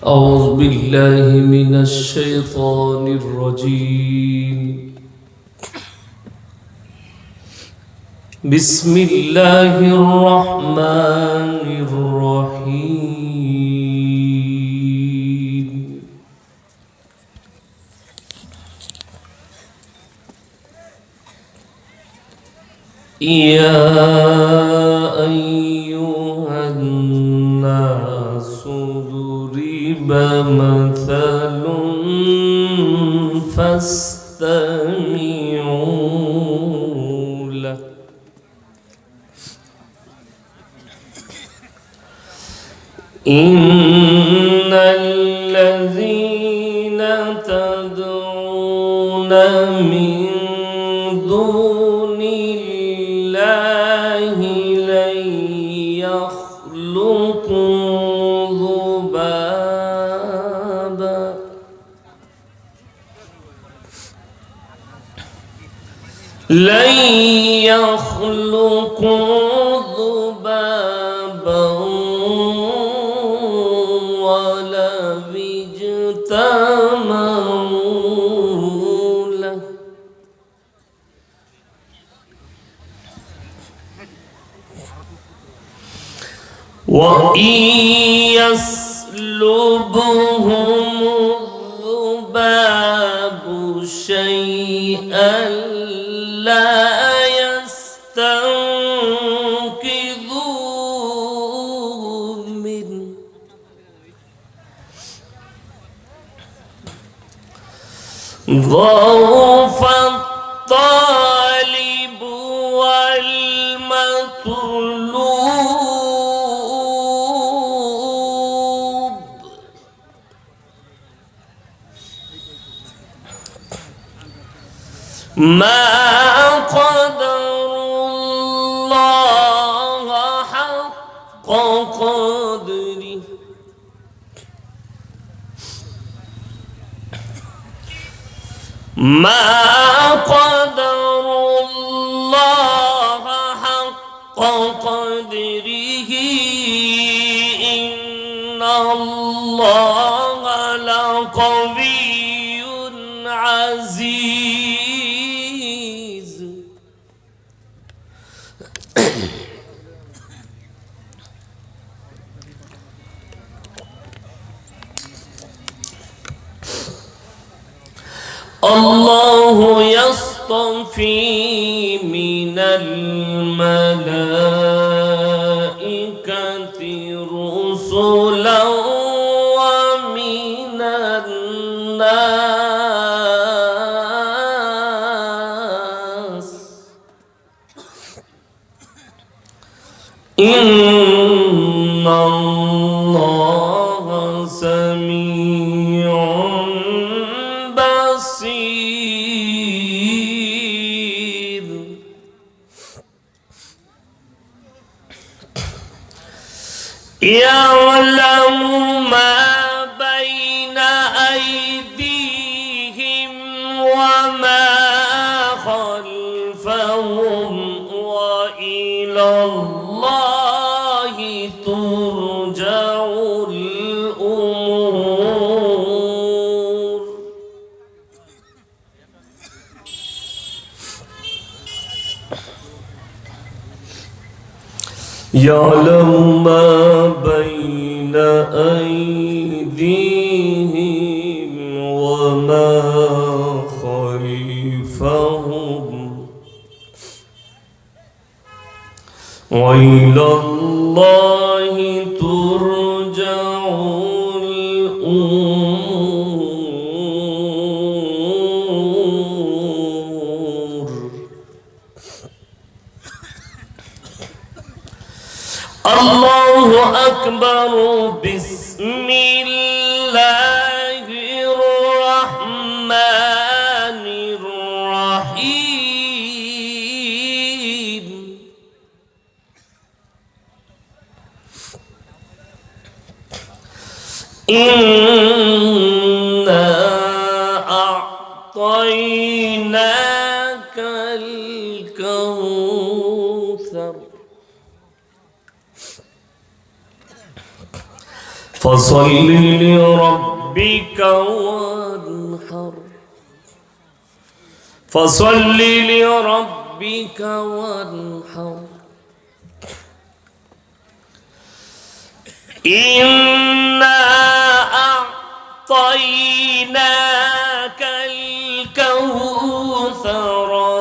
أعوذ بالله من الشيطان الرجيم. بسم الله الرحمن الرحيم. يا أيها الناس ضرب مثل فاستمعوا له إن الذين تدعون من دون الله لن يخلقوا ذبابا ولو اجتمعوا له وإن يسلبهم الذباب شيئا لا يستنقذوه منه ضعف الطالب والمطلوب ما قدر الله حق قدره ما قدر الله حق قدره إن الله لقوي عزيز. الله يصطفي من الملائكة رسلا ومن الناس إن الله سميع بصير. يعلم ما بين أيديهم وما خلفهم وإلى الله ترجع الأمور. يعلم ما بين أيديهم وما خلفهم وإلى الله ترجع الأمور. الله أكبر. بسم الله الرحمن الرحيم. إنا أعطيناك الكوثر فصل لربك وانحر فصل لربك وانحر إنا أعطيناك الكوثر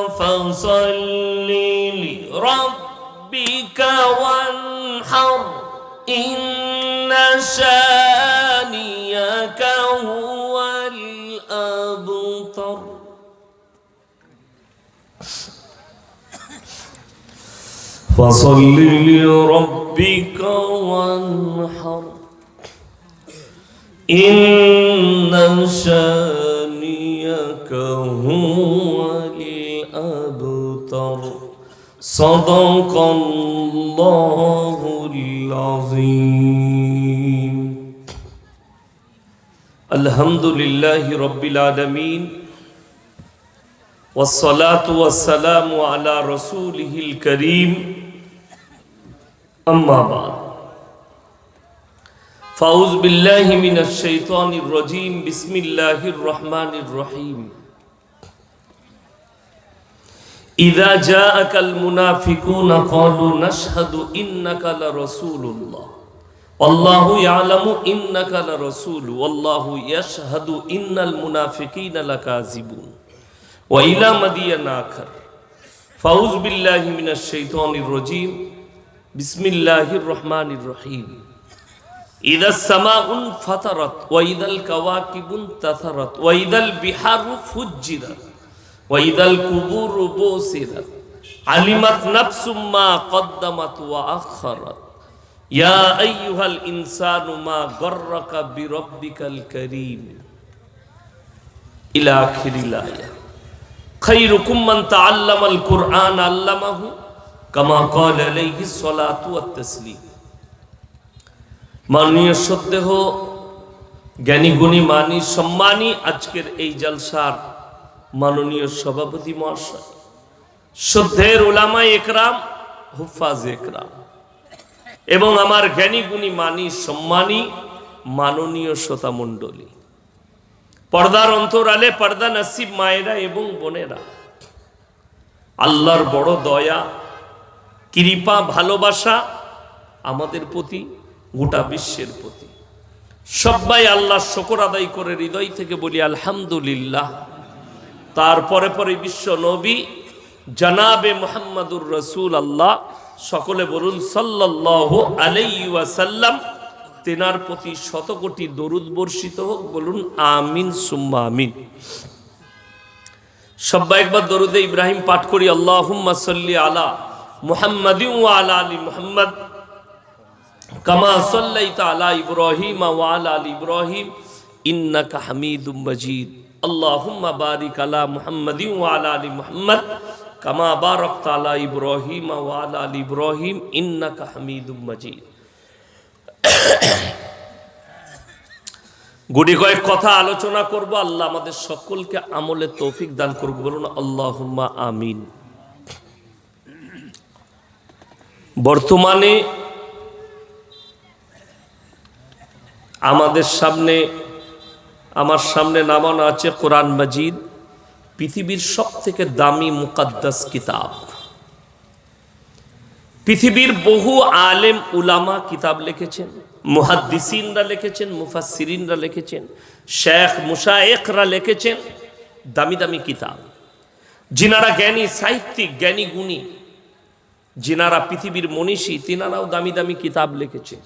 فصل لربك وانحر إن شانيك هو الأبتر فصل لربك وانحر إن شانيك هو الأبتر صدق الله العظيم الحمد لله رب العالمين والصلاة والسلام على رسوله الكريم أما بعد فأعوذ بالله من الشيطان الرجيم بسم الله الرحمن الرحيم إذا جاءك المنافقون قالوا نشهد إنك لرسول الله والله يعلم إنك لرسول والله يشهد إن المنافقين لكاذبون وإلى مدين آخر فأعوذ بالله من الشيطان الرجيم بسم الله الرحمن الرحيم إذا السماء انفطرت وإذا الكواكب انتثرت وإذا البحار فجرت وإذا القبور بؤثرت علمت نفس ما قدمت وأخرت يا أيها الإنسان ما غرك بربك الكريم إلى آخر الآية خيركم من تعلم القرآن علمه كما قال عليه الصلاة والتسليم মাননীয় শ্রদ্ধেয় জ্ঞানী গুণী মানী সম্মানী আজকের এই জলসার মাননীয় সভাপতি মহাশয় শ্রদ্ধেয় উলামায়ে একরাম হুফাজ একরাম এবং আমার জ্ঞানী গুণী মানী সম্মানী মাননীয় শ্রোতা মণ্ডলী পর্দার অন্তরালে পর্দা নসিব মায়েরা এবং বোনেরা আল্লাহর বড় দয়া কৃপা ভালোবাসা আমাদের প্রতি গোটা বিশ্বের প্রতি সবাই আল্লাহর শুকর আদায় করে হৃদয় থেকে বলি আলহামদুলিল্লাহ তারপরে পরে বিশ্ব নবী জনাবে মুহাম্মদুর রাসূলুল্লাহ সকলে বলুন সাল্লাল্লাহু আলাইহি ওয়াসাল্লাম তেনার প্রতি শত কোটি দরুদ বর্ষিত হোক বলুন আমিন সুম্মা আমিন সবাই একবার দরুদে ইব্রাহিম পাঠ করি আল্লাহুম্মা সাল্লি আলা মুহাম্মাদিন ওয়া আলা আলি মুহাম্মদ কামা সাল্লাইতা আলা ইব্রাহিম ওয়া আলা আলি ইব্রাহিম ইন্নাকা হামিদুম মাজিদ আল্লাহুম্মা বারিক আলা মুহাম্মাদিন ওয়া আলা আলি মুহাম্মদ কামা বারাকতা আলা ইব্রাহিম ওয়া আলা আলি ইব্রাহিম ইন্নাকা হামিদুম মাজিদ গুটি কয়েক কথা আলোচনা করব আল্লাহ আমাদের সকলকে আমলের তৌফিক দান করুক বলুন আল্লাহুম্মা আমিন বর্তমানে আমার সামনে নামানো আছে কোরআন মাজিদ পৃথিবীর সবথেকে দামি মুকাদ্দাস কিতাব পৃথিবীর বহু আলেম উলামা কিতাব লিখেছেন মুহাদ্দিসিনরা লিখেছেন মুফাসসিরিনরা লিখেছেন শেখ মুশায়েখরা লিখেছেন দামি দামি কিতাব যিনারা জ্ঞানী সাহিত্যিক জ্ঞানী গুণী যিনারা পৃথিবীর মনীষী তিনারাও দামি দামি কিতাব লিখেছেন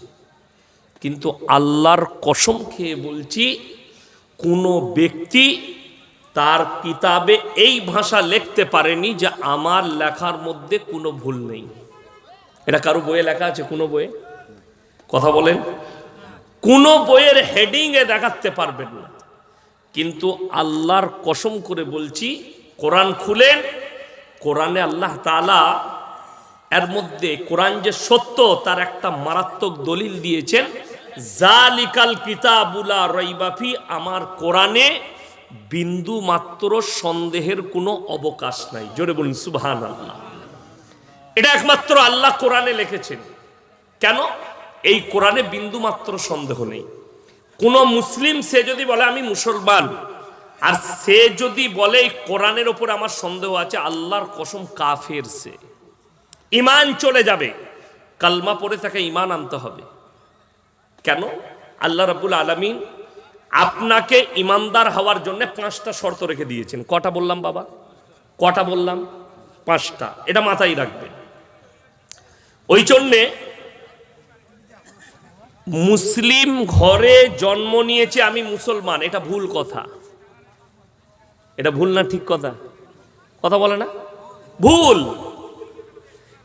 কিন্তু আল্লাহর কসম খেয়ে বলছি কোনো ব্যক্তি তার কিতাবে এই ভাষা লিখতে পারেনি যে আমার লেখার মধ্যে কোনো ভুল নেই এটা কারো বইয়ে লেখা আছে কোনো বইয়ে কথা বলেন কোনো বইয়ের হেডিং এ দেখাতে পারবেন না কিন্তু আল্লাহর কসম করে বলছি কোরআন খুলেন কোরআনে আল্লাহ তাআলা এর মধ্যে কোরআন যে সত্য তার একটা মারাত্মক দলিল দিয়েছেন জালিকাল কিতাবুলা রাইবা ফি আমার কোরআনে বিন্দু মাত্র সন্দেহের কোনো অবকাশ নাই জোরে বলুন সুবহানাল্লাহ এটা একমাত্র আল্লাহ কোরআনে লিখেছেন কেন এই কোরআনে বিন্দু মাত্র সন্দেহ নেই কোন মুসলিম সে যদি বলে আমি মুসলমান, আর সে যদি বলে কোরআনের ওপর আমার সন্দেহ আছে, আল্লাহর কসম কাফের, সে ঈমান চলে যাবে। কালমা পড়ে তাকে ঈমান আনতে হবে। কেন? আল্লাহ রাব্বুল আলামিন আপনাকে ঈমানদার হওয়ার জন্য 5টা শর্ত রেখে দিয়েছেন। কটা বললাম বাবা? কটা বললাম? 5টা। এটা মাথায় রাখবেন। ওই জন্যে মুসলিম ঘরে জন্ম নিয়েছে আমি মুসলমান, এটা ভুল কথা। এটা ভুল না ঠিক কথা? কথা বলে না? ভুল।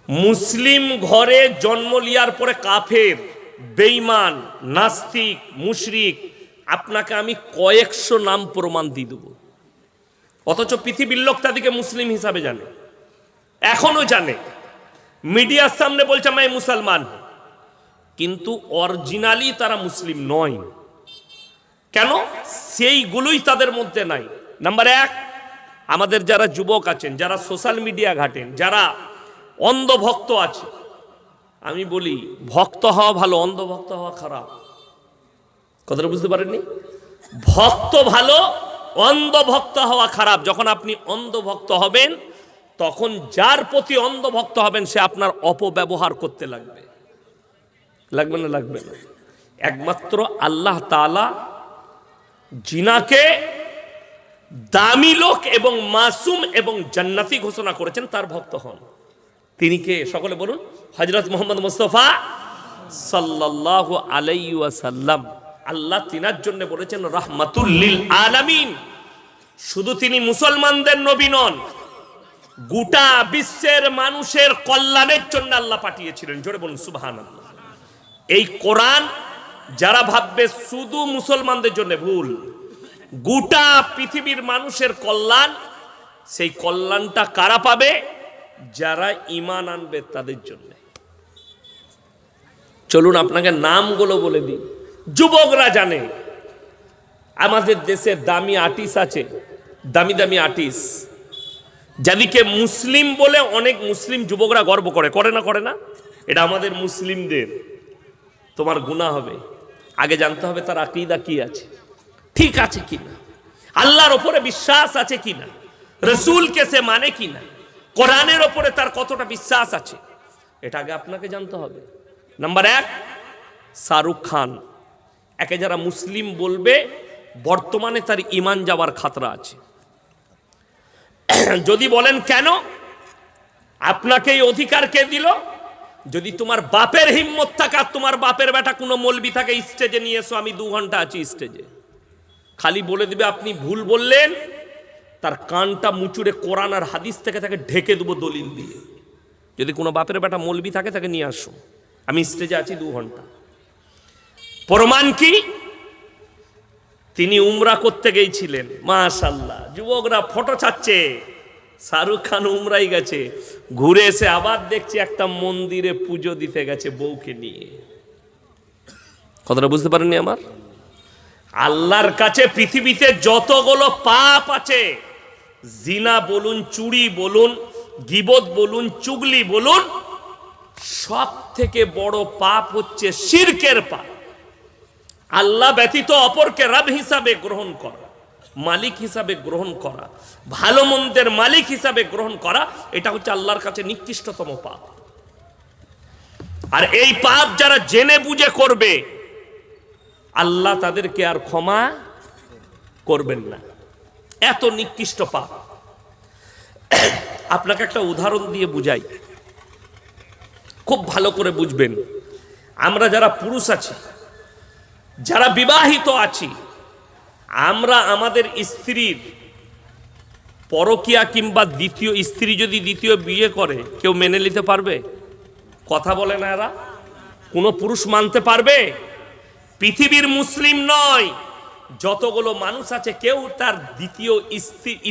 মুসলিম ঘরে জন্ম লিয়ার পরে কাফের, বেঈমান, নাস্তিক, মুশরিক, আপনাকে আমি কয়েকশো নাম প্রমাণ দিয়ে দেব। অথচ পৃথিবীর লোক তাদেরকে মুসলিম হিসাবে জানে, এখনো জানে। মিডিয়ার সামনে বলছে আমি মুসলমান, কিন্তু অরিজিনালি তারা মুসলিম নয়। কেন? সেইগুলোই তাদের মধ্যে নাই। নাম্বার 1, আমাদের যারা যুবক আছেন, যারা সোশ্যাল মিডিয়া ঘাটেন, যারা অন্ধভক্ত আছে, আমি বলি ভক্ত হওয়া ভালো, অন্ধভক্ত হওয়া খারাপ। কথাটা বুঝতে পারেননি? ভক্ত ভালো, অন্ধভক্ত হওয়া খারাপ। যখন আপনি অন্ধভক্ত হবেন, তখন যার প্রতি অন্ধভক্ত হবেন সে আপনার অপব্যবহার করতে লাগবে। লাগবে না? লাগবে না। একমাত্র আল্লাহ তাআলা জিনাকে দামি লোক এবং মাসুম এবং জান্নাতি ঘোষণা করেছেন, তার ভক্ত হন। তিনি কে? সকলে বলুন। হযরত মুহাম্মদ মুস্তাফা সাল্লাল্লাহু আলাইহি ওয়াসাল্লাম। আল্লাহ তিনার জন্য বলেছেন রাহমাতুল লিল আলামিন। শুধু তিনি মুসলমানদের নবী নন, গোটা বিশ্বের মানুষের কল্যাণের জন্য আল্লাহ পাঠিয়েছিলেন। জোরে বলুন সুবহানাল্লাহ। এই কোরআন যারা ভাববে শুধু মুসলমানদের জন্য, ভুল। গোটা পৃথিবীর মানুষের কল্যাণ, সেই কল্যাণটা কারা পাবে? যারা ঈমান আনবে তাদের জন্য। চলুন আপনাকে নামগুলো বলে দিই, যুবকরা জানে। আমাদের দেশে দামি আর্টিস্ট আছে, দামি দামি আর্টিস্ট, যাদেরকে মুসলিম বলে অনেক মুসলিম যুবকরা গর্ব করে। করে না? করে না? এটা আমাদের মুসলিমদের। তোমার গুনাহ হবে, আগে জানতে হবে তার আকীদা কি আছে, ঠিক আছে কিনা, আল্লাহর ওপরে বিশ্বাস আছে কিনা, রাসূলকে সে মানে কিনা, কোরআনের ওপরে তার কতটা বিশ্বাস আছে, এটা আগে আপনাকে জানতে হবে। নাম্বার 1, শাহরুখ খান। একে যারা মুসলিম বলবে, বর্তমানে তার ঈমান যাওয়ার খাতরা আছে। যদি বলেন কেন, আপনাকে এই অধিকার কে দিল? যদি তোমার বাপের হিম্মত থাকে, আর তোমার বাপের বেটা কোনো মৌলবি থাকে, স্টেজে নিয়ে এসো, আমি 2 ঘন্টা আছি স্টেজে, খালি বলে দিবে আপনি ভুল বললেন, তার কানটা মুচুড়ে কোরআন আর হাদিস থেকে তাকে ঢেকে দেবো দলিল দিয়ে। যদি কোনো বাপের বেটা মৌলবি থাকে, তাকে নিয়ে আসো, আমি স্টেজে আছি 2 ঘন্টা। প্রমাণ কি? তিনি উমরা করতে গিয়েছিলেন, মাশাআল্লাহ, যুবকরা ফটো ছাড়ছে, শাহরুখ খান উমরাই গেছে, ঘুরে এসে আবার দেখছি একটা মন্দিরে পুজো দিতে গেছে বউকে নিয়ে। কথাটা বুঝতে পারেননি আমার? আল্লাহর কাছে পৃথিবীতে যতগুলো পাপ আছে, জিনা বলুন, চুরি বলুন, গীবত বলুন, চুগলি বলুন, সব থেকে বড় পাপ হচ্ছে শিরকের পাপ। আল্লাহ ব্যতীত অপরকে রব হিসাবে গ্রহণ করা, মালিক হিসাবে গ্রহণ করা, ভালো মন্দের মালিক হিসাবে গ্রহণ করা, এটা হচ্ছে আল্লাহর কাছে নিকৃষ্টতম পাপ। আর এই পাপ যারা জেনে বুঝে করবে, আল্লাহ তাদেরকে আর ক্ষমা করবেন না। এত নিকৃষ্ট পাপ। আপনাকে একটা উদাহরণ দিয়ে বুঝাই, খুব ভালো করে বুঝবেন। আমরা যারা পুরুষ আছি, যারা বিবাহিত আছি, আমরা আমাদের স্ত্রীর পরকিয়া কিংবা দ্বিতীয় স্ত্রী যদি দ্বিতীয় বিয়ে করে, কেউ মেনে নিতে পারবে? কথা বলে না এরা? কোনো পুরুষ মানতে পারবে? পৃথিবীর মুসলিম নয়, যতগুলো মানুষ আছে, কেউ তার দ্বিতীয়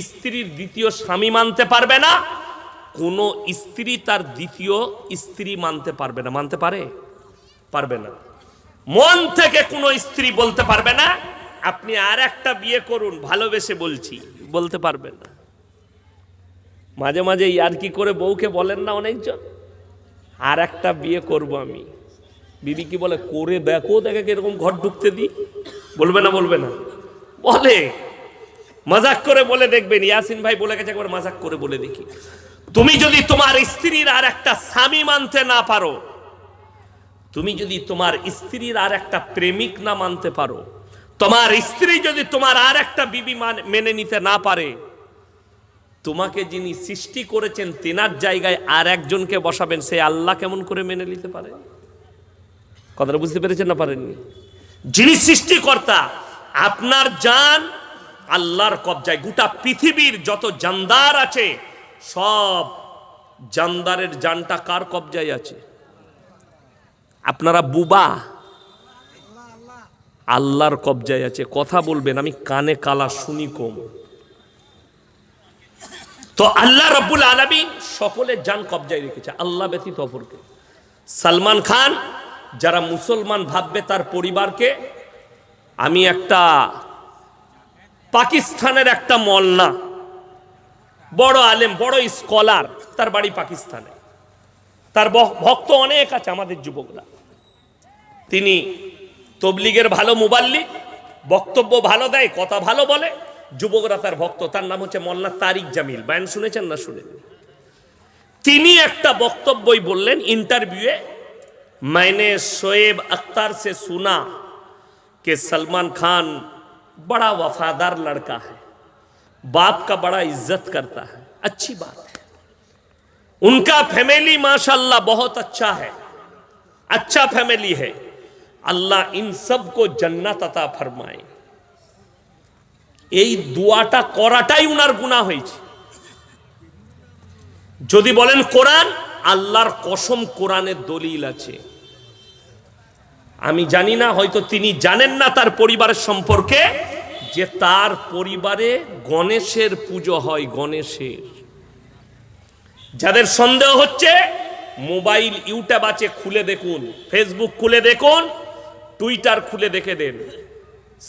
স্ত্রীর দ্বিতীয় স্বামী মানতে পারবে না। কোনো স্ত্রী তার দ্বিতীয় স্ত্রী মানতে পারবে না। মানতে পারে? পারবে না। মন থেকে কোনো স্ত্রী বলতে পারবে না আপনি আর একটা বিয়ে করুন, ভালোবেসে বলছি, বলতে পারবেন না। মাঝে মাঝে ইয়ার কি করে বউকে বলেন না অনেকজন, আর একটা বিয়ে করব আমি। বিবি কি বলে, করে দেখো, দেখে কিরকম ঘর ঢুকতে দিই, বলবে না বলবে না? বলে, মজাক করে বলে দেখবেন। ইয়াসিন ভাই বলে গেছে, একবার মজাক করে বলে দেখি। তুমি যদি তোমার স্ত্রীর আর একটা স্বামী মানতে না পারো, তুমি যদি তোমার স্ত্রীর আর একটা প্রেমিক না মানতে পারো, তোমার স্ত্রী যদি তোমার আর একটা বিবি মেনে নিতে না পারে, তোমাকে যিনি সৃষ্টি করেছেন তেনার জায়গায় আর একজনকে বসাবেন, সে আল্লাহ কেমন করে মেনে নিতে পারে? কথাটা বুঝতে পেরেছেন না পারেননি? যিনি সৃষ্টিকর্তা, আপনার জান আল্লাহর কবজায়। গোটা পৃথিবীর যত জানদার আছে, সব জানদারের জানটা কার কবজায় আছে? আপনারা বুবা, আল্লাহর কবজায় আছে। কথা বলবেন, আমি কানে কালা শুনি কম। তো আল্লাহ রাব্বুল আলামিন সকলের জান কবজায় রেখেছে, আল্লাহ ব্যতীত অপরকে। সালমান খান যারা মুসলমান ভাববে তার পরিবারকে, আমি একটা পাকিস্তানের একটা মলনা, বড় আলেম, বড় স্কলার, তার বাড়ি পাকিস্তানে, তার ভক্ত অনেক আছে আমাদের যুবকরা। তিনি তবলিগের ভালো মুবাল্লিগ, বক্তব্য ভালো দেয়, কথা ভালো বলে, যুবকরা তার ভক্ত। তার নাম হচ্ছে মোল্লা তারিক জামিল। বয়ান শুনেছেন না শুনেন? তিনি একটা বক্তব্যই বললেন इंटरव्यूए, मैंने शोएब अख्तर से सुना कि सलमान खान बड़ा वफादार लड़का है, बाप का बड़ा इज्जत करता है, अच्छी बात है, उनका फैमिली माशाल्लाह बहुत अच्छा है, अच्छा फैमिली है, अल्लाह इन सब को जन्नत अता फरमाए। এই দোয়াটা করাটাই উনার গুনাহ হয়েছে। যদি বলেন কোরআন, আল্লাহর কসম কোরআনের দলিল আছে। আমি জানি না, হয়তো তিনি জানেন না তার পরিবারের সম্পর্কে, যে তার পরিবারে গণেশের পুজো হয়, গণেশের। যাদের সন্দেহ হচ্ছে, মোবাইল ইউটিউব আছে, খুলে দেখুন, ফেসবুক খুলে দেখুন, টুইটার খুলে দেখে দেন।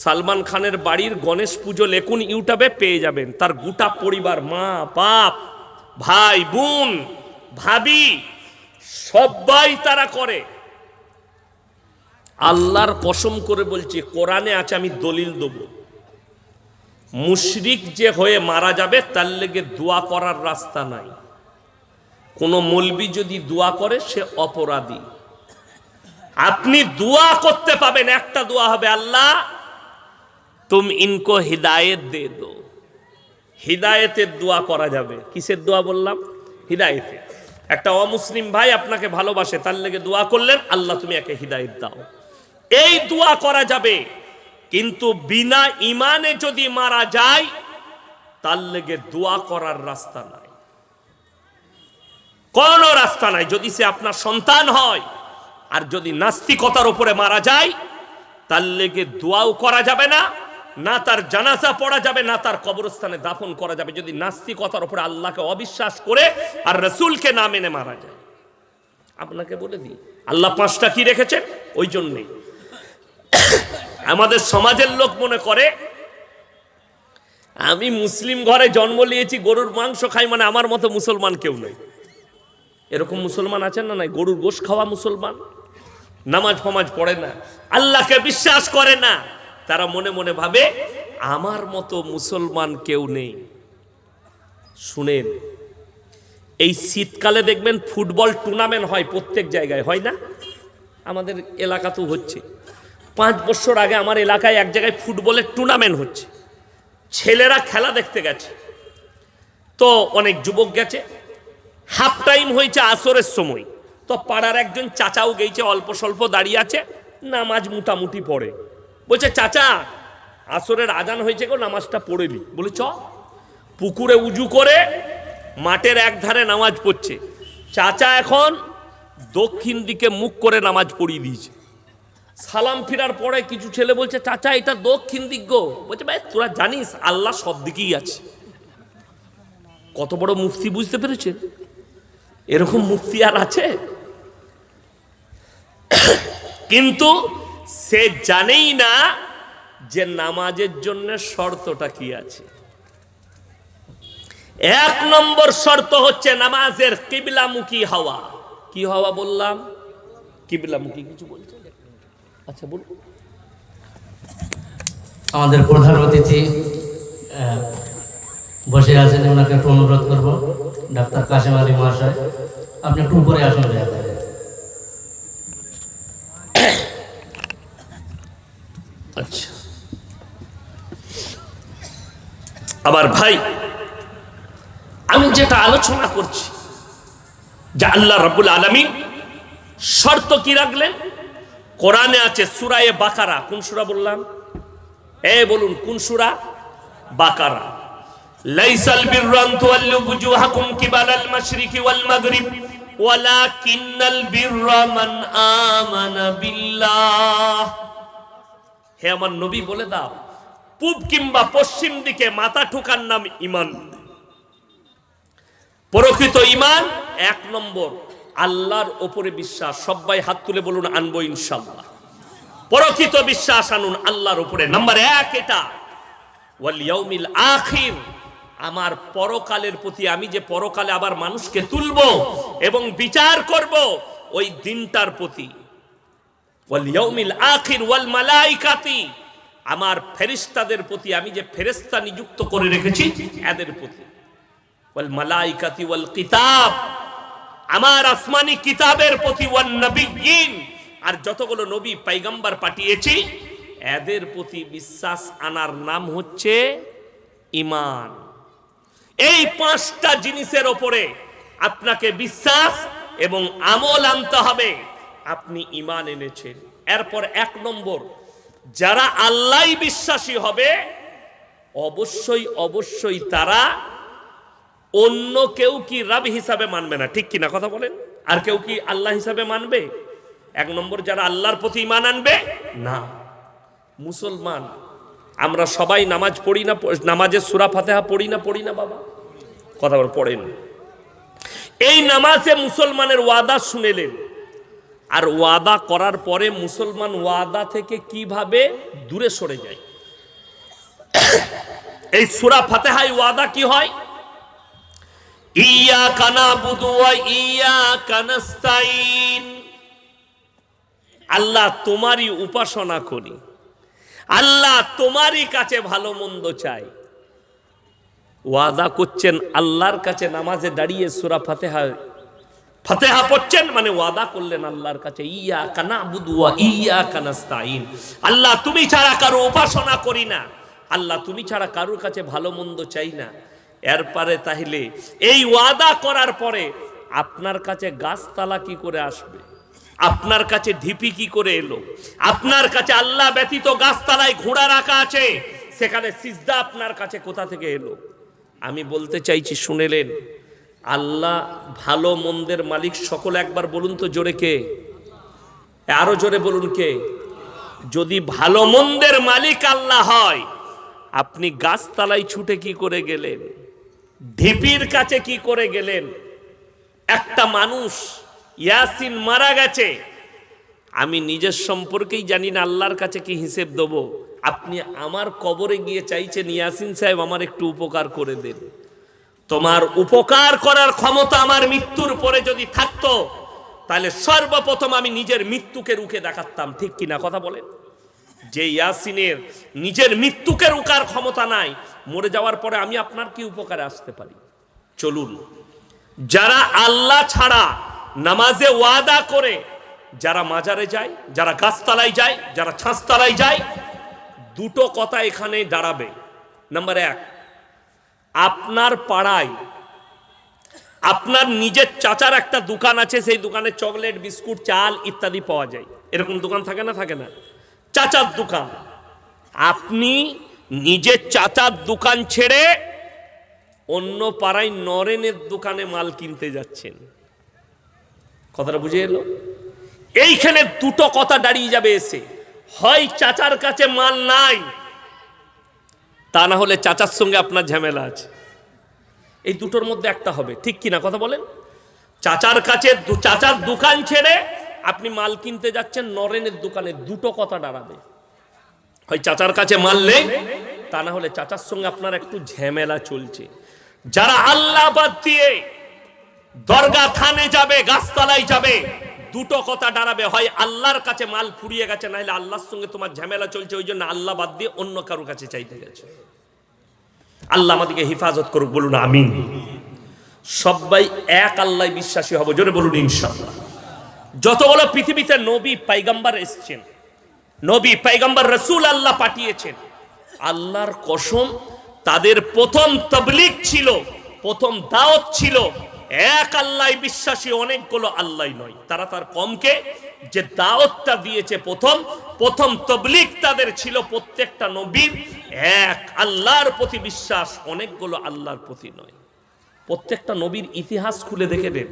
সালমান খানের বাড়ির গণেশ পুজো লেখুন, ইউটিউবে পেয়ে যাবেন। তার গোটা পরিবার, মা বাপ, ভাই বোন, ভাবি, সবাই তারা করে। আল্লাহর কসম করে বলছি, কোরআনে আছে, আমি দলিল দেব। মুশরিক যে হয়ে মারা যাবে, তার লেগে দোয়া করার রাস্তা নাই। কোন মৌলবি যদি দোয়া করে, সে অপরাধী। আপনি দোয়া করতে পাবেন, একটা দোয়া হবে, আল্লাহ तुम इनको हिदायत दे दो। হিদায়েতের দোয়া করা যাবে। কিসের দোয়া বললাম? হিদায়েতের। একটা অমুসলিম ভাই আপনাকে ভালোবাসে, তার লেগে দোয়া করলেন, আল্লাহ তুমি একে হিদায়েত দাও, এই দোয়া করা যাবে। কিন্তু বিনা ইমানে যদি মারা যায়, তার লেগে দোয়া করার রাস্তা নাই, কোন রাস্তা নাই। যদি সে আপনার সন্তান হয়, আর যদি নাস্তিকতার উপরে মারা যায়, তার লেগে দোয়াও করা যাবে না, না তার জানাজা পড়া যাবে, না তার কবরস্থানে দাফন করা যাবে, যদি নাস্তিকতার উপরে আল্লাহকে অবিশ্বাস করে আর রাসূলকে না মেনে মারা যায়। আপনাকে বলে দিই, আল্লাহ 5টা কি রেখেছেন? ওই জন্যে আমাদের সমাজের লোক মনে করে, আমি মুসলিম ঘরে জন্ম নিয়েছি, গরুর মাংস খাই মানে আমার মতো মুসলমান কেউ নেই। এরকম মুসলমান আছেন না? নাই, গরুর গোশত খাওয়া মুসলমান, নামাজ ফামাজ পড়ে না, আল্লাহকে বিশ্বাস করে না। তারা মনে মনে ভাবে আমার মতো মুসলমান কেউ নেই। শুনেন, এই শীতকালে দেখবেন ফুটবল টুর্নামেন্ট হয়, প্রত্যেক জায়গায় হয় না? আমাদের এলাকাতেও হচ্ছে। 5 বছর আগে আমার এলাকায় এক জায়গায় ফুটবলের টুর্নামেন্ট হচ্ছে, ছেলেরা খেলা দেখতে গেছে, তো অনেক যুবক গেছে। হাফ টাইম হয়েছে আসরের সময়, তো পাড়ার একজন চাচাও গেছে, অল্প স্বল্প দাঁড়িয়ে আছে, নামাজ মোটামুটি পড়ে। বলছে, চাচা আসরের আজান হয়েছে গো, নামাজটা পড়ে নি। বলে চ। পুকুরে উজু করে মাঠের এক ধারে নামাজ পড়ছে। চাচা এখন দক্ষিণ দিকে মুখ করে নামাজ পড়িয়ে দিয়েছে। সালাম ফিরার পরে কিছু ছেলে বলছে, চাচা এটা দক্ষিণ দিক গো। বলছে, ভাই তোরা জানিস আল্লাহ সব দিকেই আছে। কত বড় মুফতি, বুঝতে পেরেছেন? এরকম মুফতি আর আছে? কিন্তু সে জানেই না যে নামাজের জন্য শর্তটা কি আছে। 1 নম্বর শর্ত হচ্ছে নামাজের কিবলামুখী হওয়া। কি হওয়া বললাম? কিবলামুখী। কিছু বলছেন? আচ্ছা বলুন। আমাদের প্রধান অতিথি বসে আছেন, ওনাকে একটু অনুরোধ করব, ডাক্তার কাশেম আলী মহাশয়, আপনি একটু উপরে আসুন দয়া করে। আচ্ছা, আমার ভাই, আমি যেটা আলোচনা করছি যে আল্লাহ রাব্বুল আলামিন শর্ত কি রাখলেন? কোরআনে আছে সূরা বাকারা। কোন সূরা বললাম? বলুন কোন সূরা? বাকারা। লাইসাল বিররা আন তুওয়াল্লু বুজুহাকুম কিবালাল মাশরিকি ওয়াল মাগরিব ওয়ালাকিন্নাল বিররা মান আমানা বিল্লাহ। হে আমার নবী, বলে দাও, পূব কিংবা পশ্চিম দিকে মাথা ঠোকার নাম ঈমান। প্রকৃত ঈমান 1 নম্বর আল্লাহর উপরে বিশ্বাস। সবাই হাত তুলে বলুন আনবো ইনশাআল্লাহ। প্রকৃত বিশ্বাস আনুন আল্লাহর উপরে। নাম্বার 1 এটা। ওয়াল ইয়াউমিল আখির, আমার পরকালের প্রতি, আমি যে পরকালে আবার মানুষকে তুলবো এবং বিচার করব, ওই দিনটার প্রতি। ওয়াল ইয়াউমিল আখির ওয়াল মালাইকাতি, আমার ফেরেশতাদের প্রতি, আমি যে ফেরেশতা নিযুক্ত করে রেখেছি এদের প্রতি। ওয়াল মালাইকাতি ওয়াল কিতাব, আমার আসমানি কিতাবের প্রতি। ওয়ান নবিয়্যিন, আর যতগুলো নবী পয়গম্বর পাঠিয়েছি এদের প্রতি বিশ্বাস আনার নাম হচ্ছে ঈমান। এই 5টা জিনিসের উপরে আপনাকে বিশ্বাস এবং আমল আনতে হবে, আপনি ঈমান এনেছেন। এরপর 1 নম্বর, যারা আল্লাহই বিশ্বাসী হবে অবশ্যই অবশ্যই তারা অন্য কেউ কি রব হিসাবে মানবে না। ঠিক কিনা কথা বলেন? আর কেউ কি আল্লাহ হিসাবে মানবে? 1 নম্বর, যারা আল্লাহর প্রতি ঈমান আনবে না। মুসলমান আমরা সবাই নামাজ পড়ি না? নামাজের সূরা ফাতিহা পড়ি না বাবা? কথা বল, পড়েন। এই নামাজে মুসলমানের ওয়াদা শুনেলেন, আর ওয়াদা করার পরে মুসলমান ওয়াদা থেকে কিভাবে দূরে সরে যায়। এই সূরা ফাতিহায় ওয়াদা কি হয়? ইয়াকা নাবুদু ওয়া ইয়াকা নাস্তাইন, আল্লাহ তোমারই উপাসনা করি, আল্লাহ তোমারই কাছে ভালো মন্দ চাই। ওয়াদা করছেন আল্লাহর কাছে, নামাজে দাঁড়িয়ে সূরা ফাতিহা পড়ছেন, মানে ওয়াদা করলেন আল্লাহর কাছে, ইয়াকা নাবুদু ওয়া ইয়াকা নাস্তাইন, আল্লাহ তুমি ছাড়া কারো উপাসনা করি না, আল্লাহ তুমি ছাড়া কারোর কাছে ভালো মন্দ চাই না। এরপরে তাহলে এই ওয়াদা করার পরে আপনার কাছে গাছতলা কি করে আসবে? আপনার কাছে ঢিপি কি করে এলো? আপনার কাছে আল্লাহ ব্যতীত গাছতলায় ঘোড়া রাখা আছে, সেখানে সিজদা আপনার কাছে কোথা থেকে এলো? আমি বলতে চাইছি, শুনেলেন? আল্লাহ ভালো মন্দের মালিক। সকলে একবার বলুন তো জোরে, কে? আরো জোরে বলুন, কে? যদি ভালো মন্দের মালিক আল্লাহ হয়, আপনি গাছতলায় ছুটে কি করে গেলেন? ঢিপির কাছে কি করে গেলেন? একটা মানুষ ইয়াসিন মারা গেছে, আমি নিজের সম্পর্কেই জানি না, আল্লাহর কাছে কি হিসেব দেব? আপনি আমার কবরে গিয়ে চাইছেন, ইয়াসিন সাহেব আমার একটু উপকার করে দেন। তোমার উপকার করার ক্ষমতা আমার মৃত্যুর পরে যদি থাকতো, তাহলে সর্বপ্রথম আমি নিজের মৃত্যুকে রুখে দেখাতাম। ঠিক কিনা কথা বলেন? যে ইয়াসিনের নিজের মৃত্যুকে রোকার ক্ষমতা নাই, মরে যাওয়ার পরে আমি আপনার কি উপকারে আসতে পারি? চলুন, যারা আল্লাহ ছাড়া নামাজে ওয়াদা করে, যারা মাজারে যায়, যারা গাছতলায় যায়, যারা ছাঁচতলায় যায়, দুটো কথা এখানে দাঁড়াবে। নাম্বার 1, আপনার পাড়ায় আপনার নিজের চাচার একটা দোকান আছে, সেই দোকানে চকলেট, বিস্কুট, চাল ইত্যাদি পাওয়া যায়। এরকম দোকান থাকে না? থাকে না? চাচার দোকান। আপনি নিজের চাচার দোকান ছেড়ে অন্য পাড়ায় নরেনের দোকানে মাল কিনতে যাচ্ছেন। কথাটা বুঝে এলো? এইখানে দুটো কথা দাঁড়িয়ে যাবে এসে, হয় চাচার কাছে মাল নাই, তা না হলে চাচার সঙ্গে আপনার ঝামেলা আছে। এই দুটোর মধ্যে একটা হবে। ঠিক কিনা কথা বলেন? চাচার কাছে, চাচার দোকান ছেড়ে আপনি মাল কিনতে যাচ্ছেন নরেনের দোকানে, দুটো কথা দাঁড়াবে, হয় চাচার কাছে মাল নেই, তা না হলে চাচার সঙ্গে আপনার একটু ঝামেলা চলছে। যারা আল্লাহ বাদ দিয়ে দরগা থানে যাবে, গাছতলায় যাবে, দুটো কথা দাঁড়াবে, হয় আল্লাহর কাছে মাল ফুরিয়ে গেছে, নাহলে আল্লাহর সঙ্গে তোমার ঝামেলা চলছে, ওই জন্য আল্লাহ বাদ দিয়ে অন্য কারোর কাছে চাইতে গেছে। আল্লাহ আমাদেরকে হেফাজত করুক, বলুন আমিন। সবাই এক আল্লাহ বিশ্বাসী হব, জোরে বলুন ইনশাআল্লাহ। যতগুলো পৃথিবীতে নবী পয়গম্বর এসেছেন, নবী পয়গম্বর রাসূল আল্লাহ পাঠিয়েছেন, আল্লাহর কসম তাদের প্রথম তাবলীগ ছিল, প্রথম দাওয়াত ছিল এক আল্লাহ বিশ্বাসী, অনেকগুলো আল্লাহ নয়। তারা তার কমকে যে দাওয়াতটা দিয়েছে, প্রথম তাবলীগ তাদের ছিল প্রত্যেকটা নবীর এক আল্লাহর প্রতি বিশ্বাস, অনেকগুলো আল্লাহর প্রতি নয়। প্রত্যেকটা নবীর ইতিহাস খুলে দেখে নেন,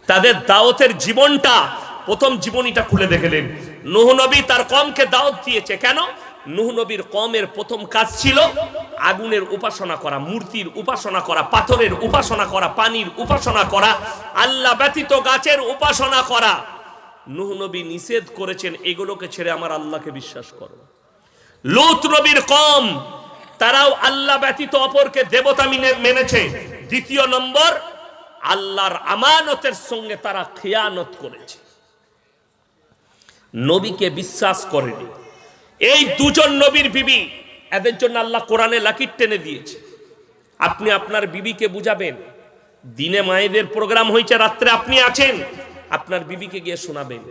তাদের দাওয়াতের জীবনটা, প্রথম জীবনীটা খুলে দেখে নেন। নূহ নবী তার কমকে দাওয়াত দিয়েছে, কেন? নূহ নবীর কমের প্রথম কাজ ছিল আগুনের উপাসনা করা, মূর্তির উপাসনা করা, পাথরের উপাসনা করা, পানির উপাসনা করা, আল্লাহ ব্যতীত গাছের উপাসনা করা। নূহ নবী নিষেধ করেছেন এগুলোকে ছেড়ে আমার আল্লাহকে বিশ্বাস করো। লূত নবীর কম, তারাও আল্লাহ ব্যতীত অপরকে দেবতা মেনেছে। দ্বিতীয় নম্বর, আল্লাহর আমানতের সঙ্গে তারা খিয়ানত করেছে, নবীকে বিশ্বাস করেনি। এই দুজন নবীর বিবি, এদের জন্য আল্লাহ কোরআনে লাকির টেনে দিয়েছে। আপনি আপনার বিবিকে বুঝাবেন, দিনে মায়েদের প্রোগ্রাম হয়েছে, রাত্রে আপনি আছেন, আপনার বিবিকে গিয়ে শোনাবেন।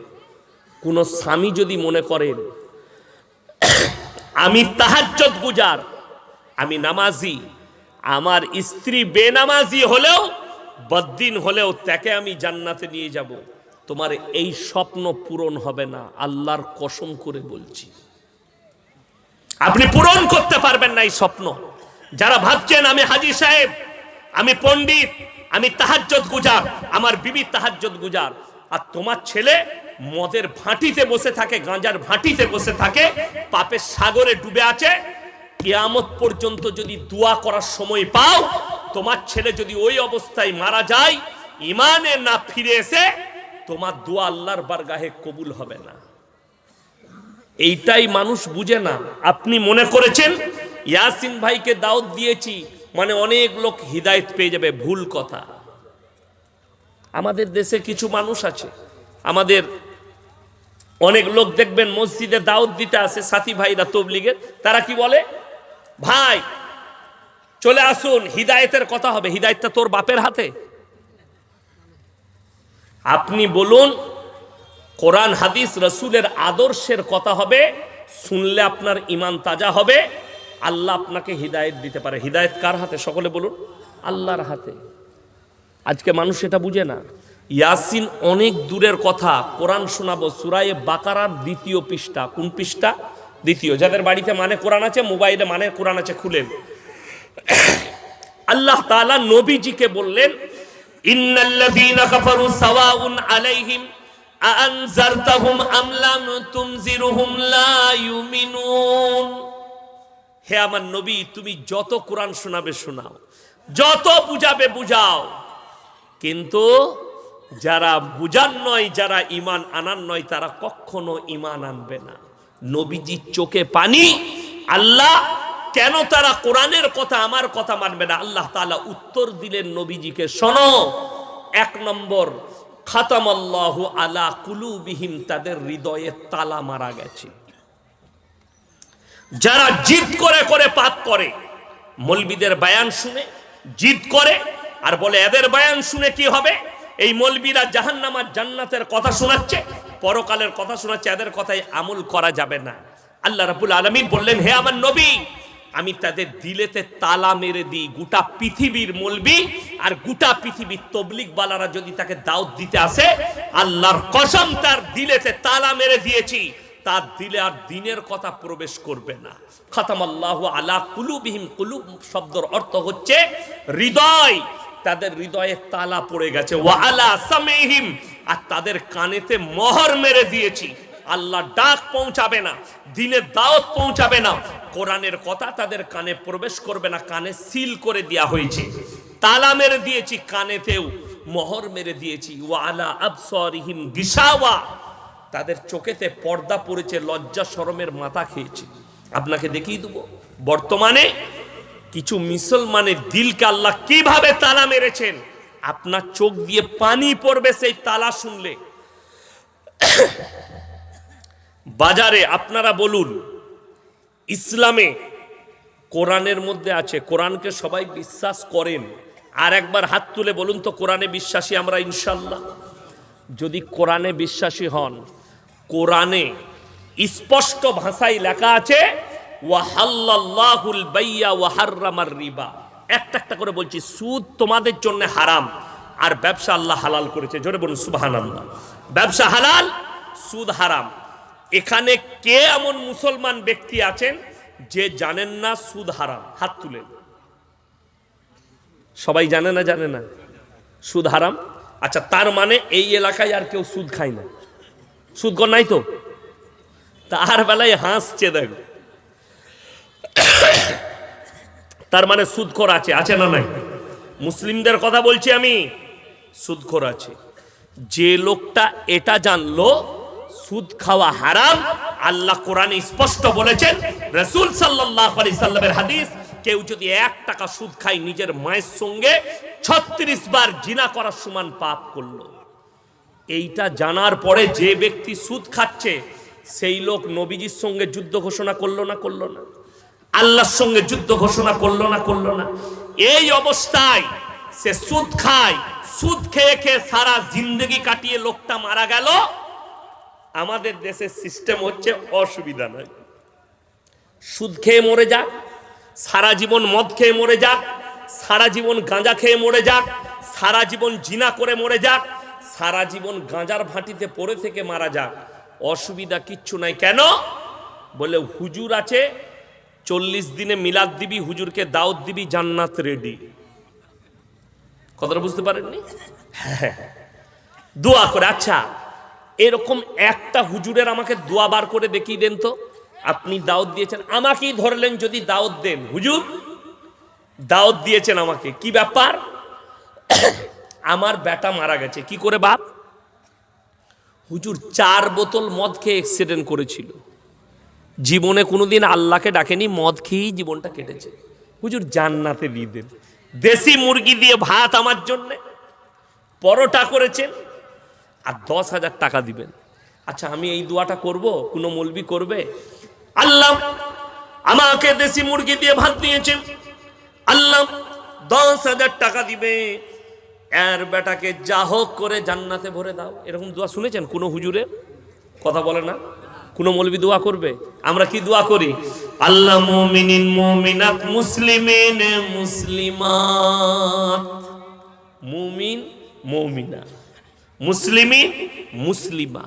কোন স্বামী যদি মনে করেন আমি তাহাজ্জুদ গুজার, আমি নামাজি, আমার স্ত্রী বেনামাজি হলেও বদ্দিন হলেও তাকে আমি জান্নাতে নিয়ে যাব, তোমার এই স্বপ্ন পূরণ হবে না, আল্লাহর কসম করে বলছি। আপনি পূরণ করতে পারবেন না এই স্বপ্ন। যারা ভাবছেন আমি হাজী সাহেব, আমি পণ্ডিত, আমি তাহাজ্জুদ গুজার, আমার বিবি তাহাজ্জুদ গুজার, আর তোমার ছেলে মদের ভাটিতে বসে থাকে, গাঁজার ভাটিতে বসে থাকে, পাপের সাগরে ডুবে আছে, কিয়ামত পর্যন্ত যদি দোয়া করার সময় পাও, তোমার ছেলে যদি ওই অবস্থায় মারা যায়, ইমানে না ফিরে এসে, তোমার দোয়া আল্লাহর বারগাহে কবুল হবে না। এইটাই মানুষ বুঝে না। আপনি মনে করেছেন ইয়াসিন ভাইকে দাওয়াত দিয়েছি মানে অনেক লোক হিদায়েত পেয়ে যাবে, ভুল কথা। আমাদের দেশে কিছু মানুষ আছে, আমাদের অনেক লোক দেখবেন মসজিদে দাওয়াত দিতে আসে, সাথী ভাইরা তবলিগের, তারা কি বলে, ভাই চলে আসুন, হিদায়েতের কথা হবে। হিদায়েতটা তোর বাপের হাতে? আপনি বলুন, কোরআন হাদিস রাসূলের আদর্শের কথা হবে, শুনলে আপনার ঈমান তাজা হবে, আল্লাহ আপনাকে হিদায়েত দিতে পারে। হিদায়েত কার হাতে? সকলে বলুন, আল্লাহর হাতে। আজকে মানুষ এটা বুঝে না। ইয়াসিন অনেক দূরের কথা, কোরআন শোনাবো সূরা বাকারার ২য় পৃষ্ঠা। কোন পৃষ্ঠা? ২য়। যাদের বাড়িতে মানে কোরআন আছে, মোবাইলে মানে কোরআন আছে, খুলেন। আল্লাহ তাআলা নবীজিকে বললেন, ইন্নাল্লাযীনা কাফারু সাওয়াউন আলাইহিম আনজারতাহুম আম লাম তুনজিরহুম লা ইউমিনুন। হে আমার নবী, তুমি যত কোরআন শোনাবে শোনাও, যত বুঝাবে বুঝাও, কিন্তু যারা বুঝার নয়, যারা ঈমান আনার নয়, তারা কখনো ঈমান আনবে না। নবীজির চোখে পানি। আল্লাহ কেন তারা কোরআনের কথা, আমার কথা মানবে না? আল্লাহ তাআলা উত্তর দিলেন নবীজিকে, শোনো, ১ নম্বর, খাতামাল্লাহু আলা কুলুবিহিম, তাদের হৃদয়ে তালা মারা গেছে। যারা জিদ করে করে পাপ করে, মৌলবীদের বয়ান শুনে জিদ করে আর বলে এদের বয়ান শুনে কি হবে, এই মৌলবীরা জাহান্নাম আর জান্নাতের কথা শোনাচ্ছে, পরকালের কথা শোনাচ্ছে, এদের কথায় আমল করা যাবে না। আল্লাহ রাব্বুল আলামিন বললেন, হে আমার নবী, আমি তাদের দিলেতে তালা মেরে দিই। গোটা পৃথিবীর মৌলবী আর গোটা পৃথিবীর তবলিগওয়ালারা যদি তাকে দাওয়াত দিতে আসে, আল্লাহর কসম তার দিলেতে তালা মেরে দিয়েছি, তার দিলে আর দ্বীনের কথা প্রবেশ করবে না। খাতামাল্লাহু আলা কুলুবিহিম, কুলুব শব্দের অর্থ হচ্ছে হৃদয়, তাদের হৃদয়ে তালা পড়ে গেছে। ওয়া আলা সামিহিম, আর তাদের কানেতে মোহর মেরে দিয়েছি। আল্লাহ ডাক পৌঁছাবে না, দ্বীনের দাওয়াত পৌঁছাবে না, কোরআনের কথা তাদের কানে প্রবেশ করবে না, কানে সিল করে দেয়া হয়েছে, তালা মেরে দিয়েছি, কানেতেও মোহর মেরে দিয়েছি। ওয়া আলা আবসারিহিম গিশাওয়া, তাদের চোখেতে পর্দা পড়েছে, লজ্জা শরমের মাথা খেয়েছে। আপনাকে দেখিয়ে দেবো বর্তমানে কিছু মুসলমানের দিলকে আল্লাহ কিভাবে তালা মেরেছেন। আপনার চোখ দিয়ে পানি পড়বে সেই তালা শুনলে। বাজারে আপনারা বলুন, ইসলামে কোরআনের মধ্যে আছে, কোরআনকে সবাই বিশ্বাস করেন, আর একবার হাত তুলে বলুন তো কোরআনে বিশ্বাসী আমরা ইনশাল্লাহ। যদি কোরআনে বিশ্বাসী হন, কোরআনে স্পষ্ট ভাষায় লেখা আছে ওয়াহাল্লাল্লাহুল বাইয়া ওয়া হাররামার রিবা। একটা একটা করে বলছি, সুদ তোমাদের জন্য হারাম আর ব্যবসা আল্লাহ হালাল করেছে। জোরে বলুন সুবহানাল্লাহ। ব্যবসা হালাল, সুদ হারাম। এখানে কে এমন মুসলমান ব্যক্তি আছেন যে জানেন না সুদ হারাম? হাত তুলেন। সবাই জানে না? জানে না সুদ হারাম? আচ্ছা, তার মানে এই এলাকায় আর কেউ সুদ খায় না? সুদ কর নাই তো? তার বেলায় হাসছে দেখো। তার মানে সুদখোর আছে, আছে না নাই? মুসলিমদের কথা বলছি আমি, সুদখোর আছে। যে লোকটা এটা জানলো সুদ খাওয়া হারাম, আল্লাহ কোরআনে স্পষ্ট বলেছেন, রাসূল সাল্লাল্লাহু আলাইহি সাল্লামের হাদিস, কেউ যদি 1 টাকা সুদ খায় নিজের মায়ের সঙ্গে 36 বার জিনা করার সমান পাপ করলো। এইটা জানার পরে যে ব্যক্তি সুদ খাচ্ছে সেই লোক নবীজির সঙ্গে যুদ্ধ ঘোষণা করলো না? করলো না? আল্লাহর সঙ্গে যুদ্ধ ঘোষণা করলো না? করলো না? এই অবস্থায় সে সুদ খায়, সুদ খেয়ে খেয়ে সারা জিন্দগি কাটিয়ে লোকটা মারা গেল। আমাদের দেশের সিস্টেম হচ্ছে অসুবিধা নাই, সুদ খেয়ে মরে যাক, সারা জীবন মদ খেয়ে মরে যাক, সারা জীবন গাঁজা খেয়ে মরে যাক, সারা জীবন জিনা করে মরে যাক, সারা জীবন গাঁজার ভাটিতে পড়ে থেকে মারা যাক, অসুবিধা কিচ্ছু নাই। কেন? বলে হুজুর আছে, 40 দিনে মিলাদ দিবি, হুজুরকে দাওয়াত দিবি, জান্নাত রেডি। কথাটা বুঝতে পারেননি? হ্যাঁ, দোয়া করে। আচ্ছা, এরকম একটা হুজুরের আমাকে দোয়া বার করে দেখিয়ে দেন তো। আপনি দাওয়াত দিয়েছেন, আমাকেই ধরলেন যদি দাওয়াত দেন, হুজুর দাওয়াত দিয়েছেন আমাকে, কি ব্যাপার? আমার বেটা মারা গেছে। কি করে বাপ? হুজুর 4 বোতল মদ খেয়ে অ্যাক্সিডেন্ট করেছিল, জীবনে কোনোদিন আল্লাহকে ডাকেনি, মদ খেয়েই জীবনটা কেটেছে। হুজুর জান্নাতে দিয়ে দেন। দেশি মুরগি দিয়ে ভাত আমার জন্য, পরোটা করেছেন, আর 10,000 টাকা দিবেন। আচ্ছা, আমি এই দোয়াটা করব, কোনো মৌলবি করবে? আল্লাহ আমাকে দেশি মুরগি দিয়ে ভাত দিয়েছেন, আল্লাহ 10,000 টাকা দিবে, এর বেটাকে যা হোক করে জান্নাতে ভরে দাও। এরকম দোয়া শুনেছেন কোনো হুজুরে? কথা বলে না। কোন মৌলবি দোয়া করবে? আমরা কি দোয়া করি? আল্লাহ মুমিনিন মুমিনাত মুসলিমিন মুসলিমাত, মুমিন মুমিনা, মুসলিমিন মুসলিমা।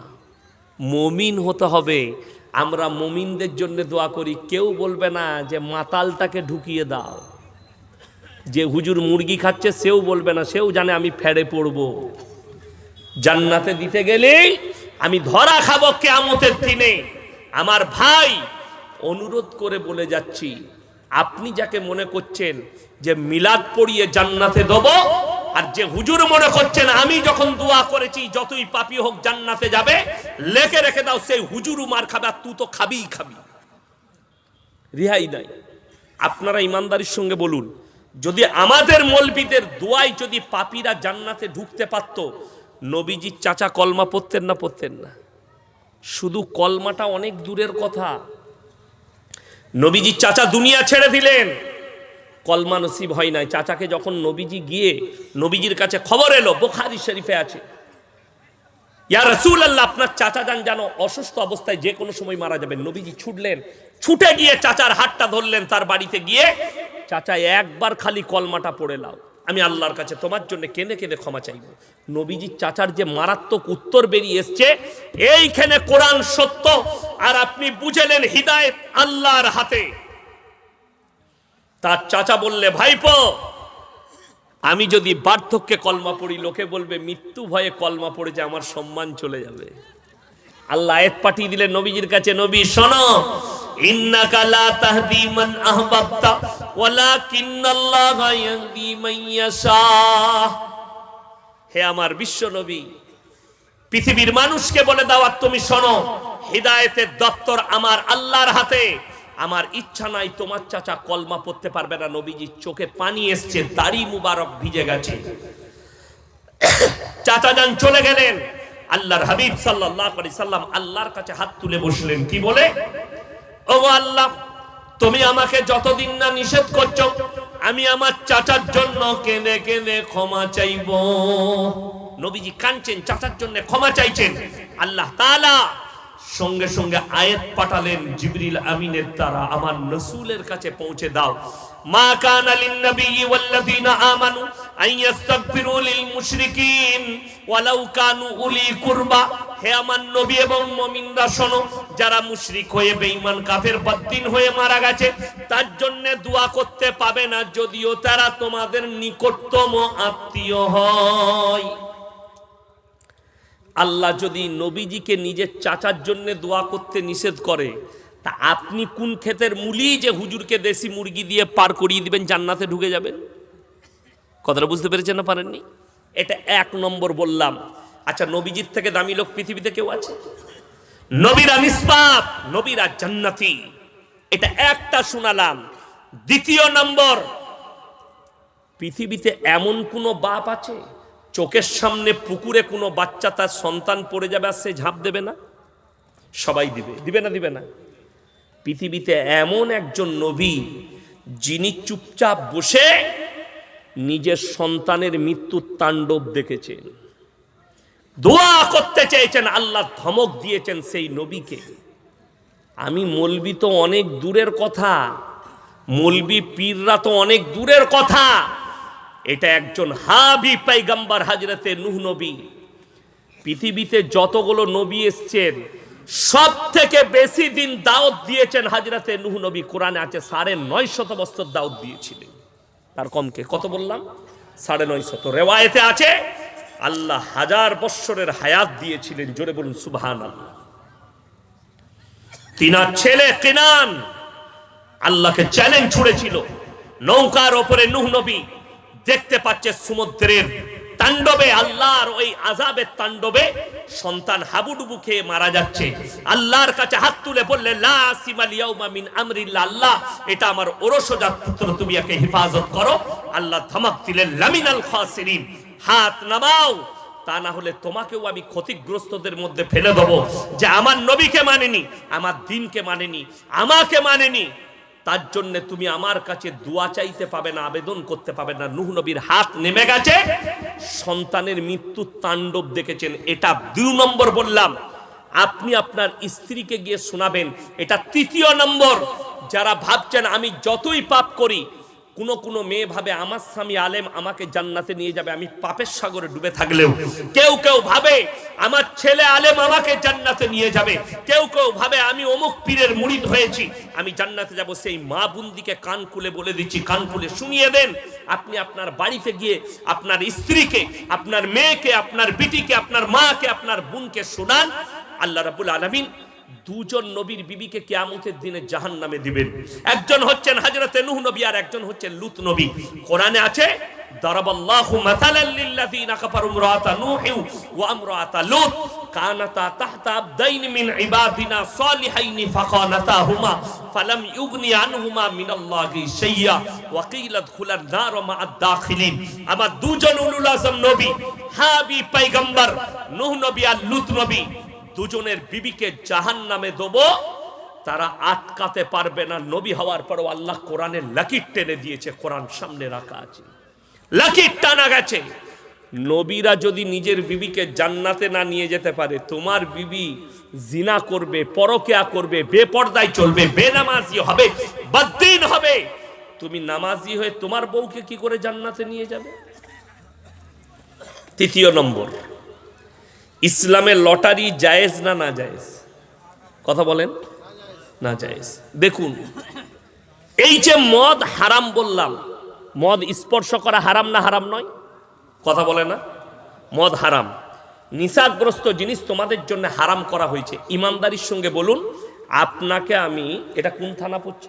মুমিন হতে হবে। আমরা মুমিনদের জন্য দোয়া করি, কেউ বলবে না যে মাতালটাকে ঢুকিয়ে দাও। যে হুজুর মুরগি খাচ্ছে সেও বলবে না, সেও জানে আমি ফেড়ে পড়ব। জান্নাতে দিতে গেলেই আমি ধরা খাবো কিয়ামতের দিনে। আমার ভাই, অনুরোধ করে বলে যাচ্ছি, আপনি যাকে মনে করছেন যে মিলাদ পড়িয়ে জান্নাতে দেব, আর যে হুজুর মনে করছেন আমি যখন দোয়া করেছি যতই পাপী হোক জান্নাতে যাবে, লেখে রেখে দাও, সেই হুজুরও মার খাবে, আর তুই তো খাবিই খাবি, রিহাই নাই। আপনারা ইমানদারির সঙ্গে বলুন, যদি আমাদের মৌলবীদের দোয়ায় যদি পাপীরা জান্নাতে ঢুকতে পারত, নবীজির চাচা কলমা পড়তেন না? পড়তেন না? শুধু কলমাটা অনেক দূরের কথা, নবীজির চাচা দুনিয়া ছেড়ে দিলেন, কলমা নসিব হয় নাই। চাচাকে যখন নবীজি গিয়ে নবীজির কাছে খবর এলো, বুখারী শরীফে আছে, ইয়া রাসূলুল্লাহ, আপনার চাচা যান জানো অসুস্থ অবস্থায় যে কোনো সময় মারা যাবেন। নবীজি ছুটলেন, ছুটে গিয়ে চাচার হাতটা ধরলেন, তার বাড়িতে গিয়ে, চাচা একবার খালি কলমাটা পড়ে লাও, আমি আল্লাহর কাছে তোমার জন্য কেঁদে কেঁদে ক্ষমা চাইব। নবীজির চাচার যে মারাত্মক উত্তর বেরিয়ে এসছে, এইখানে কোরআন সত্য আর আপনি বুঝেলেন হিদায়েত আল্লাহর হাতে। তার চাচা বললে, ভাইপো, আমি যদি বার্ধক্যে কলমা পড়ি, লোকে বলবে মৃত্যু ভয়ে কলমা পড়েছে, আমার সম্মান চলে যাবে। আল্লাহ আয়াত পাঠিয়ে দিলেন নবীজির কাছে, নবী শোনো, ইন্নাকা লা তাহদি মান আহবাবতা ওয়ালাকিন্নাল্লাহা ইয়াহদি মান ইয়াশা। হে আমার বিশ্ব নবী, পৃথিবীর মানুষকে বলে দাও, আর তুমি শোনো, হিদায়েতের দপ্তর আমার আল্লাহর হাতে। আমার ইচ্ছা নাই তোমার চাচা কলমা পড়তে পারবে না। নবীজির চোখে পানি এসছে, দাড়ি মুবারক ভিজে গেছে। চাচা যান চলে গেলেন, আল্লাহর হাবিব সাল্লাল্লাহু আলাইহি সাল্লাম আল্লাহর কাছে হাত তুলে বসলেন, কি বলে? ওগো আল্লাহ, তুমি আমাকে যতদিন না নিষেধ করছো, আমি আমার চাচার জন্য কেঁদে কেঁদে ক্ষমা চাইব। নবীজি কাঁদছেন, চাচার জন্য ক্ষমা চাইছেন। আল্লাহ তাআলা সঙ্গে সঙ্গে আয়াত পাঠালেন জিবরিল আমিনের দ্বারা, আমার রাসূলের কাছে পৌঁছে দাও, মা কানা লিন-নবিয়্যি ওয়াল্লাযীনা আমানু আন ইস্তাগফিরু লিল মুশরিকিন ওয়ালাউ কানু উলি কুরবা। হে আমার নবী এবং মুমিনরা শোনো, যারা মুশরিক হয়ে বেঈমান কাফের বদ্দিন হয়ে মারা গেছে, তার জন্য দোয়া করতে পাবে না যদিও তারা তোমাদের নিকটতম আত্মীয় হয়। আল্লাহ যদি নবীজিকে নিজের চাচার জন্য দোয়া করতে নিষেধ করে, তা আপনি কোন ক্ষেতের মূলি যে হুজুরকে দেশি মুরগি দিয়ে পার করিয়ে দিবেন, জান্নাতে ঢুকে যাবেন? কথাটা বুঝতে পেরেছেন না পারেননি? এটা এক নম্বর বললাম। আচ্ছা, নবীজির থেকে দামি লোক পৃথিবীতে কেউ আছে? নবীরা নিষ্পাপ, নবীরা জান্নাতি, এটা একটা শোনালাম। দ্বিতীয় নম্বর, পৃথিবীতে এমন কোনো বাপ আছে চোখের সামনে পুকুরে কোনো বাচ্চা তার সন্তান পড়ে যাবে আর সে ঝাঁপ দেবে না? সবাই দিবে, দিবে না? দিবে না? পৃথিবীতে এমন একজন নবী যিনি চুপচাপ বসে নিজের সন্তানের মৃত্যুর তাণ্ডব দেখেছেন, দোয়া করতে চেয়েছেন, আল্লাহ ধমক দিয়েছেন সেই নবীকে। আমি মৌলবি তো অনেক দূরের কথা, মৌলবি পীররা তো অনেক দূরের কথা, এটা একজন হাবি পয়গম্বর হযরতে নূহ নবী। পৃথিবীতে যতগুলো নবী এসেছেন সব থেকে বেশি দিন দাওয়াত দিয়েছেন হযরতে নূহ নবী। কোরআনে আছে 950 বছর দাওয়াত দিয়েছিলেন। তার কমকে কত বললাম? 950। রিওয়ায়েতে আছে আল্লাহ 1000 বছরের হায়াত দিয়েছিলেন। জোরে বলুন সুবহানাল্লাহ। তিনার ছেলে কিনান আল্লাহকে চ্যালেঞ্জ ছুড়েছিল, নৌকার ওপরে নূহ নবী দেখতে পাচ্ছে সমুদ্রের তাণ্ডবে, আল্লাহর ওই আযাবের তাণ্ডবে সন্তান হাবুডুবু খেয়ে মারা যাচ্ছে। আল্লাহর কাছে হাত তুলে বললে, লা আসিমাল ইয়াউমা মিন আমরিল্লাহ, আল্লাহ এটা আমার ওরসজাত পুত্র, তুমি একে হেফাজত করো। আল্লাহ ধমক দিলেন, লামিনাল খাসিরিন, হাত নামাও, তা না হলে তোমাকেও আমি ক্ষতিগ্রস্তদের মধ্যে ফেলে দেবো। যে আমার নবীকে মানেনি, আমার দ্বীনকে মানেনি, আমাকে মানেনি, তার জন্য তুমি আমার কাছে দোয়া চাইতে পাবে না, আবেদন করতে পাবে না। নূহ নবীর হাত নেমে গেছে, সন্তানের মৃত্যু তাণ্ডব দেখেছেন। এটা 2 নম্বর বললাম। আপনি আপনার স্ত্রীকে গিয়ে শোনাবেন। এটা 3য় নম্বর। যারা ভাবছেন আমি যতই পাপ করি, কোন মেয়ে ভাবে আমার স্বামী আলেম আমাকে জান্নাতে নিয়ে যাবে, আমি পাপের সাগরে ডুবে থাকলেও। কেউ কেউ ভাবে আমার ছেলে আলেম আমাকে জান্নাতে নিয়ে যাবে, কেউ কেউ ভাবে আমি অমুক পীরের মুরিদ হয়েছি আমি জান্নাতে যাব। সেই মা বুন্দিকে কান খুলে বলে দিচ্ছি, কান খুলে শুনিয়ে দেন। আপনি আপনার বাড়িতে গিয়ে আপনার স্ত্রীকে, আপনার মেয়েকে, আপনার বিটিকে, আপনার মাকে, আপনার বোনকে শোনান। আল্লাহ রাব্বুল আলামিন 2 জন নবীর বিবিকে কিয়ামতের দিনে জাহান্নামে দিবেন। একজন হচ্ছেন হযরতে নূহ নবী আর একজন হচ্ছেন লূত নবী। কোরআনে আছে, দারাবাল্লাহু মাসালাল লিল্লাযিনা কাফারু ইমরাআতা নূহ ওয়া ইমরাআতা লূত কানাতা তাহতা আবদাইন মিন ইবাদিনা সালিহাইন ফাখানাতাহুমা ফালাম ইউগনি আনহুমা মিনাল্লাহি শাইয়্যা ওয়া কিলা দুখুলান নার মা'আদ দাখিলিন। আমার 2 জন উলুল আযম নবী, হাবি পয়গম্বর নূহ নবী আর লূত নবী, 2 জনের বিবিকে জাহান্নামে দেব, তারা আটকাতে পারবে না। নবী হওয়ার পরও আল্লাহ কোরআনে লাকির টেনে দিয়েছে, কোরআন সামনে রাখা আছে, লাকির টানা গেছে। নবীরা যদি নিজের বিবিকে জান্নাতে না নিয়ে যেতে পারে, তোমার বিবি জিনা করবে, পরকিয়া করবে, বেপরদায় চলবে, বেনামাজি হবে, বদ্দিন হবে, তুমি নামাজি হয়ে তোমার বউকে কি করে জান্নাতে নিয়ে যাবে? 3য় নম্বর, ইসলামে লটারি জায়েজ না না জায়েজ? কথা বলেন, না জায়েজ। দেখুন, এই যে মদ হারাম বললাম, মদ স্পর্শ করা হারাম না হারাম নয়? কথা বলে না? মদ হারাম, নিশাগ্রস্ত জিনিস তোমাদের জন্য হারাম করা হয়েছে। ইমানদারির সঙ্গে বলুন, আপনাকে আমি, এটা কোন থানা পড়ছে?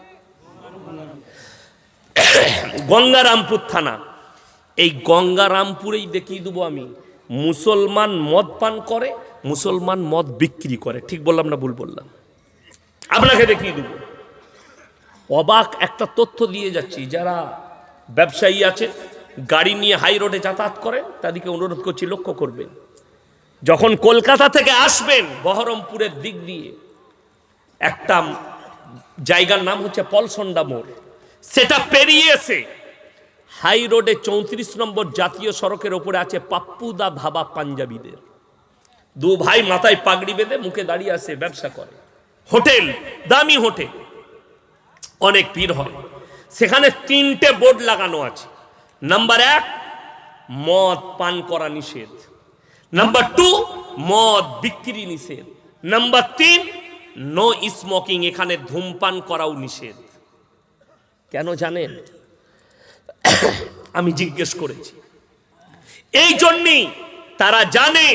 গঙ্গারামপুর থানা। এই গঙ্গারামপুরেই দেখিয়ে দেবো আমি, মুসলমান মদ পান করে, মুসলমান মদ বিক্রি করে। ঠিক বললাম না ভুল বললাম? আপনাকে দেখিয়ে দেব। অবাক একটা তথ্য দিয়ে যাচ্ছি, যারা ব্যবসায়ী আছে, গাড়ি নিয়ে হাই রোডে যাতায়াত করেন, তাদেরকে অনুরোধ করছি লক্ষ্য করবেন। যখন কলকাতা থেকে আসবেন বহরমপুরের দিক দিয়ে একটা জায়গার নাম হচ্ছে পলসন্ডা মোড়, সেটা পেরিয়ে এসে হাই রোডে 34 নম্বর জাতীয় সড়কের ওপরে আছে পাপ্পুদা ধাবা পাঞ্জাবিদের। দু ভাই মাথায় পাগড়ি বেঁধে মুখে দাঁড়িয়ে আসে, ব্যবসা করে, হোটেল, দামি হোটেল, অনেক ভিড় হয়। সেখানে 3টে বোর্ড লাগানো আছে। নাম্বার 1, মদ পান করা নিষেধ। নাম্বার 2, মদ বিক্রি নিষেধ। নাম্বার 3, নো স্মোকিং, এখানে ধূমপান করাও নিষেধ। কেন জানেন? আমি জিজ্ঞেস করেছি। এই জন্যই তারা জানে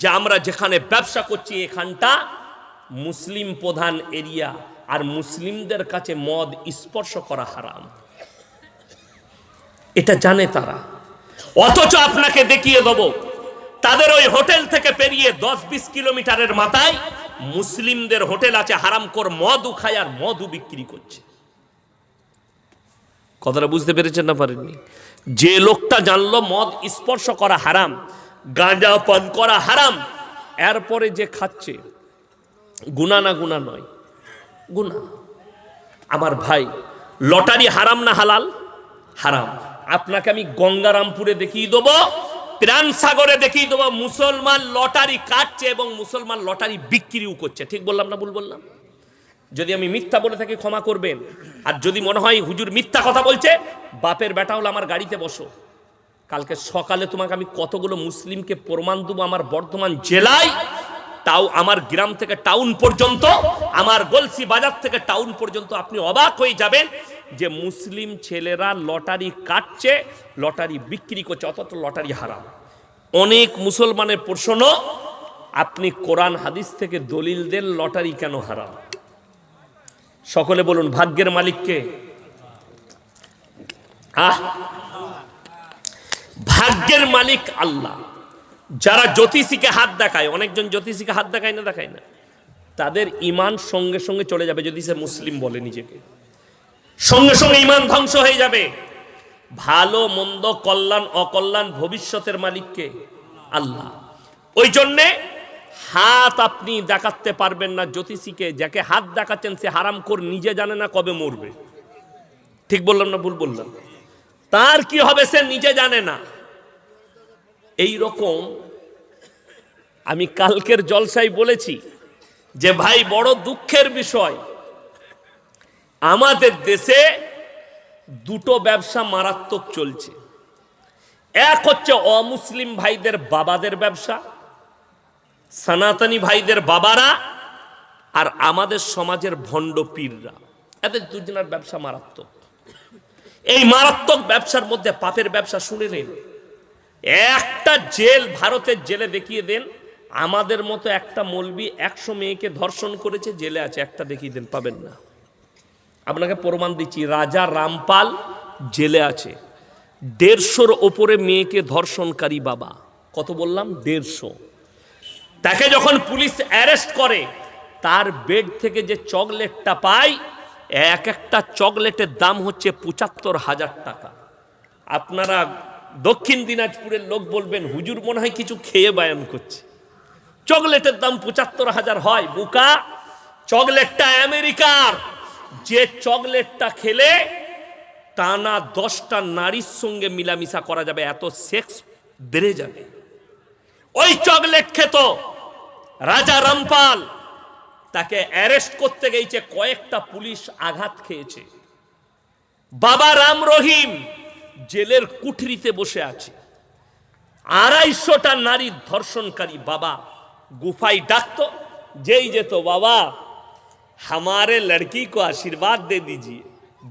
যে আমরা যেখানে ব্যবসা করছি এখানটা মুসলিম প্রধান এরিয়া, আর মুসলিমদের কাছে মদ স্পর্শ করা হারাম, এটা জানে তারা। অথচ আপনাকে দেখিয়ে দেব তাদের ওই হোটেল থেকে পেরিয়ে 10-20 কিলোমিটারের মাথায় মুসলিমদের হোটেল আছে, হারামখোর মদও খায় আর মদও বিক্রি করছে। কথাটা বুঝতে পেরেছেন না পারেননি? যে লোকটা জানলো মদ স্পর্শ করা হারাম, গাঁজা পান করা হারাম, এরপরে যে খাচ্ছে, গুনাহ না গুনাহ নয়? গুনাহ। আমার ভাই, লটারি হারাম না হালাল? হারাম। আপনাকে আমি গঙ্গারামপুরে দেখিয়ে দেবো, প্রাণ সাগরে দেখিয়ে দেবো, মুসলমান লটারি কাটছে এবং মুসলমান লটারি বিক্রিও করছে। ঠিক বললাম না ভুল বললাম? যদি আমি মিথ্যা বলে থাকি ক্ষমা করবেন, আর যদি মনে হয় হুজুর মিথ্যা কথা বলছে, বাপের বেটা হলো আমার গাড়িতে বসো, কালকে সকালে তোমাকে আমি কতগুলো মুসলিমকে প্রমাণ দেবো আমার বর্ধমান জেলায়, তাও আমার গ্রাম থেকে টাউন পর্যন্ত, আমার গলসি বাজার থেকে টাউন পর্যন্ত। আপনি অবাক হয়ে যাবেন যে মুসলিম ছেলেরা লটারি কাটছে, লটারি বিক্রি করছে, অথচ লটারি হারাম। অনেক মুসলমানের প্রশ্ন, আপনি কোরআন হাদিস থেকে দলিল দেন লটারি কেন হারাম? সকলে বলুন, ভাগ্যের মালিককে? ভাগ্যের মালিক আল্লাহ। যারা জ্যোতিষীকে হাত দেখায়, অনেকজন জ্যোতিষীকে হাত দেখায় না, দেখায় না, তাদের ইমান সঙ্গে সঙ্গে চলে যাবে। যদি সে মুসলিম বলে নিজেকে, সঙ্গে সঙ্গে ইমান ধ্বংস হয়ে যাবে। ভালো মন্দ, কল্যাণ অকল্যাণ, ভবিষ্যতের মালিককে? আল্লাহ। ওই জন্যে হাত আপনি দেখাতে পারবেন না জ্যোতিষীকে। যাকে হাত দেখাচ্ছেন সে হারামখোর, নিজে জানে না কবে মরবে। ঠিক বললাম না ভুল বললাম? তার কি হবে সে নিজে জানে না। এই রকম আমি কালকের জলসায় বলেছি যে ভাই, বড় দুঃখের বিষয়, আমাদের দেশে দুটো ব্যবসা মারাত্মক চলছে। এক হচ্ছে অমুসলিম ভাইদের বাবাদের ব্যবসা, সনাতনী ভাইদের বাবারা, আর আমাদের সমাজের ভণ্ড পীররা। এদের দুজনের ব্যবসা মারাত্মক। এই মারাত্মক ব্যবসার মধ্যে পাপের ব্যবসা। শুনে নিন, একটা জেল, ভারতের জেলে দেখিয়ে দেন আমাদের মতো একটা মৌলবি 100 মেয়েকে ধর্ষণ করেছে, জেলে আছে, একটা দেখিয়ে দেন, পাবেন না। আপনাকে প্রমাণ দিচ্ছি, রাজা রামপাল জেলে আছে, 150-র ওপরে মেয়েকে ধর্ষণকারী বাবা। কত বললাম? 150। তাকে যখন পুলিশ অ্যারেস্ট করে, তার বেড থেকে যে চকলেটটা পায়, এক একটা চকলেটের দাম হচ্ছে 75,000 টাকা। আপনারা দক্ষিণ দিনাজপুরের লোক বলবেন হুজুর মনে হয় কিছু খেয়ে বায়ান করছে, চকলেটের দাম 75,000 হয়। বুকা, চকলেটটা আমেরিকার। যে চকলেটটা খেলে টানা 10টা নারীর সঙ্গে মিলামিশা করা যাবে, এত সেক্স বেড়ে যাবে। ওই চকলেট খেত রাজা রামপাল, তাকে অ্যারেস্ট করতে গেছে, কয়েকটা পুলিশ আঘাত খেয়েছে। বাবা রাম রহিম জেলের কুঠরিতে বসে আছে, 250টা নারী ধর্ষণকারী বাবা গুফায় ডাকতো, যেই যেত, বাবা हमारे लड़की को आशीर्वाद दे दीजिए,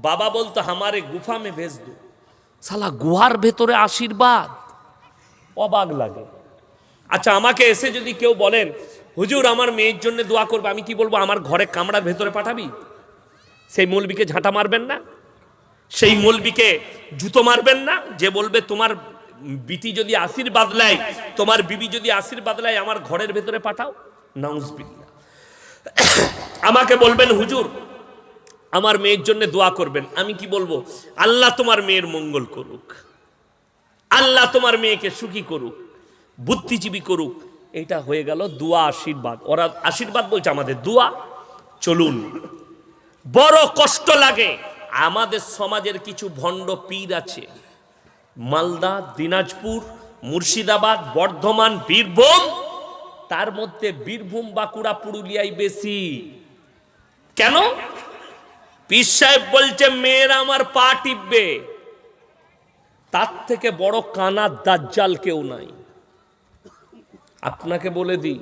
बाबा बोलतो हमारे गुफा में भेज दो। साला गुहार ভেতরে আশীর্বাদ, অবাক লাগে। আচ্ছা, আমাকে এসে যদি কেউ বলেন হুজুর আমার মেয়ের জন্য দোয়া করবে, আমি কি বলবো? আমার ঘরে কামড়ার ভেতরে পাঠাবি? সেই মৌলবীকে ঝাঁটা মারবেন না? সেই মৌলবীকে জুতো মারবেন না? যে বলবে তোমার বিটি যদি আশীর্বাদ নেয়, তোমার বিবি যদি আশীর্বাদ নেয়, আমার ঘরের ভেতরে পাঠাও। নাউজুবিল্লাহ। আমাকে বলবেন হুজুর আমার মেয়ের জন্য দোয়া করবেন, আমি কি বলবো? আল্লাহ তোমার মেয়ের মঙ্গল করুক, আল্লাহ তোমার মেয়েকে সুখী করুক, বুদ্ধিজীবী করুক, এটা হয়ে গেল দোয়া আশীর্বাদ। ওরা আশীর্বাদ বলছে, আমাদের দোয়া। চলুন, বড় কষ্ট লাগে। আমাদের সমাজের কিছু ভণ্ড পীর আছে, মালদা, দিনাজপুর, মুর্শিদাবাদ, বর্ধমান, বীরভূম, তার মধ্যে বীরভূম, বাঁকুড়া, পুরুলিয়ায় বেশি। কেন? পীর সাহেব বলছে মেয়েরা আমার পা টিপবে। তার থেকে বড় কানা দাজ্জাল কেউ নাই। আপনাকে বলে দিই,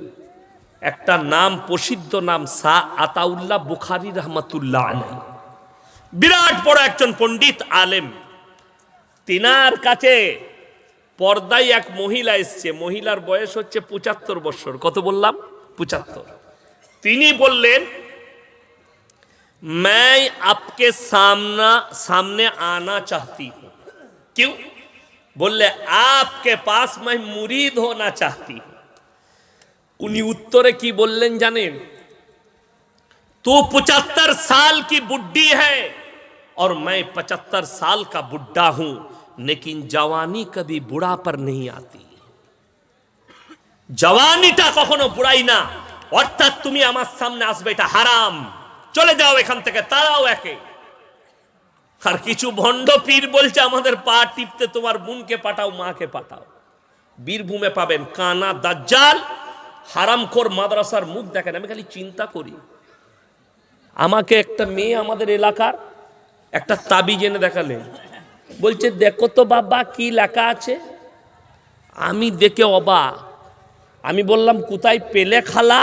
একটা নাম, প্রসিদ্ধ নাম, শাহ আতাউল্লাহ বুখারী রহমাতুল্লাহ আলাইহি, বিরাট বড় একজন পণ্ডিত আলেম। তিনার কাছে পর্দায় এক মহিলা এসছে, মহিলার বয়স হচ্ছে ৭৫ বছর। কত বললাম? ৭৫। তিনি বললেন, मैं आपके सामने आना चाहती हूं। क्यों? बोले आपके पास मैं मुरीद होना चाहती हूं। उन्हीं उत्तरे की बोलें जाने, तू 75 साल की बुड्ढी है और मैं 75 साल का बुड्ढा हूं, लेकिन जवानी कभी बुढ़ा पर नहीं आती। जवानीटा कखनो बुढ़ाई ना, अर्थात तुमी आमार सामने आसबे এটা হারাম, চলে যাও এখান থেকে, তারাও একে। আর কিছু ভণ্ড পীর বলছে আমাদের পা টিপতে তোমার বোনকে পাঠাও, মাকে পাঠাও। বীরভূমে পাবেন কানা দাজ্জাল, হারামখোর মাদ্রাসার মুখ দেখেন। আমি খালি চিন্তা করি, আমাকে একটা মেয়ে আমাদের এলাকার একটা তাবিজ এনে দেখালেন, বলছে দেখো তো বাবা কি লেখা আছে। আমি দেখে অবাক। আমি বললাম কোথায় পেলে খালা?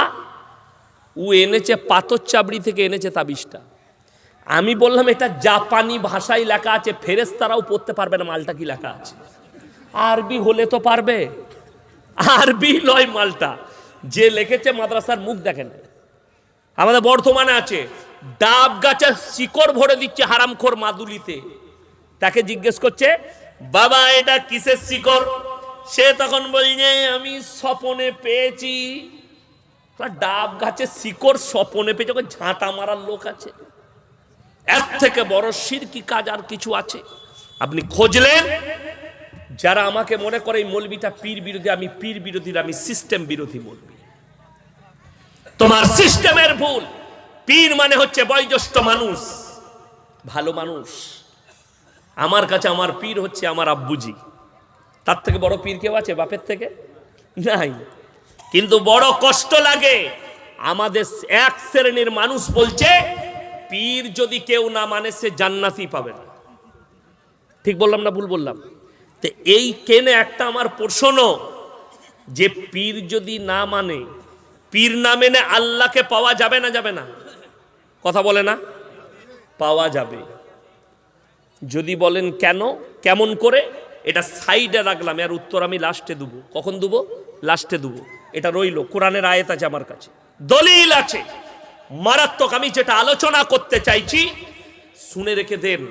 ও এনেছে পাথর চাবড়ি থেকে এনেছে তাবিজটা। আমি বললাম এটা জাপানি ভাষায় লেখা আছে, ফেরেশতারাও পড়তে পারবে না মালটা কি লেখা আছে। আরবি হলে তো পারবে, আরবি নয় মালটা। যে লিখেছে মাদ্রাসার মুখ দেখেন। আমাদের বর্তমানে আছে, ডাব গাছে শিকড় ভরে দিচ্ছে হারামখোর মাদুলিতে। তাকে জিজ্ঞেস করছে, বাবা এটা কিসের শিকড়? সে তখন বলছে আমি স্বপনে পেয়েছি। ডাব গাছে শিকড় স্বপনে পেয়েছে, ওকে ঝাঁটা মারার লোক আছে। এর থেকে বড় শিরকি কাজ আর কিছু আছে? আপনি খোঁজলেন, যারা আমাকে মনে করে এই মৌলবিটা পীর বিরোধী, আমি পীর বিরোধী, আমি সিস্টেম বিরোধী মৌলবি। তোমার সিস্টেমের ভুল। পীর মানে হচ্ছে বয়োজ্যেষ্ঠ মানুষ, ভালো মানুষ। আমার কাছে আমার পীর হচ্ছে আমার আব্বুজি। তার থেকে বড় পীর কেউ আছে বাপের থেকে? নাই। কিন্তু বড় কষ্ট লাগে, আমাদের এক শ্রেণীর মানুষ বলছে পীর যদি কেউ না মানে সে জান্নাতই পাবে না। ঠিক বললাম না ভুল বললাম? তো এই কেনে একটা আমার প্রশ্ন, যে পীর যদি না মানে, পীর না মেনে আল্লাহকে পাওয়া যাবে না? যাবে না? কথা বলে না? পাওয়া যাবে। যদি বলেন কেন, কেমন করে, এটা সাইডে রাখলাম, এর উত্তর আমি লাস্টে দেবো। কখন দেবো? লাস্টে দেবো। এটা রইল, কোরআনের আয়াত আছে আমার কাছে, দলিল আছে মারাত্মক। আমি যেটা আলোচনা করতে চাইছি শুনে রেখে দেন।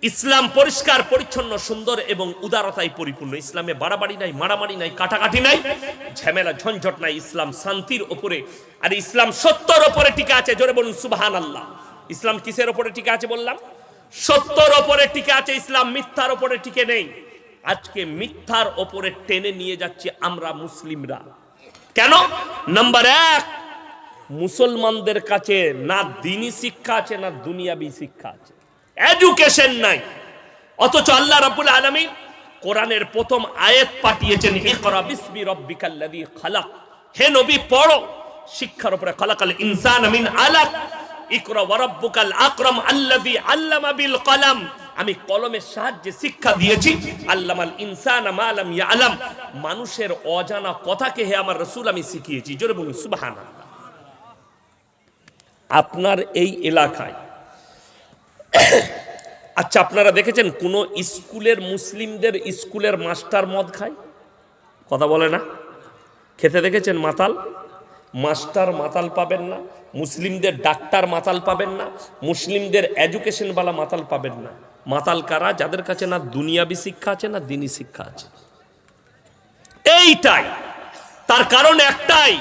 ইসলাম পরিষ্কার পরিচ্ছন্ন, সুন্দর এবং উদারতায় পরিপূর্ণ। ইসলামে বাড়াবাড়ি নাই, মারামারি নাই, কাটাকাটি নাই, ঝামেলা ঝঞ্ঝট নাই। ইসলাম শান্তির ওপরে, আর ইসলাম সত্যর ওপরে টিকে আছে। জোরে বলুন সুবহানাল্লাহ। ইসলাম কিসের ওপরে টিকে আছে বললাম? সত্যর ওপরে টিকে আছে ইসলাম, মিথ্যার ওপরে টিকে নেই। আজকে মিথ্যার ওপরে টেনে নিয়ে যাচ্ছে আমরা মুসলিমরা। কেন? নাম্বার 1, মুসলমানদের কাছে না দ্বীনি শিক্ষা আছে, না দুনিয়াবি শিক্ষা আছে, এডুকেশন নাই। অথচ আল্লাহ রাব্বুল আলামিন কোরআনের প্রথম আয়াত পাঠিয়েছেন, ইকরা বিসমি রাব্বিকাল্লাযী খালাক। হে নবী পড়ো, শিক্ষার উপরে। খালাকাল ইনসানা মিন আলাক, ইকরা ওয়া রাব্বুকাল আকরাম আল্লাযী আল্লামা বিল কলম। আমি কলমের সাহায্যে শিক্ষা দিয়েছি। আল্লামাল ইনসানা মা লাম ইয়ালাম, মানুষের অজানা কথাকে হে আমার রাসূল আমি শিখিয়েছি। জোরে বলুন সুবহানাল্লাহ। আপনার এই এলাকায় আচ্ছা আপনারা দেখেছেন কোন স্কুলের, মুসলিমদের স্কুলের মাস্টার মদ খায়? কথা বলে না? খেতে দেখেছেন? মাতাল মাস্টার মাতাল পাবেন না, মুসলিমদের ডাক্তার মাতাল পাবেন না, মুসলিমদের এডুকেশনওয়ালা মাতাল পাবেন না। মাতাল কারা? যাদের কাছে না দুনিয়াবি শিক্ষা আছে, না দ্বীনি শিক্ষা আছে। এইটাই তার কারণ একটাই,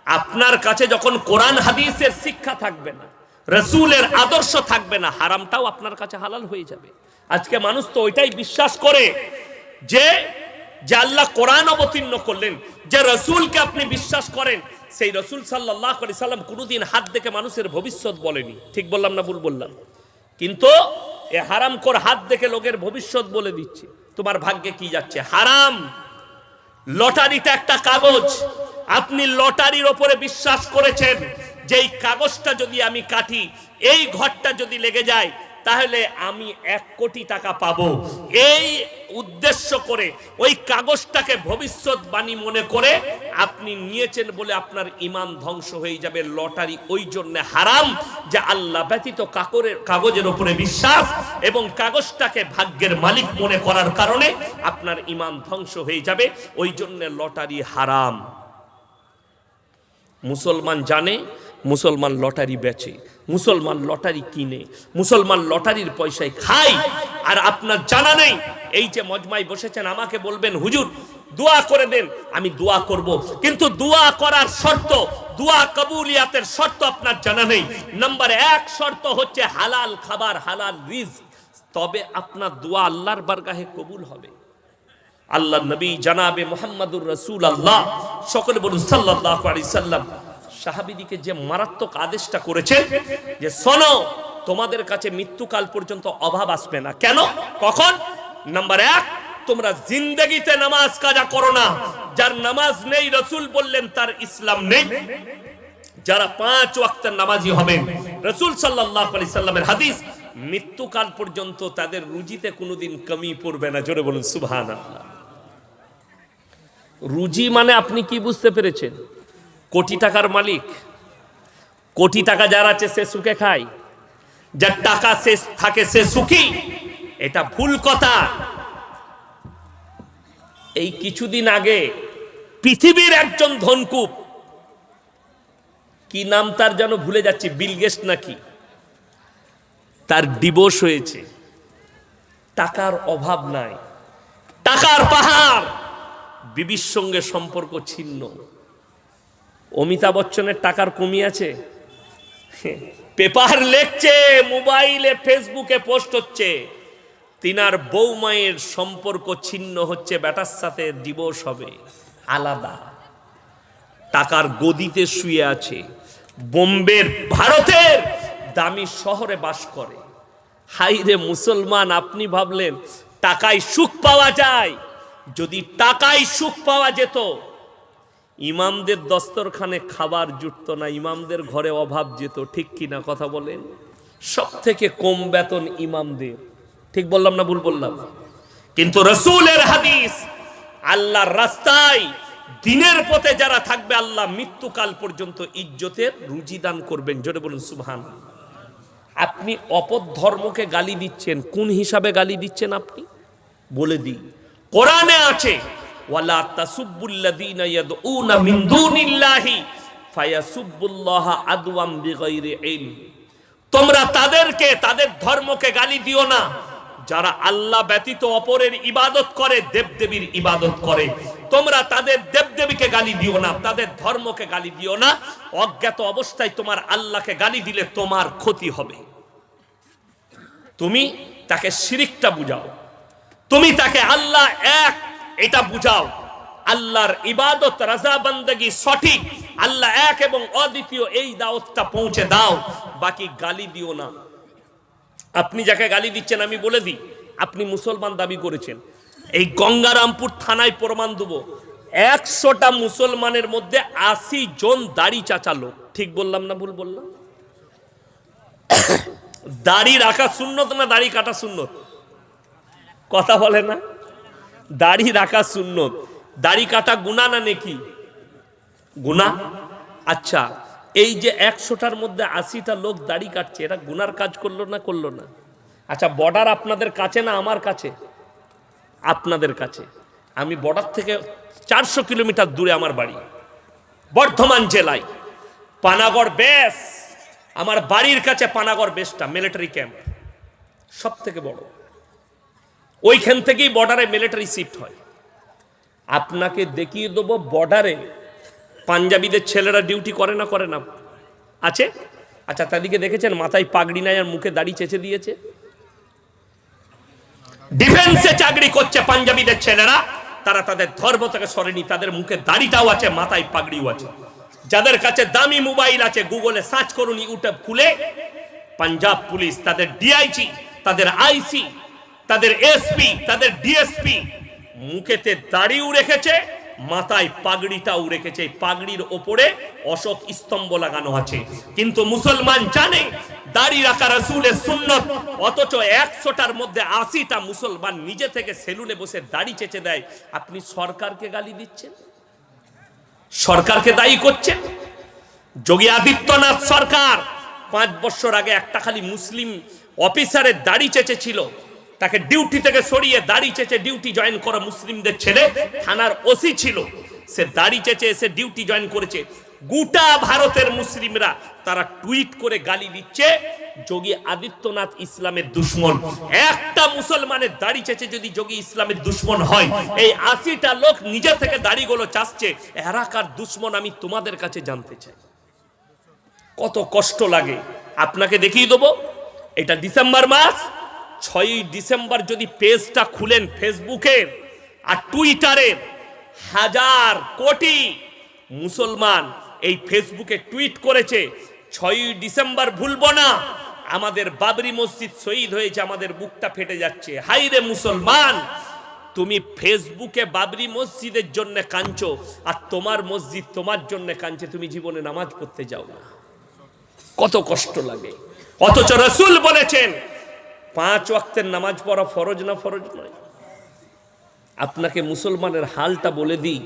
আপনার কাছে যখন কোরআন হাদিসের শিক্ষা থাকবে না, রাসূলের আদর্শ থাকবে না, হারামটাও আপনার কাছে হালাল হয়ে যাবে। আজকে মানুষ তো ওইটাই বিশ্বাস করে যে যে আল্লাহ কোরআন অবতীর্ণ করলেন, যে রসুলকে আপনি বিশ্বাস করেন, সেই রসুল সাল্লাল্লাহু আলাইহি সাল্লাম কোনোদিন হাত দেখে মানুষের ভবিষ্যৎ বলেনি। ঠিক বললাম না ভুল বললাম? কিন্তু এ হারামখোর হাত দেখে লোকের ভবিষ্যৎ বলে দিচ্ছে। তোমার ভাগ্যে কি যাচ্ছে? হারাম। লটারিটা একটা কাগজ, আপনি লটারির ওপরে বিশ্বাস করেছেন যে এই কাগজটা যদি আমি কাটি, এই ঘরটা যদি লেগে যায়, তাহলে আমি 1 কোটি টাকা পাবো। এই উদ্দেশ্য করে ওই কাগজটাকে ভবিষ্যৎবাণী মনে করে আপনি নিয়েছেন বলে আপনার ঈমান ধ্বংস হয়ে যাবে। লটারি ওই জন্য হারাম যে আল্লাহ ব্যতীত কাগজের উপরে বিশ্বাস এবং কাগজটাকে ভাগ্যের মালিক মনে করার কারণে আপনার ঈমান ধ্বংস হয়ে যাবে। ওই জন্য লটারি হারাম। মুসলমান জানে, মুসলমান লটারি বেচে, মুসলমান লটারি কিনে, মুসলমান লটারির পয়সায় খায়। আর আপনার জানা নেই। এই যে মজমায় বসেছেন, আমাকে বলবেন হুজুর দোয়া করে দেন, আমি দোয়া করব, কিন্তু দোয়া করার শর্ত, দোয়া কবুলিয়াতের শর্ত আপনার জানা নেই। নাম্বার 1 শর্ত হচ্ছে হালাল খাবার, হালাল রিজক, তবে আপনার দোয়া আল্লাহর বারগাহে কবুল হবে। আল্লাহ নবী জানাবে মুহাম্মাদুর রাসূলুল্লাহ, সকলে বলুন সাল্লাল্লাহু আলাইহি সাল্লাম, সাহাবীদিকে যে মারাত্মক আদেশটা করেছেন যে শোনো, তোমাদের কাছে মৃত্যুকাল পর্যন্ত অভাব আসবে না। কেন? কখন? নাম্বার 1, তোমরা জিন্দেগিতে নামাজ কাজা করো না। যার নামাজ নেই, রাসূল বললেন তার ইসলাম নেই। যারা 5 ওয়াক্তের নামাজি হবেন, রাসূল সাল্লাল্লাহু আলাইহি সাল্লামের হাদিস, মৃত্যুকাল পর্যন্ত তাদের রুজিতে কোনোদিন কমি পড়বে না। জোরে বলুন সুবহানাল্লাহ। রুজি মানে আপনি কি বুঝতে পেরেছেন? কোটি টাকার মালিক, কোটি টাকা যার আছে সে সুখে খায়, যার টাকা সে থাকে সে সুখী, এটা ভুল কথা। এই কিছুদিন আগে পৃথিবীর একজন ধনকুপ, কি নাম তার যেন ভুলে যাচ্ছি, বিল গেটস নাকি, তার ডিভোর্স হয়েছে। টাকার অভাব নাই, টাকার পাহাড়, বিবির সঙ্গে সম্পর্ক ছিন্ন। অমিতাভ বচ্চনের টাকার কমি আছে? পেপার লেখছে, মোবাইলে ফেসবুকে পোস্ট হচ্ছে, তিনার বৌমায়ের সম্পর্ক ছিন্ন হচ্ছে, বেটার সাথে ডিভোর্স হবে, আলাদা। টাকার গদিতে শুয়ে আছে, বোম্বের ভারতের দামি শহরে বাস করে। হাইরে মুসলমান, আপনি ভাবলেন টাকায় সুখ পাওয়া যায়? যদি টাকায় সুখ পাওয়া যেত, ইমামদের দস্তরখানে খাবার জুটতো না, ইমামদের ঘরে অভাব যেত। ঠিক কিনা কথা বলেন? সব থেকে কম বেতন ইমামদের। ঠিক বললাম না ভুল বললাম? কিন্তু রাসূলের হাদিস, আল্লাহর রাস্তায় দিনের পথে যারা থাকবে, আল্লাহ মৃত্যুকাল পর্যন্ত ইজ্জতের রুজি দান করবেন। জোরে বলুন সুবহানাল্লাহ। আপনি অপর ধর্মকে গালি দিচ্ছেন, কোন হিসাবে গালি দিচ্ছেন আপনি বলে দিই। কোরআনে আছে, ওয়ালা তাসুব্বুল্লাযীনা ইয়াদউনা মিন দুনিল্লাহি ফায়াসুব্বুল্লাহা আদওয়াম বিগাইরি ইলম। তোমরা তাদেরকে, তাদের ধর্মকে গালি দিও না যারা আল্লাহ ব্যতীত অপরের ইবাদত করে, দেবদেবীর ইবাদত করে। তোমরা তাদের দেবদেবীকে গালি দিও না, তাদের ধর্মকে গালি দিও না। অজ্ঞাত অবস্থায় তোমার আল্লাহকে গালি দিলে তোমার ক্ষতি হবে। তুমি তাকে শিরিকটা বুঝাও, তুমি তাকে আল্লাহ এক এটা বুঝাও। আল্লাহর ইবাদত, রাজা বান্দাগি সঠিক, আল্লাহ এক এবং অদ্বিতীয়, এই দাওয়াতটা পৌঁছে দাও, বাকি গালি দিও না। আপনি যাকে গালি দিচ্ছেন, আমি বলে দিই, আপনি মুসলমান দাবি করেছেন, এই গঙ্গারামপুর থানায় প্রমাণ দেবো, 100টা মুসলমানের মধ্যে 80 জন দাড়ি চাচা লোক। ঠিক বললাম না ভুল বললাম? দাড়ি রাখা সুন্নত না দাড়ি কাটা সুন্নত? কথা বলে না? দাড়ি রাখা সুন্নত, দাড়ি কাটা গুনাহ না নেকি? গুনাহ। আচ্ছা, এই যে 100টার মধ্যে 80টা লোক দাড়ি কাটছে, এটা গুনার কাজ করলো না করলো না? আচ্ছা, বর্ডার আপনাদের কাছে না আমার কাছে? আপনাদের কাছে। আমি বর্ডার থেকে 400 কিলোমিটার দূরে আমার বাড়ি, বর্ধমান জেলায় পানাগড় বেস। আমার বাড়ির কাছে পানাগড় বেসটা মিলিটারি ক্যাম্প, সব থেকে বড়। ওইখান থেকেই বর্ডারে মিলিটারি শিফট হয়। আপনাকে দেখিয়ে দেবো, বর্ডারে পাঞ্জাবিদের ছেলেরা ডিউটি করে না করে না? আছে? আচ্ছা, তাদেরকে দেখেছেন মাথায় পাগড়ি নাই আর মুখে দাড়ি চেঁচে দিয়েছে? ডিফেন্সে চাকরি করছে পাঞ্জাবিদের ছেলেরা, তারা তাদের ধর্ম থেকে সরেনি, তাদের মুখে দাড়িটাও আছে, মাথায় পাগড়িও আছে। যাদের কাছে দামি মোবাইল আছে, গুগলে সার্চ করুন, ইউটিউব খুলে, পাঞ্জাব পুলিশ, তাদের ডিআইজি, তাদের আইসি, তাদের এসপি, তাদের ডিএসপি মুখেতে দাড়িও রেখেছে, মাথায় পাগড়িটাও রেখেছে। এই পাগড়ির ওপরে অশোক স্তম্ভ লাগানো আছে। কিন্তু মুসলমান জানে দাড়ি রাখা রাসূলের সুন্নত, অথচ 100টার মধ্যে 80টা মুসলমান নিজে থেকে সেলুনে বসে দাড়ি চেঁচে দেয়। আপনি সরকারকে গালি দিচ্ছেন, সরকারকে দায়ী করছেন। যোগী আদিত্যনাথ সরকার 5 বছর আগে একটা খালি মুসলিম অফিসারের দাড়ি চেঁচেছিল, তাকে ডিউটি থেকে সরিয়ে দাড়ি চেঁচে ডিউটি জয়েন করা মুসলিমদের ছেলে, থানার ওসি ছিল, সে দাড়ি চেঁচে এসে ডিউটি জয়েন করেছে। গোটা ভারতের মুসলিমরা তারা টুইট করে গালি দিচ্ছে যোগী আদিত্যনাথ ইসলামের দুশ্মন। একটা মুসলমানের দাড়ি চেঁচে যদি যোগী ইসলামের দুশ্মন হয়, এই 80টা লোক নিজে থেকে দাড়িগুলো চাচ্ছে, এরা কার দুশ্মন আমি তোমাদের কাছে জানতে চাই। কত কষ্ট লাগে। আপনাকে দেখিয়ে দেবো, এটা ডিসেম্বর মাস, 6ই ডিসেম্বর যদি পেজটা খুলেন ফেসবুকের আর টুইটারের, 1000 কোটি মুসলমান এই ফেসবুকে টুইট করেছে 6ই ডিসেম্বর ভুলবো না, আমাদের বাবরি মসজিদ শহীদ হয়েছে, আমাদের বুকটা ফেটে যাচ্ছে। হাই রে মুসলমান, তুমি ফেসবুকে বাবরি মসজিদের জন্য কাঁদছো, আর তোমার মসজিদ তোমার জন্য কাঁদছে, তুমি জীবনে নামাজ পড়তে যাও না। কত কষ্ট লাগে। অথচ রাসূল বলেছেন 5 ওয়াক্তের নামাজ পড়া ফরজ না ফরজ নয়। আপনাকে মুসলমানের হালটা বলে দিই,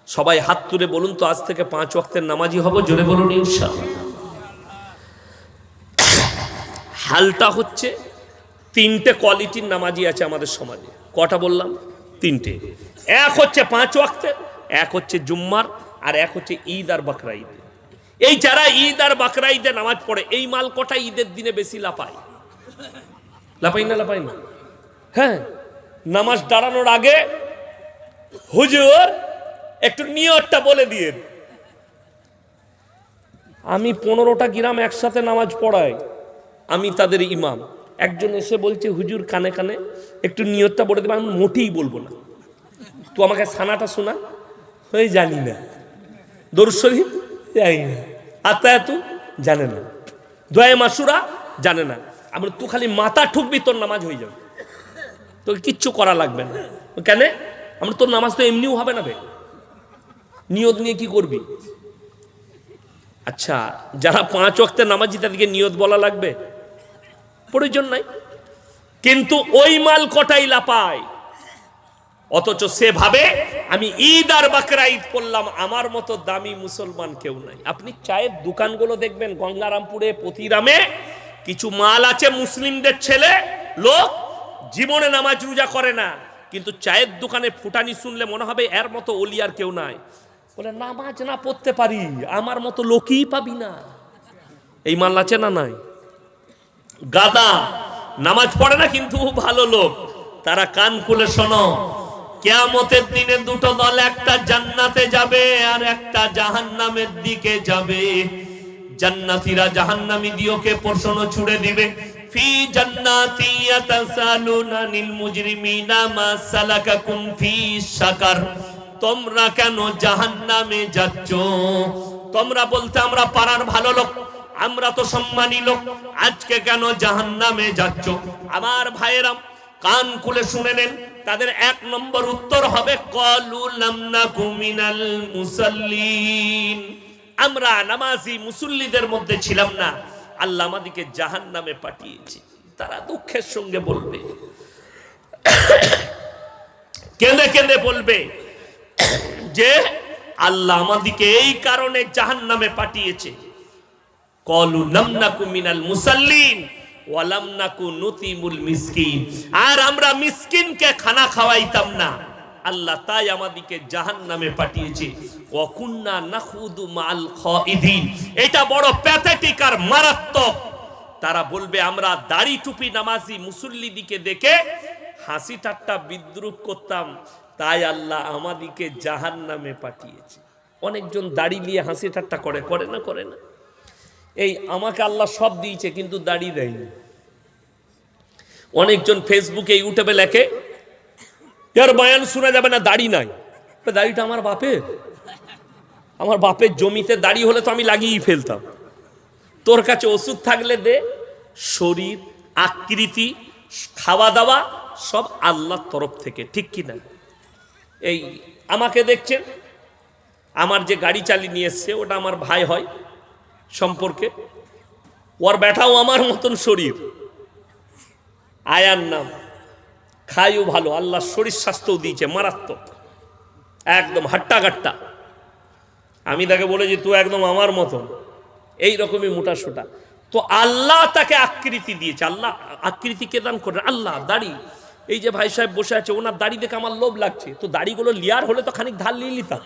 সবাই হাত তুলে বলুন তো, আজ থেকে 5 ওয়াক্তের নামাজি হব, জোরে বলুন ইনশাআল্লাহ। হালটা হচ্ছে 3টে কোয়ালিটির নামাজি আছে আমাদের সমাজে। কটা বললাম? 3টে। এক হচ্ছে 5 ওয়াক্তের, এক হচ্ছে জুম্মার, আর এক হচ্ছে ঈদ আর বকরা ঈদ। এই যারা ঈদ আর বকরা ঈদে নামাজ পড়ে, এই মাল কটা ঈদের দিনে বেশি লাপায়? লাপাই না? লাপাই না? হ্যাঁ, নামাজ দাঁড়ানোর আগে হুজুর একটু নিয়তটা বলে দিয়ে, আমি 15টা গ্রাম একসাথে নামাজ পড়াই, আমি তাদের ইমাম। একজন এসে বলছে হুজুর কানে কানে একটু নিয়তটা বলে দেবে। আমি মোটেই বলবো না, তুই আমাকে সানাটা শোনা। হয়ে জানি না, দরুদ শরীফ জানি না, আতায়াতু জানে না, দোয়া মাসুরা জানে না। আমরা তুই খালি মাথা ঠুকবি, তোর নামাজ হয়ে যাবে, তোকে কিচ্ছু করা লাগবে না। কেন? আমরা তোর নামাজ তো এমনিও হবে না বে, নিয়ত নিয়ে কি করবি? আচ্ছা, যারা 5 ওয়াক্তের নামাজি তাদেরকে নিয়ত বলা লাগবে? প্রয়োজন নাই। কিন্তু ওই মাল কটাই লাপায়, অথচ সে ভাবে আমি ঈদ আর বকরা ঈদ পড়লাম, আমার মতো দামি মুসলমান কেউ নাই। আপনি চায়ের দোকানগুলো দেখবেন গঙ্গারামপুরে, পতিরামে, কিছু মাল আছে মুসলিমদের ছেলে লোক, জীবনে নামাজ রোজা করে না, কিন্তু চায়ের দোকানে ফুটানি শুনলে মনে হবে এর মতো ওলি আর কেউ নাই। বলে নামাজ না পড়তে পারি, আমার মতো লোকই পাবি না। এই মাল আছে না নাই? গাদা, নামাজ পড়ে না কিন্তু ভালো লোক। তারা কান খুলে শোনো, কিয়ামতের দিনে 2টো দল, একটা জান্নাতে যাবে আর একটা জাহান্নামের দিকে যাবে। জান্নাতীরা জাহান্নামী দিওকে প্রশ্ন ছুড়ে দিবে, ফি জান্নাতি ইয়াতাসালুনা নিল মুজরিমিনা মা সালাকাকুম ফি সাকার, তোমরা কেন জাহান্নামে যাচ্ছ? তোমরা বলতে আমরা পাড়ার ভালো লোক, আমরা তো সম্মানী লোক, আজকে কেন জাহান্নামে যাচ্ছ? আমার ভাইয়েরা কান খুলে শুনে নেন, তাদের 1 নম্বর উত্তর হবে ক্বালু লাম নাকু মিনাল মুসাল্লিন, আমরা নামাজি মুসল্লিদের মধ্যে ছিলাম না, আল্লাহ আমাদেরকে জাহান্নামে পাঠিয়েছে। তারা দুঃখের সঙ্গে বলবে, কেঁদে কেঁদে বলবে যে আল্লাহ আমাদেরকে এই কারণে জাহান্নামে পাঠিয়েছে। ক্বালু লাম নাকু মিনাল মুসাল্লিন ওয়া লাম নাকু নুতিমুল মিসকিন, আর আমরা মিসকিনকে খানা খাওয়াইতাম না, আল্লাহ তাই আমাদেরকে জাহান্নামে পাঠিয়েছে। ওয়া কুন্না নাখুদু মাল খাইদিন, এটা বড় প্যাথেটিক আর মারাত্মক। তারা বলবে আমরা দাড়ি টুপি নামাজি মুসল্লিদিকে দেখে হাসি ঠাট্টা বিদ্রুপ করতাম, তাই আল্লাহ আমাদেরকে জাহান্নামে পাঠিয়েছে। অনেকজন দাড়ি নিয়ে হাসি ঠাট্টা করে, করে না? করে না? এই আমাকে আল্লাহ সব দিয়েছে কিন্তু দাড়ি দেয়নি। অনেকজন ফেসবুকে ইউটিউবে লেখে এর বয়ান শোনা যাবে না, দাড়ি নাই। দাড়িটা আমার বাপের জমিতে দাড়ি হলে তো আমি লাগিয়েই ফেলতাম। তোর কাছে ওষুধ থাকলে দে। শরীর, আকৃতি, খাওয়া দাওয়া সব আল্লাহর তরফ থেকে, ঠিক কি না? এই আমাকে দেখছেন, আমার যে গাড়ি চালিয়ে নিয়ে এসছে ওটা আমার ভাই হয় সম্পর্কে, ওর ব্যাটাও আমার মতন শরীর, আয়ার নাম, খাইও ভালো, আল্লাহ শরীর স্বাস্থ্যও দিয়েছে মারাত্মক, একদম হাট্টা-গাট্টা। আমি তাকে বলেছি তুই একদম আমার মতন, এইরকমই মোটা সোটা। তো আল্লাহ তাকে আকৃতি দিয়েছে। আল্লাহ আকৃতি কে দান করেন? আল্লাহ। দাড়ি, এই যে ভাই সাহেব বসে আছে, ওনার দাড়ি দেখে আমার লোভ লাগছে, তো দাড়িগুলো লিয়ার হলে তো খানিক ধার নিয়ে নিতাম,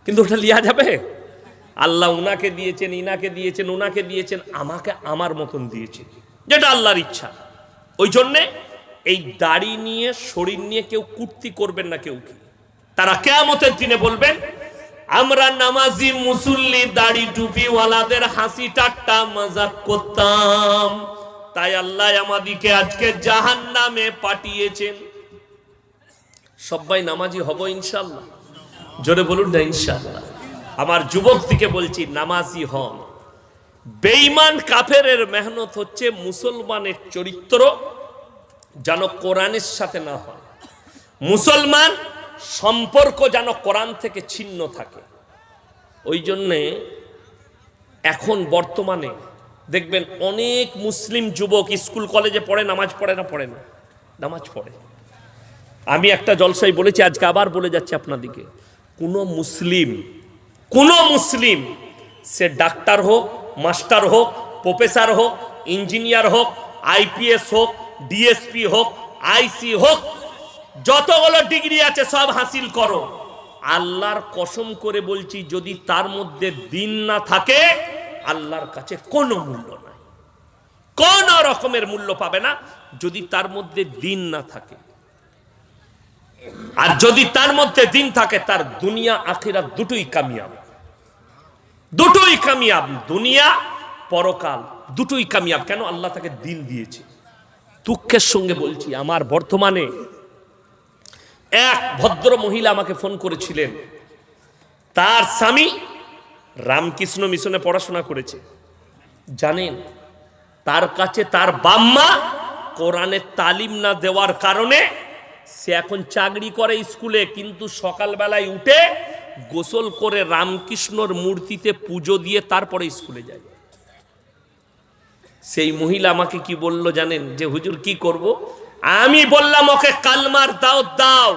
কিন্তু ওটা লিয়া যাবে? আল্লাহ উনাকে দিয়েছেন, ইনাকে দিয়েছেন, ওনাকে দিয়েছেন, আমাকে আমার মতন দিয়েছে, যেটা আল্লাহর ইচ্ছা। ওই জন্যে এই দাড়ি নিয়ে, শরীর নিয়ে কেউ কুর্তি করবেন না। কেউ কি তারা কিয়ামতের দিনে বলবেন আমরা নামাজি মুসল্লি দাড়ি টুপিওয়ালাদের হাসি ঠাট্টা মজাক করতাম, তাই আল্লাহ আমাদিকে আজকে জাহান্নামে পাঠিয়েছেন। সবাই নামাজি হব ইনশাআল্লাহ? জোরে বলুন না ইনশাআল্লাহ। আমার যুবক থেকে বলছি, নামাজি হন। বেঈমান কাফেরের মেহনত হচ্ছে মুসলমানের চরিত্র যেন কোরআনের সাথে না হয়, মুসলমান সম্পর্ক যেন কোরআন থেকে ছিন্ন থাকে। ওই জন্যে এখন বর্তমানে দেখবেন অনেক মুসলিম যুবক স্কুল কলেজে পড়ে, নামাজ পড়ে না? পড়ে না? নামাজ পড়ে। আমি একটা জলসায় বলেছি, আজকে আবার বলে যাচ্ছি আপনাদিকে, কোনো মুসলিম সে ডাক্তার হোক, মাস্টার হোক, প্রফেসর হোক, ইঞ্জিনিয়ার হোক, আইপিএস হোক, ডিএসপি হোক, আইসি হোক, যতগুলো ডিগ্রি আছে সব হাসিল করো, আল্লাহর কসম করে বলছি যদি তার মধ্যে দিন না থাকে আল্লাহর কাছে কোনো মূল্য নাই, কোন রকমের মূল্য পাবে না যদি তার মধ্যে দিন না থাকে। আর যদি তার মধ্যে দিন থাকে, তার দুনিয়া আখিরাত দুটোই কামিয়াব, দুটোই কামিয়াব, দুনিয়া পরকাল দুটোই কামিয়াব। কেন? আল্লাহ তাকে দিন দিয়েছে। দুঃখের সঙ্গে বলছি, আমার বর্তমানে এক ভদ্র মহিলা আমাকে ফোন করেছিলেন, তার স্বামী রামকৃষ্ণ মিশনে পড়াশোনা করেছে। জানেন, তার কাছে তার বাম্মা কোরআনের তালিম না দেওয়ার কারণে সে এখন চাকরি করে স্কুলে, কিন্তু সকালবেলায় উঠে গোসল করে রামকৃষ্ণর মূর্তিতে পুজো দিয়ে তারপরে স্কুলে যায়। সেই মহিলা আমাকে কি বলল জানেন? যে হুজুর কি করব? আমি বললাম ওকে কালমার দাও,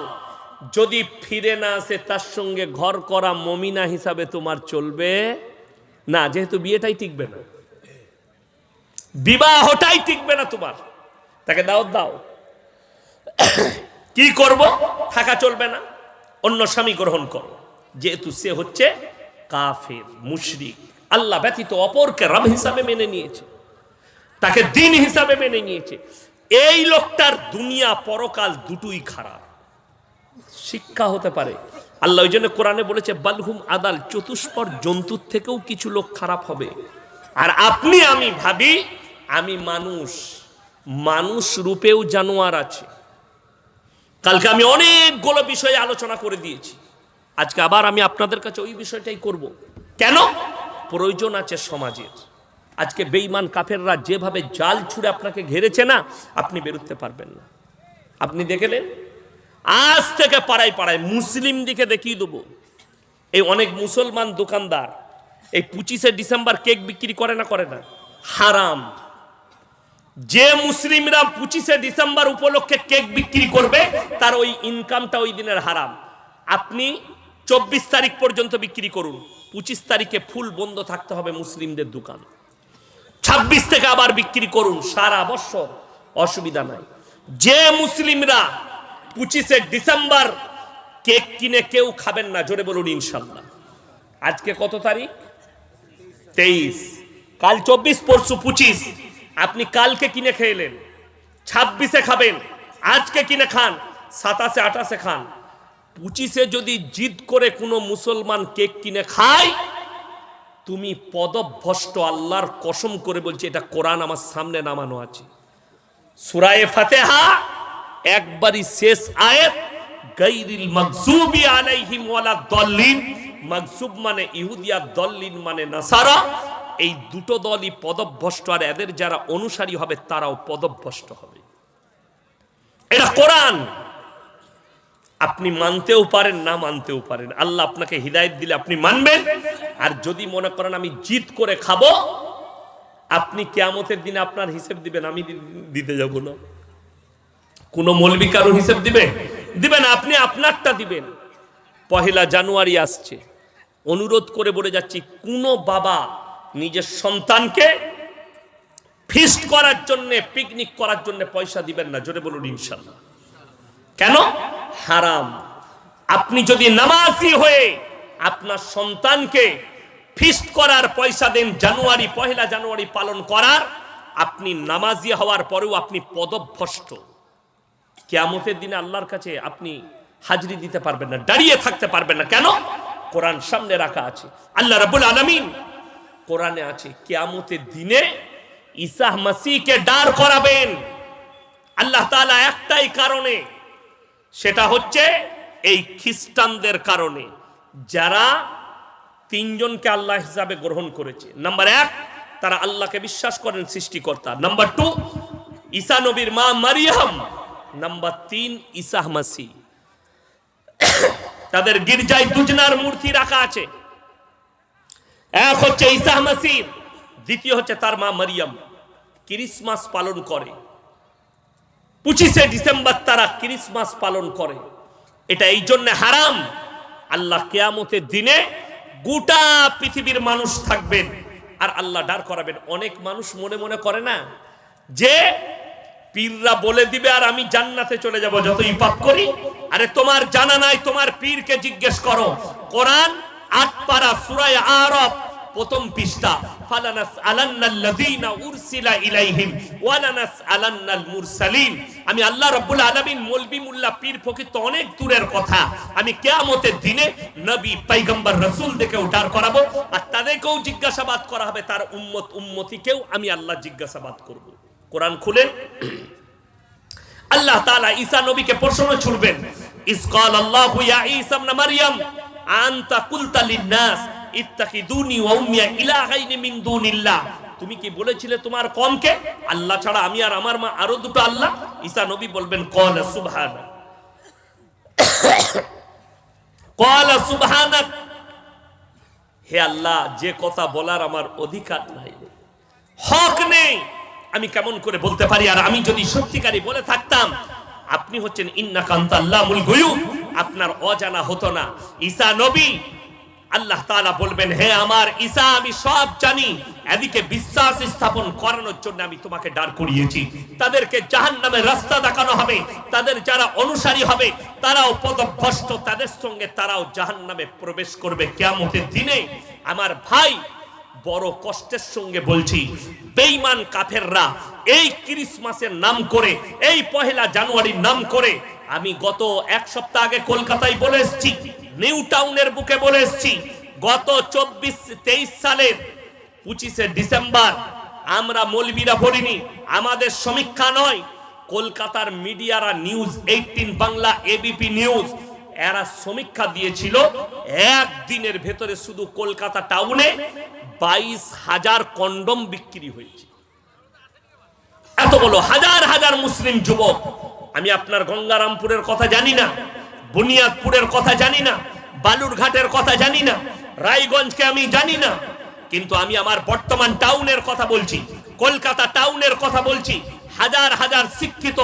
যদি ফিরে না আসে তার সঙ্গে ঘর করা মমিনা হিসাবে তোমার চলবে না, যেহেতু বিয়েটাই টিকবে না, বিবাহটাই টিকবে না তোমার, তাকে দাও। কি করব? থাকা চলবে না, অন্য স্বামী গ্রহণ করো, যেহেতু সে হচ্ছে কাফের, মুশরিক, আল্লাহ ব্যতীত অপরকে রব হিসাবে মেনে নিয়েছে, তাকে দিন হিসাবে মেনে নিয়েছে। এই লোকটার দুনিয়া পরকাল দুটোই খারাপ। শিক্ষা হতে পারে। আল্লাহ ওই জন্য কোরআনে বলেছে বালহুম আদাল, চতুষ্পদ জন্তুর থেকেও কিছু লোক খারাপ হবে। আর আপনি আমি ভাবি আমি মানুষ রূপেও জানোয়ার আছে। কালকে আমি অনেকগুলো বিষয়ে আলোচনা করে দিয়েছি, আজকে আবার আমি আপনাদের কাছে ওই বিষয়টাই করব। কেন? প্রয়োজন আছে সমাজের। আজকে বেঈমান কাফেররা যেভাবে জাল ছুঁড়ে আপনাকে ঘেরেছে না, আপনি বেরোতে পারবেন না। আপনি দেখলেন, আজ থেকে পাড়ায় পাড়ায় মুসলিম দিকে দেখিয়ে দেবো। এই অনেক মুসলমান দোকানদার এই 25শে ডিসেম্বর কেক বিক্রি করে না? হারাম। যে মুসলিমরা 25শে ডিসেম্বর উপলক্ষে কেক বিক্রি করবে তার ওই ইনকামটা ওই দিনের হারাম। আপনি 24 তারিখ পর্যন্ত বিক্রি করুন, 25 তারিখে ফুল বন্ধ থাকতে হবে মুসলিমদের দোকান। 26 থেকে আবার বিক্রি করুন সারা বছর, অসুবিধা নাই। যে মুসলিমরা 25শে ডিসেম্বর কেক কিনে কেউ খাবেন না, জোরে বলুন ইনশাআল্লাহ। আজকে কত তারিখ? 23। কাল 24, পরশু 25। আপনি কালকে কিনে খেলেন, 26শে খাবেন, আজকে কিনে খান, 27শে 28শে খান। 25শে যদি জিদ করে কোনো মুসলমান কেক কিনে খায়, তুমি পদভ্রষ্ট। আল্লাহর কসম করে বলছি, এটা কোরআন আমার সামনে নামানো আছে। সূরা ফাতিহা একবারই শেষ আয়াত, গায়রিল মাগযুবি আলাইহিম ওয়ালাদ দাল্লিন। মাগযুব মানে ইহুদিয়া, দল্লিন মানে নাসারা। এই দুটো দলই পদভ্রষ্ট, আর এদের যারা অনুসারী হবে তারাও পদভ্রষ্ট হবে। এটা কোরআন। আপনি মানতেও পারেন, না মানতেও পারেন। আল্লাহ আপনাকে হিদায়াত দিলে আপনি মানবেন, আর যদি মনে করেন আমি জিদ করে খাবো, আপনি কিয়ামতের দিনে আপনার হিসেব দিবেন, আমি দিতে যাব না। কোন মৌলবি কারো হিসেব দিবেন, আপনি আপনারটা দিবেন। 1 জানুয়ারি আসছে, অনুরোধ করে বলে যাচ্ছি, কোন বাবা নিজের সন্তানকে ফিস্ট করার জন্য, পিকনিক করার জন্য পয়সা দিবেন না। জোরে বলুন ইনশাআল্লাহ। কেন? হারাম। আপনি যদি নামাজি হয়ে আপনার সন্তানকে ফিস্ট করার পয়সা দেন, 1 জানুয়ারি পালন করার, আপনি নামাজি হওয়ার পরেও আপনি পদভ্রষ্ট। কিয়ামতের দিনে আল্লাহর কাছে আপনি হাজিরি দিতে পারবেন না, দাঁড়িয়ে থাকতে পারবেন না। কেন? কোরআন সামনে রাখা আছে। আল্লাহ রাব্বুল আলামিন কোরআনে আছে, কিয়ামতের দিনে ঈসা মসিহকে দাঁড় করাবেন আল্লাহ তাআলা একটাই কারণে, সেটা হচ্ছে এই খ্রিস্টানদের কারণে, যারা 3 জনকে আল্লাহ হিসাবে গ্রহণ করেছে। নাম্বার 1, তারা আল্লাহকে বিশ্বাস করেন সৃষ্টিকর্তা। নাম্বার 2, ঈসা নবীর মা মারিয়াম। নাম্বার 3, ঈসা মসিহ। তাদের গির্জায় দুজনার মূর্তি রাখা আছে। এক হচ্ছে ঈসা মসিহ, দ্বিতীয় হচ্ছে তার মা মারিয়াম। ক্রিসমাস পালন করে, 25শে ডিসেম্বর তারা ক্রিসমাস পালন করে। এটা এই জন্য হারাম। আল্লাহ কিয়ামতের দিনে গোটা পৃথিবীর মানুষ থাকবেন, আর আল্লাহ দাঁড় করাবেন। অনেক মানুষ মনে মনে করে না যে পীররা বলে দিবে আর আমি জান্নাতে চলে যাব যতই পাপ করি। আরে তোমার জানা নাই, তোমার পীরকে জিজ্ঞেস করো। কোরআন 8 পারা সূরা আরাফ, প্রথম পৃষ্ঠা, ফালানাস আলান্নাল্লাযীনা উরসিলা ইলাইহিম ওয়ালানাস আলান্নাল মুরসালিন। আমি আল্লাহ রাব্বুল আলামিন মৌলবি মোল্লা পীর ফকির তো অনেক দূরের কথা, আমি কিয়ামতের দিনে নবী পয়গম্বর রাসূলদেরকেও দাঁড় করাবো, আর তাদেরকেও জিজ্ঞাসাবাদ করা হবে, তার উম্মত উম্মতিকেও আমি আল্লাহ জিজ্ঞাসাবাদ করব। কোরআন খুলেন, আল্লাহ তাআলা ঈসা নবীকে প্রশ্ন ছুড়বেন। ইস ক্বাল আল্লাহু ইয়া ঈসা ইবনে মারইয়াম আনতা কুলতা লিন-নাস ইত্তাখিদুনি ওয়া উম্মিয়া ইলাহাইনি মিন দুনিল্লাহ। তুমি কি বলেছিলে তোমার কওমকে আল্লাহ ছাড়া আমি আর আমার মা আরো দুটো আল্লাহ? ঈসা নবী বলবেন ক্বালা সুবহানাক, ক্বালা সুবহানাক, হে আল্লাহ, যে কথা বলার আমার অধিকার নাই, হক নেই, আমি কেমন করে বলতে পারি? আর আমি যদি সত্যিকারই বলে থাকতাম, আপনি হচ্ছেন ইন্নাকা আনতা আল্লামুল গুয়ুব, আপনার অজানা হতো না। ঈসা নবী, আল্লাহ তাআলা বলবেন, হে আমার ঈসা, আমি সব জানি, এদিকে বিশ্বাস স্থাপন করানোর জন্য আমি তোমাকে দাঁড় করিয়েছি। তাদেরকে জাহান্নামের রাস্তা দেখানো হবে, তাদের যারা অনুসারী হবে তারাও পদভ্রষ্ট, তাদের সঙ্গে তারাও জাহান্নামে প্রবেশ করবে কিয়ামতের দিনে। আমার ভাই, বড় কষ্টের সঙ্গে বলছি, বেঈমান কাফেররা এই ক্রিসমাসের নাম করে, এই 1 জানুয়ারির নাম করে, আমি গত 1 সপ্তাহ আগে কলকাতায় বলে এসেছি, নিউ টাউনের বুকে বলে এসেছি, গত 24-23 সালের 25শে ডিসেম্বর আমরা মৌলবীরা বলিনি, আমাদের সমীক্ষা নয়, কলকাতার মিডিয়ারা, নিউজ 18 বাংলা, এবিপি নিউজ, এরা সমীক্ষা দিয়েছিল, একদিনের ভেতরে শুধু কলকাতা টাউনে 22,000 কন্ডম বিক্রি হয়েছে। এত বলো, হাজার হাজার মুসলিম যুবক। আমি আপনার গঙ্গারামপুরের কথা জানি না, বুনিয়াদপুরের কথা জানি না, বালুরঘাটের কথা জানি না, রায়গঞ্জকে আমি জানি না, কিন্তু আমি আমার বর্তমান টাউনের কথা বলছি, কলকাতা টাউনের কথা বলছি। হাজার হাজার শিক্ষিত,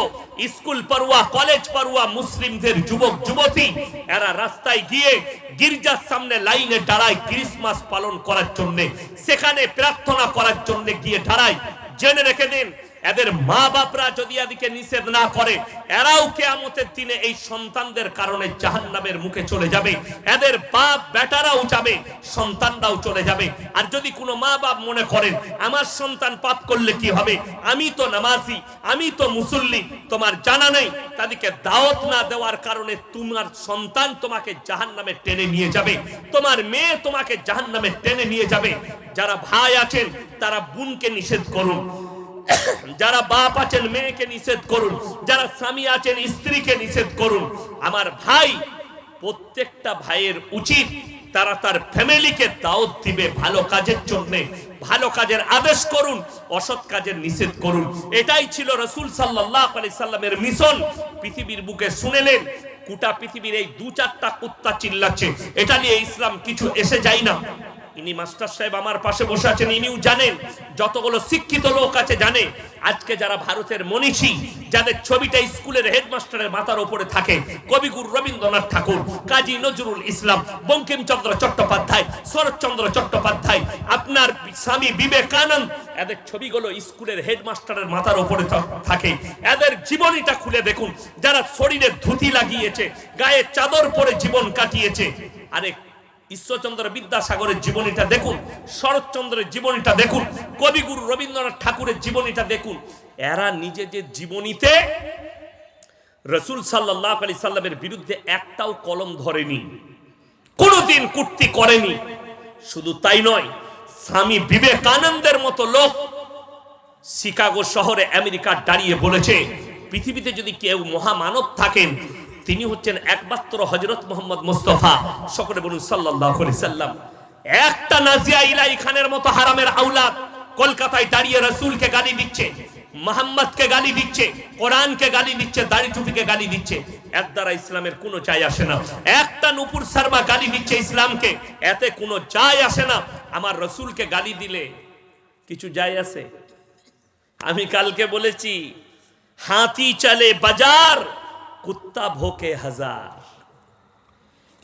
স্কুল পড়ুয়া, কলেজ পড়ুয়া মুসলিমদের যুবক যুবতী, এরা রাস্তায় গিয়ে গির্জার সামনে লাইনে দাঁড়ায় ক্রিসমাস পালন করার জন্য, সেখানে প্রার্থনা করার জন্য গিয়ে দাঁড়ায়। জেনে রেখে দিন, এদের মা বাপরা যদি এদিকে নিষেধ না করে, এরাও কিয়ামতের দিনে এই সন্তানদের কারণে জাহান্নামের মুখে চলে যাবে। এদের বাপ বেটারাও যাবে, সন্তানরাও চলে যাবে। আর যদি কোনো মা বাপ মনে করেন আমার সন্তান পাপ করলে কি হবে, আমি তো নামাজি, আমি তো মুসল্লি, তোমার জানা নেই, তাদেরকে দাওয়াত না দেওয়ার কারণে তোমার সন্তান তোমাকে জাহান্নামে টেনে নিয়ে যাবে, তোমার মেয়ে তোমাকে জাহান্নামে টেনে নিয়ে যাবে। যারা ভাই আছেন তারা বোনকে নিষেধ করুন, যারা বাপ আছেন মেয়েকে নিষেধ করুন, যারা স্বামী আছেন স্ত্রীকে নিষেধ করুন। আমার ভাই, প্রত্যেকটা ভাইয়ের উচিত তারা তার ফ্যামিলিকে দাওয়াত দিবে ভালো কাজের জন্য, ভালো কাজের আদেশ করুন, অসৎ কাজের নিষেধ করুন। এটাই ছিল রাসূল সাল্লাল্লাহু আলাইহি সাল্লামের মিশন। পৃথিবীর বুকে শুনেলেন গোটা পৃথিবীর এই 2-4টা কুত্তা চিল্লাচ্ছে, এটা নিয়ে ইসলাম কিছু এসে যায় না। ইনি মাস্টার সাহেব আমার পাশে বসে আছেন, ইনিও জানেন, যতগুলো শিক্ষিত লোক আছে জানে, আজকে যারা ভারতের মনীষী, যাদের ছবিটা স্কুলের হেডমাস্টারের মাথার উপরে থাকে, কবিগুরু রবীন্দ্রনাথ ঠাকুর, কাজী নজরুল ইসলাম, বঙ্কিমচন্দ্র চট্টোপাধ্যায়, শরৎচন্দ্র চট্টোপাধ্যায়, আপনার স্বামী বিবেকানন্দ, এদের ছবিগুলো স্কুলের হেডমাস্টারের মাথার উপরে থাকে। এদের জীবনীটা খুলে দেখুন, যারা শরীরে ধুতি লাগিয়েছে, গায়ে চাদর পরে জীবন কাটিয়েছে। আরে ঈশ্বরচন্দ্র বিদ্যাসাগরের জীবনীটা দেখুন, শরৎচন্দ্রের জীবনীটা দেখুন, কবিগুরু রবীন্দ্রনাথ ঠাকুরের জীবনীটা দেখুন। এরা নিজেদের জীবনীতে রাসূল সাল্লাল্লাহু আলাইহি সাল্লামের বিরুদ্ধে একটাও কলম ধরেনি, কোনোদিন কূর্তি করেনি। শুধু তাই নয়, স্বামী বিবেকানন্দের মতো লোক শিকাগো শহরে আমেরিকার দাঁড়িয়ে বলেছে, পৃথিবীতে যদি কেউ মহামানব থাকেন তিনি হচ্ছেন একমাত্র হযরত মুহাম্মদ মুস্তাফা, সকলে বলুন সাল্লাল্লাহু আলাইহি সাল্লাম। একটা নাজিয়া ইলাহি খানের মতো হারামের আওলাদ কলকাতায় দাঁড়িয়ে রাসূলকে গালি দিচ্ছে, মুহাম্মদকে গালি দিচ্ছে, কোরআনকে গালি দিচ্ছে, দাড়ি টুপিকে গালি দিচ্ছে। এর দ্বারা ইসলামের কোনো যায় আসে না। একটা নূপুর শর্মা গালি দিচ্ছে ইসলামকে, এতে কোনো যায় আসে না। আমার রাসূলকে গালি দিলে কিছু যায় আসে? আমি কালকে বলেছি, হাতি চলে বাজার, কুত্তা ভোকে হাজার।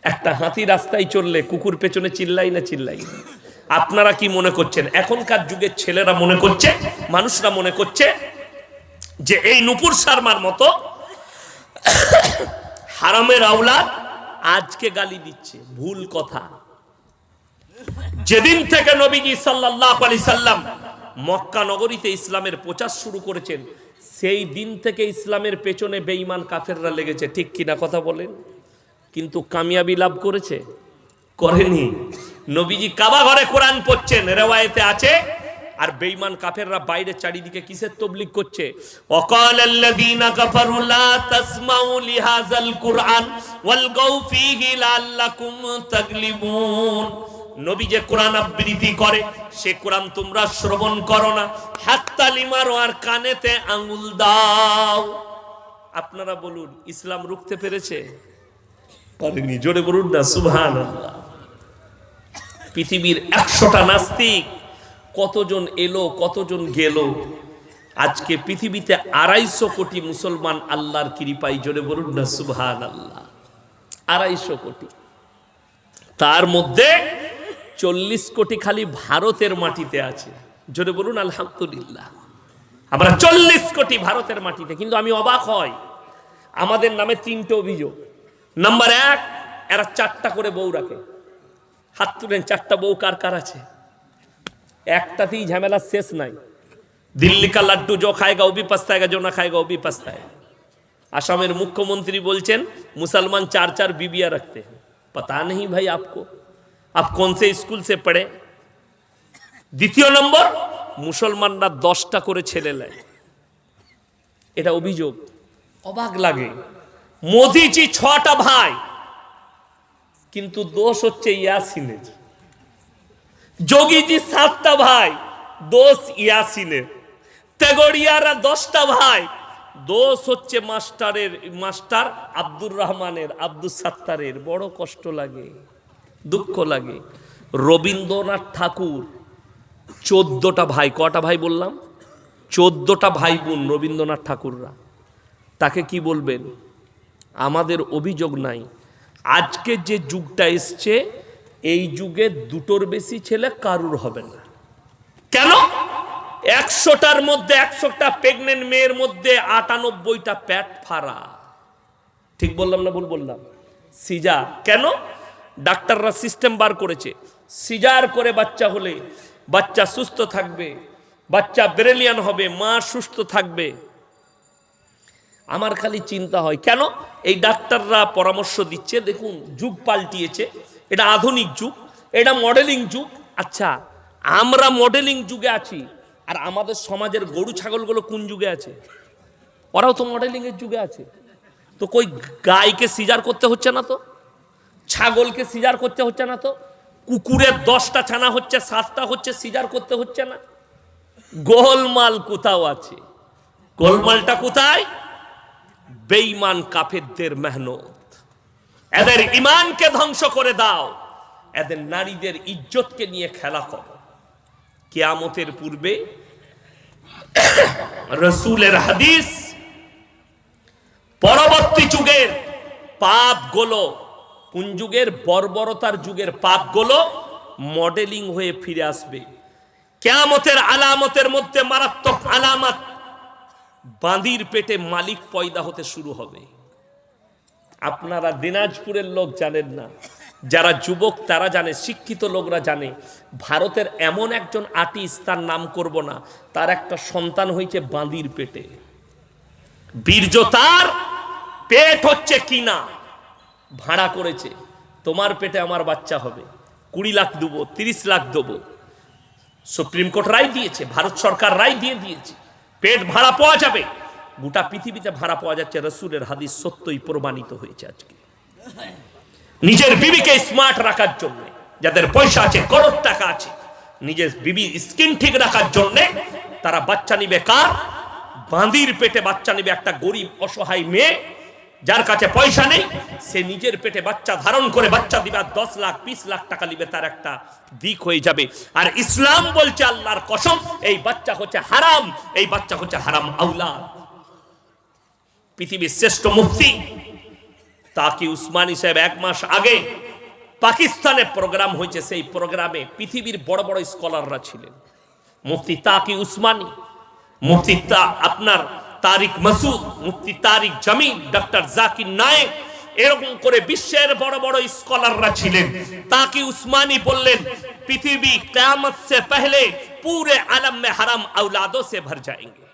একটা হাতি রাস্তায় চললে কুকুর পেছনে চিল্লাই না চিল্লাই? আপনারা কি মনে করছেন? এখনকার যুগের ছেলেরা মনে করছে, মানুষরা মনে করছে যে এই নূপুর শর্মার মতো হারামের আওলাদ আজকে গালি দিচ্ছে। ভুল কথা। যেদিন থেকে নবীজি সাল্লাল্লাহু আলাইহি সাল্লাম মক্কা নগরীতে ইসলামের প্রচার শুরু করেছেন, সেই দিন থেকে ইসলামের পেছনে বেঈমান কাফেররা লেগেছে। ঠিক কিনা কথা বলেন? কিন্তু কামিয়াবি লাভ করেছে? করেনি। নবীজি কাবা ঘরে কোরআন পড়ছেন, রিওয়ায়েতে আছে, আর বেঈমান কাফেররা বাইরে চারিদিকে কিসের তাবলীগ করছে? ওয়াকালাল্লাযীনা কাফারু লা তাসমাউ লিহাযাল কুরআন ওয়ালগাউ ফীহি লাআল্লাকুম তাগলিবুন। নবী যে কোরআন আবৃত্তি করে, সে কোরআন তোমরা শ্রবণ করো না, হাত্তা লিমারো, আর কানেতে আঙ্গুল দাও। আপনারা বলুন, ইসলাম রুখতে পেরেছে? পারেনি। জোরে বলুন না সুবহানাল্লাহ। পৃথিবীর 100টা নাস্তিক, কতজন এলো কতজন গেল, আজকে পৃথিবীতে 250 কোটি মুসলমান আল্লাহর কৃপায়। জোরে বলুন না সুবহানাল্লাহ। 250 কোটি। তার মধ্যে 40 কোটি খালি ভারতের মাটিতে আছে। জোরে বলুন আলহামদুলিল্লাহ। আমরা 40 কোটি ভারতের মাটিতে। কিন্তু আমি অবাক হই, আমাদের নামে 3টে অভিযোগ। নাম্বার 1, এরা 4টা করে বউ রাখে। হাত তুলেন, 4টা বউ কার কার আছে? একটাতেই ঝামেলা শেষ নাই। দিল্লি কা লাড্ডু जो खाएगा वो भी पछताएगा, जो ना खाएगा वो भी पछताएगा। আসামের মুখ্যমন্ত্রী বলছেন মুসলমান 4-4 बीबियां रखते हैं। पता नहीं भाई आपको, आप कौन से स्कूल से पढ़े? দ্বিতীয় নম্বর, মুসলমানরা 10টা করে ছেলে নেয়। এটা অভিযোগ। অবাক লাগে, মোদিজি 6টা ভাই, কিন্তু দোষ হচ্ছে ইয়াসিনের। যোগীজি 7টা ভাই, দোষ ইয়াসিনের। তেগড়িয়ারা 10টা ভাই, দোষ হচ্ছে মাস্টার আব্দুর রহমানের, আব্দুল সাত্তারের। বড় কষ্ট লাগে, দুঃখ লাগে। রবীন্দ্রনাথ ঠাকুর 14টা ভাই। কটা ভাই বললাম? 14টা ভাই বোন রবীন্দ্রনাথ ঠাকুররা। তাকে কি বলবেন? আমাদের অভিযোগ নাই। আজকে যে যুগটা এসছে, এই যুগে 2টোর বেশি ছেলে কারুর হবে না। কেন? 100টার মধ্যে 100টা প্রেগনেন্ট মেয়ের মধ্যে 98টা পেট ফাড়া। ঠিক বললাম না ভুল বললাম? সিজার। কেন? ডাক্তাররা সিস্টেম বার করেছে, সিজার করে বাচ্চা হলে বাচ্চা সুস্থ থাকবে, বাচ্চা ব্রিলিয়ান হবে, মা সুস্থ থাকবে। আমার খালি চিন্তা হয়, কেন এই ডাক্তাররা পরামর্শ দিচ্ছে? দেখুন, যুগ পাল্টিয়েছে, এটা আধুনিক যুগ, এটা মডেলিং যুগ। আচ্ছা, আমরা মডেলিং যুগে আছি, আর আমাদের সমাজের গরু ছাগলগুলো কোন যুগে আছে? ওরাও তো মডেলিং এর যুগে আছে। তো কই গাইকে সিজার করতে হচ্ছে না, তো ছাগলকে সিজার করতে হচ্ছে না, তো কুকুরের 10টা ছানা হচ্ছে, 7টা হচ্ছে, সিজার করতে হচ্ছে না। গোলমাল কোথাও আছে? গোলমালটা কোথায়? বেঈমান কাফেরদের মেহনত। এদের ইমানকে ধ্বংস করে দাও, এদের নারীদের ইজ্জতকে নিয়ে খেলা করো। কিয়ামতের পূর্বে রাসূলের হাদিস, পরবর্তী যুগের পাপগুলো, কোন যুগের? বর্বরতার যুগের পাপগুলো মডেলিং হয়ে ফিরে আসবে। কিয়ামতের আলামতের মধ্যে মারাত্মক আলামত, বাঁদির পেটে মালিক পয়দা হতে শুরু হবে। আপনারা দিনাজপুরের লোক জানেন না, যারা যুবক তারা জানে, শিক্ষিত লোকরা জানে। ভারতের এমন একজন আর্টিস্ট, তার নাম করব না, তার একটা সন্তান হয়েছে বাঁদির পেটে। বীর্য তার, পেট হচ্ছে কিনা, ভাড়া করেছে। তোমার পেটে আমার বাচ্চা হবে, 20 লাখ দেবো, 30 লাখ দেবো। সুপ্রিম কোর্ট রায় দিয়েছে, ভারত সরকার রায় দিয়ে দিয়েছে, পেট ভাড়া পাওয়া যাবে। গোটা পৃথিবীতে ভাড়া পাওয়া যাচ্ছে। রাসূলের হাদিস সত্যই প্রমাণিত হয়েছে। আজকে নিজের বিবিকে স্মার্ট রাখার জন্য, যাদের পয়সা আছে, করোড় টাকা আছে, নিজের বিবি স্কিন ঠিক রাখার জন্য তারা বাচ্চা নিবে। কার? বাঁদির পেটে বাচ্চা নিবে। একটা গরিব অসহায় মেয়ে যার কাছে পয়সা নেই, সে নিজের পেটে বাচ্চা ধারণ করে বাচ্চা দিবে, 10 লাখ 20 লাখ টাকা নিবে, তার একটা দিক হয়ে যাবে। আর ইসলাম বলছে, আল্লাহর কসম, এই বাচ্চা হচ্ছে হারাম, এই বাচ্চা হচ্ছে হারাম আওলাদ। পৃথিবীর শ্রেষ্ঠ মুফতি তাকি উসমানী সাহেব 1 মাস আগে পাকিস্তানে প্রোগ্রাম হয়েছে, সেই প্রোগ্রামে পৃথিবীর বড় বড় স্কলাররা ছিলেন। মুফতি তাকি উসমানী, মুফতি আপনার তারিক মাসুদ, মুফতি তারিক জামিল, ডক্টর জাকির নায়েক, এরকম করে বিশ্বের বড় বড় স্কলাররা ছিলেন। তাকি উসমানী বললেন, পৃথিবী কিয়ামত সে পহলে পুরে আলম মে হারাম আওলাদো সে ভর যায়েঙ্গে।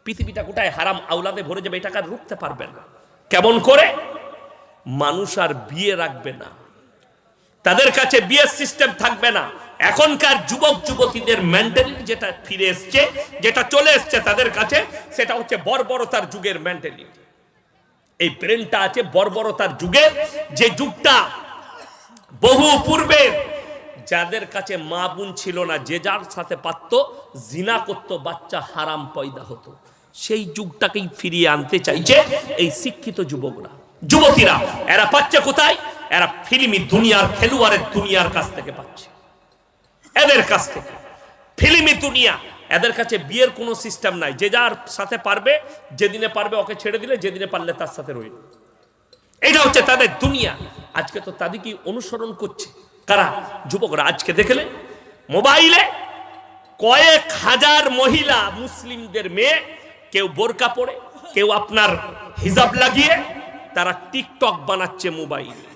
পৃথিবীটা গোটায় হারাম আওলাদে ভরে যাবে, এটাকে রুখতে পারবে না। কেমন করে? মানুষ আর বিয়ে রাখবে না, তাদের কাছে বিয়ের সিস্টেম থাকবে না। এখনকার যুবক যুবতীদের মেন্টালিটি যেটা ফিরে এসছে, যেটা চলে এসছে তাদের কাছে, সেটা হচ্ছে বর্বরতার যুগের মেন্টালিটি। এই ব্রেনটা আছে বর্বরতার যুগের, যে যুগটা বহু পূর্বের, যাদের কাছে মা বোন ছিল না, যে যার সাথে পারত জিনা করত, বাচ্চা হারাম পয়দা হতো। সেই যুগটাকেই ফিরিয়ে আনতে চাইছে এই শিক্ষিত যুবকরা, যুবতীরা। এরা পাচ্ছে কোথায়? এরা ফিল্মি দুনিয়ার, খেলোয়াড়ের দুনিয়ার কাছ থেকে পাচ্ছে, এদের কাছ থেকে। ফিল্মি দুনিয়া, এদের কাছে বিয়ের কোনো সিস্টেম নাই। যে যার সাথে পারবে, যেদিনে পারবে ওকে ছেড়ে দিলে, যেদিনে পারলে তার সাথে রইল। এটা হচ্ছে তাদের দুনিয়া। আজকে তো তাদেরকে অনুসরণ করছে কারা? যুবকরা। আজকে দেখলে মোবাইলে কয়েক হাজার মহিলা, মুসলিমদের মেয়ে, কেউ বোরকা পরে, কেউ আপনার হিজাব লাগিয়ে, তারা টিকটক বানাচ্ছে মোবাইলে,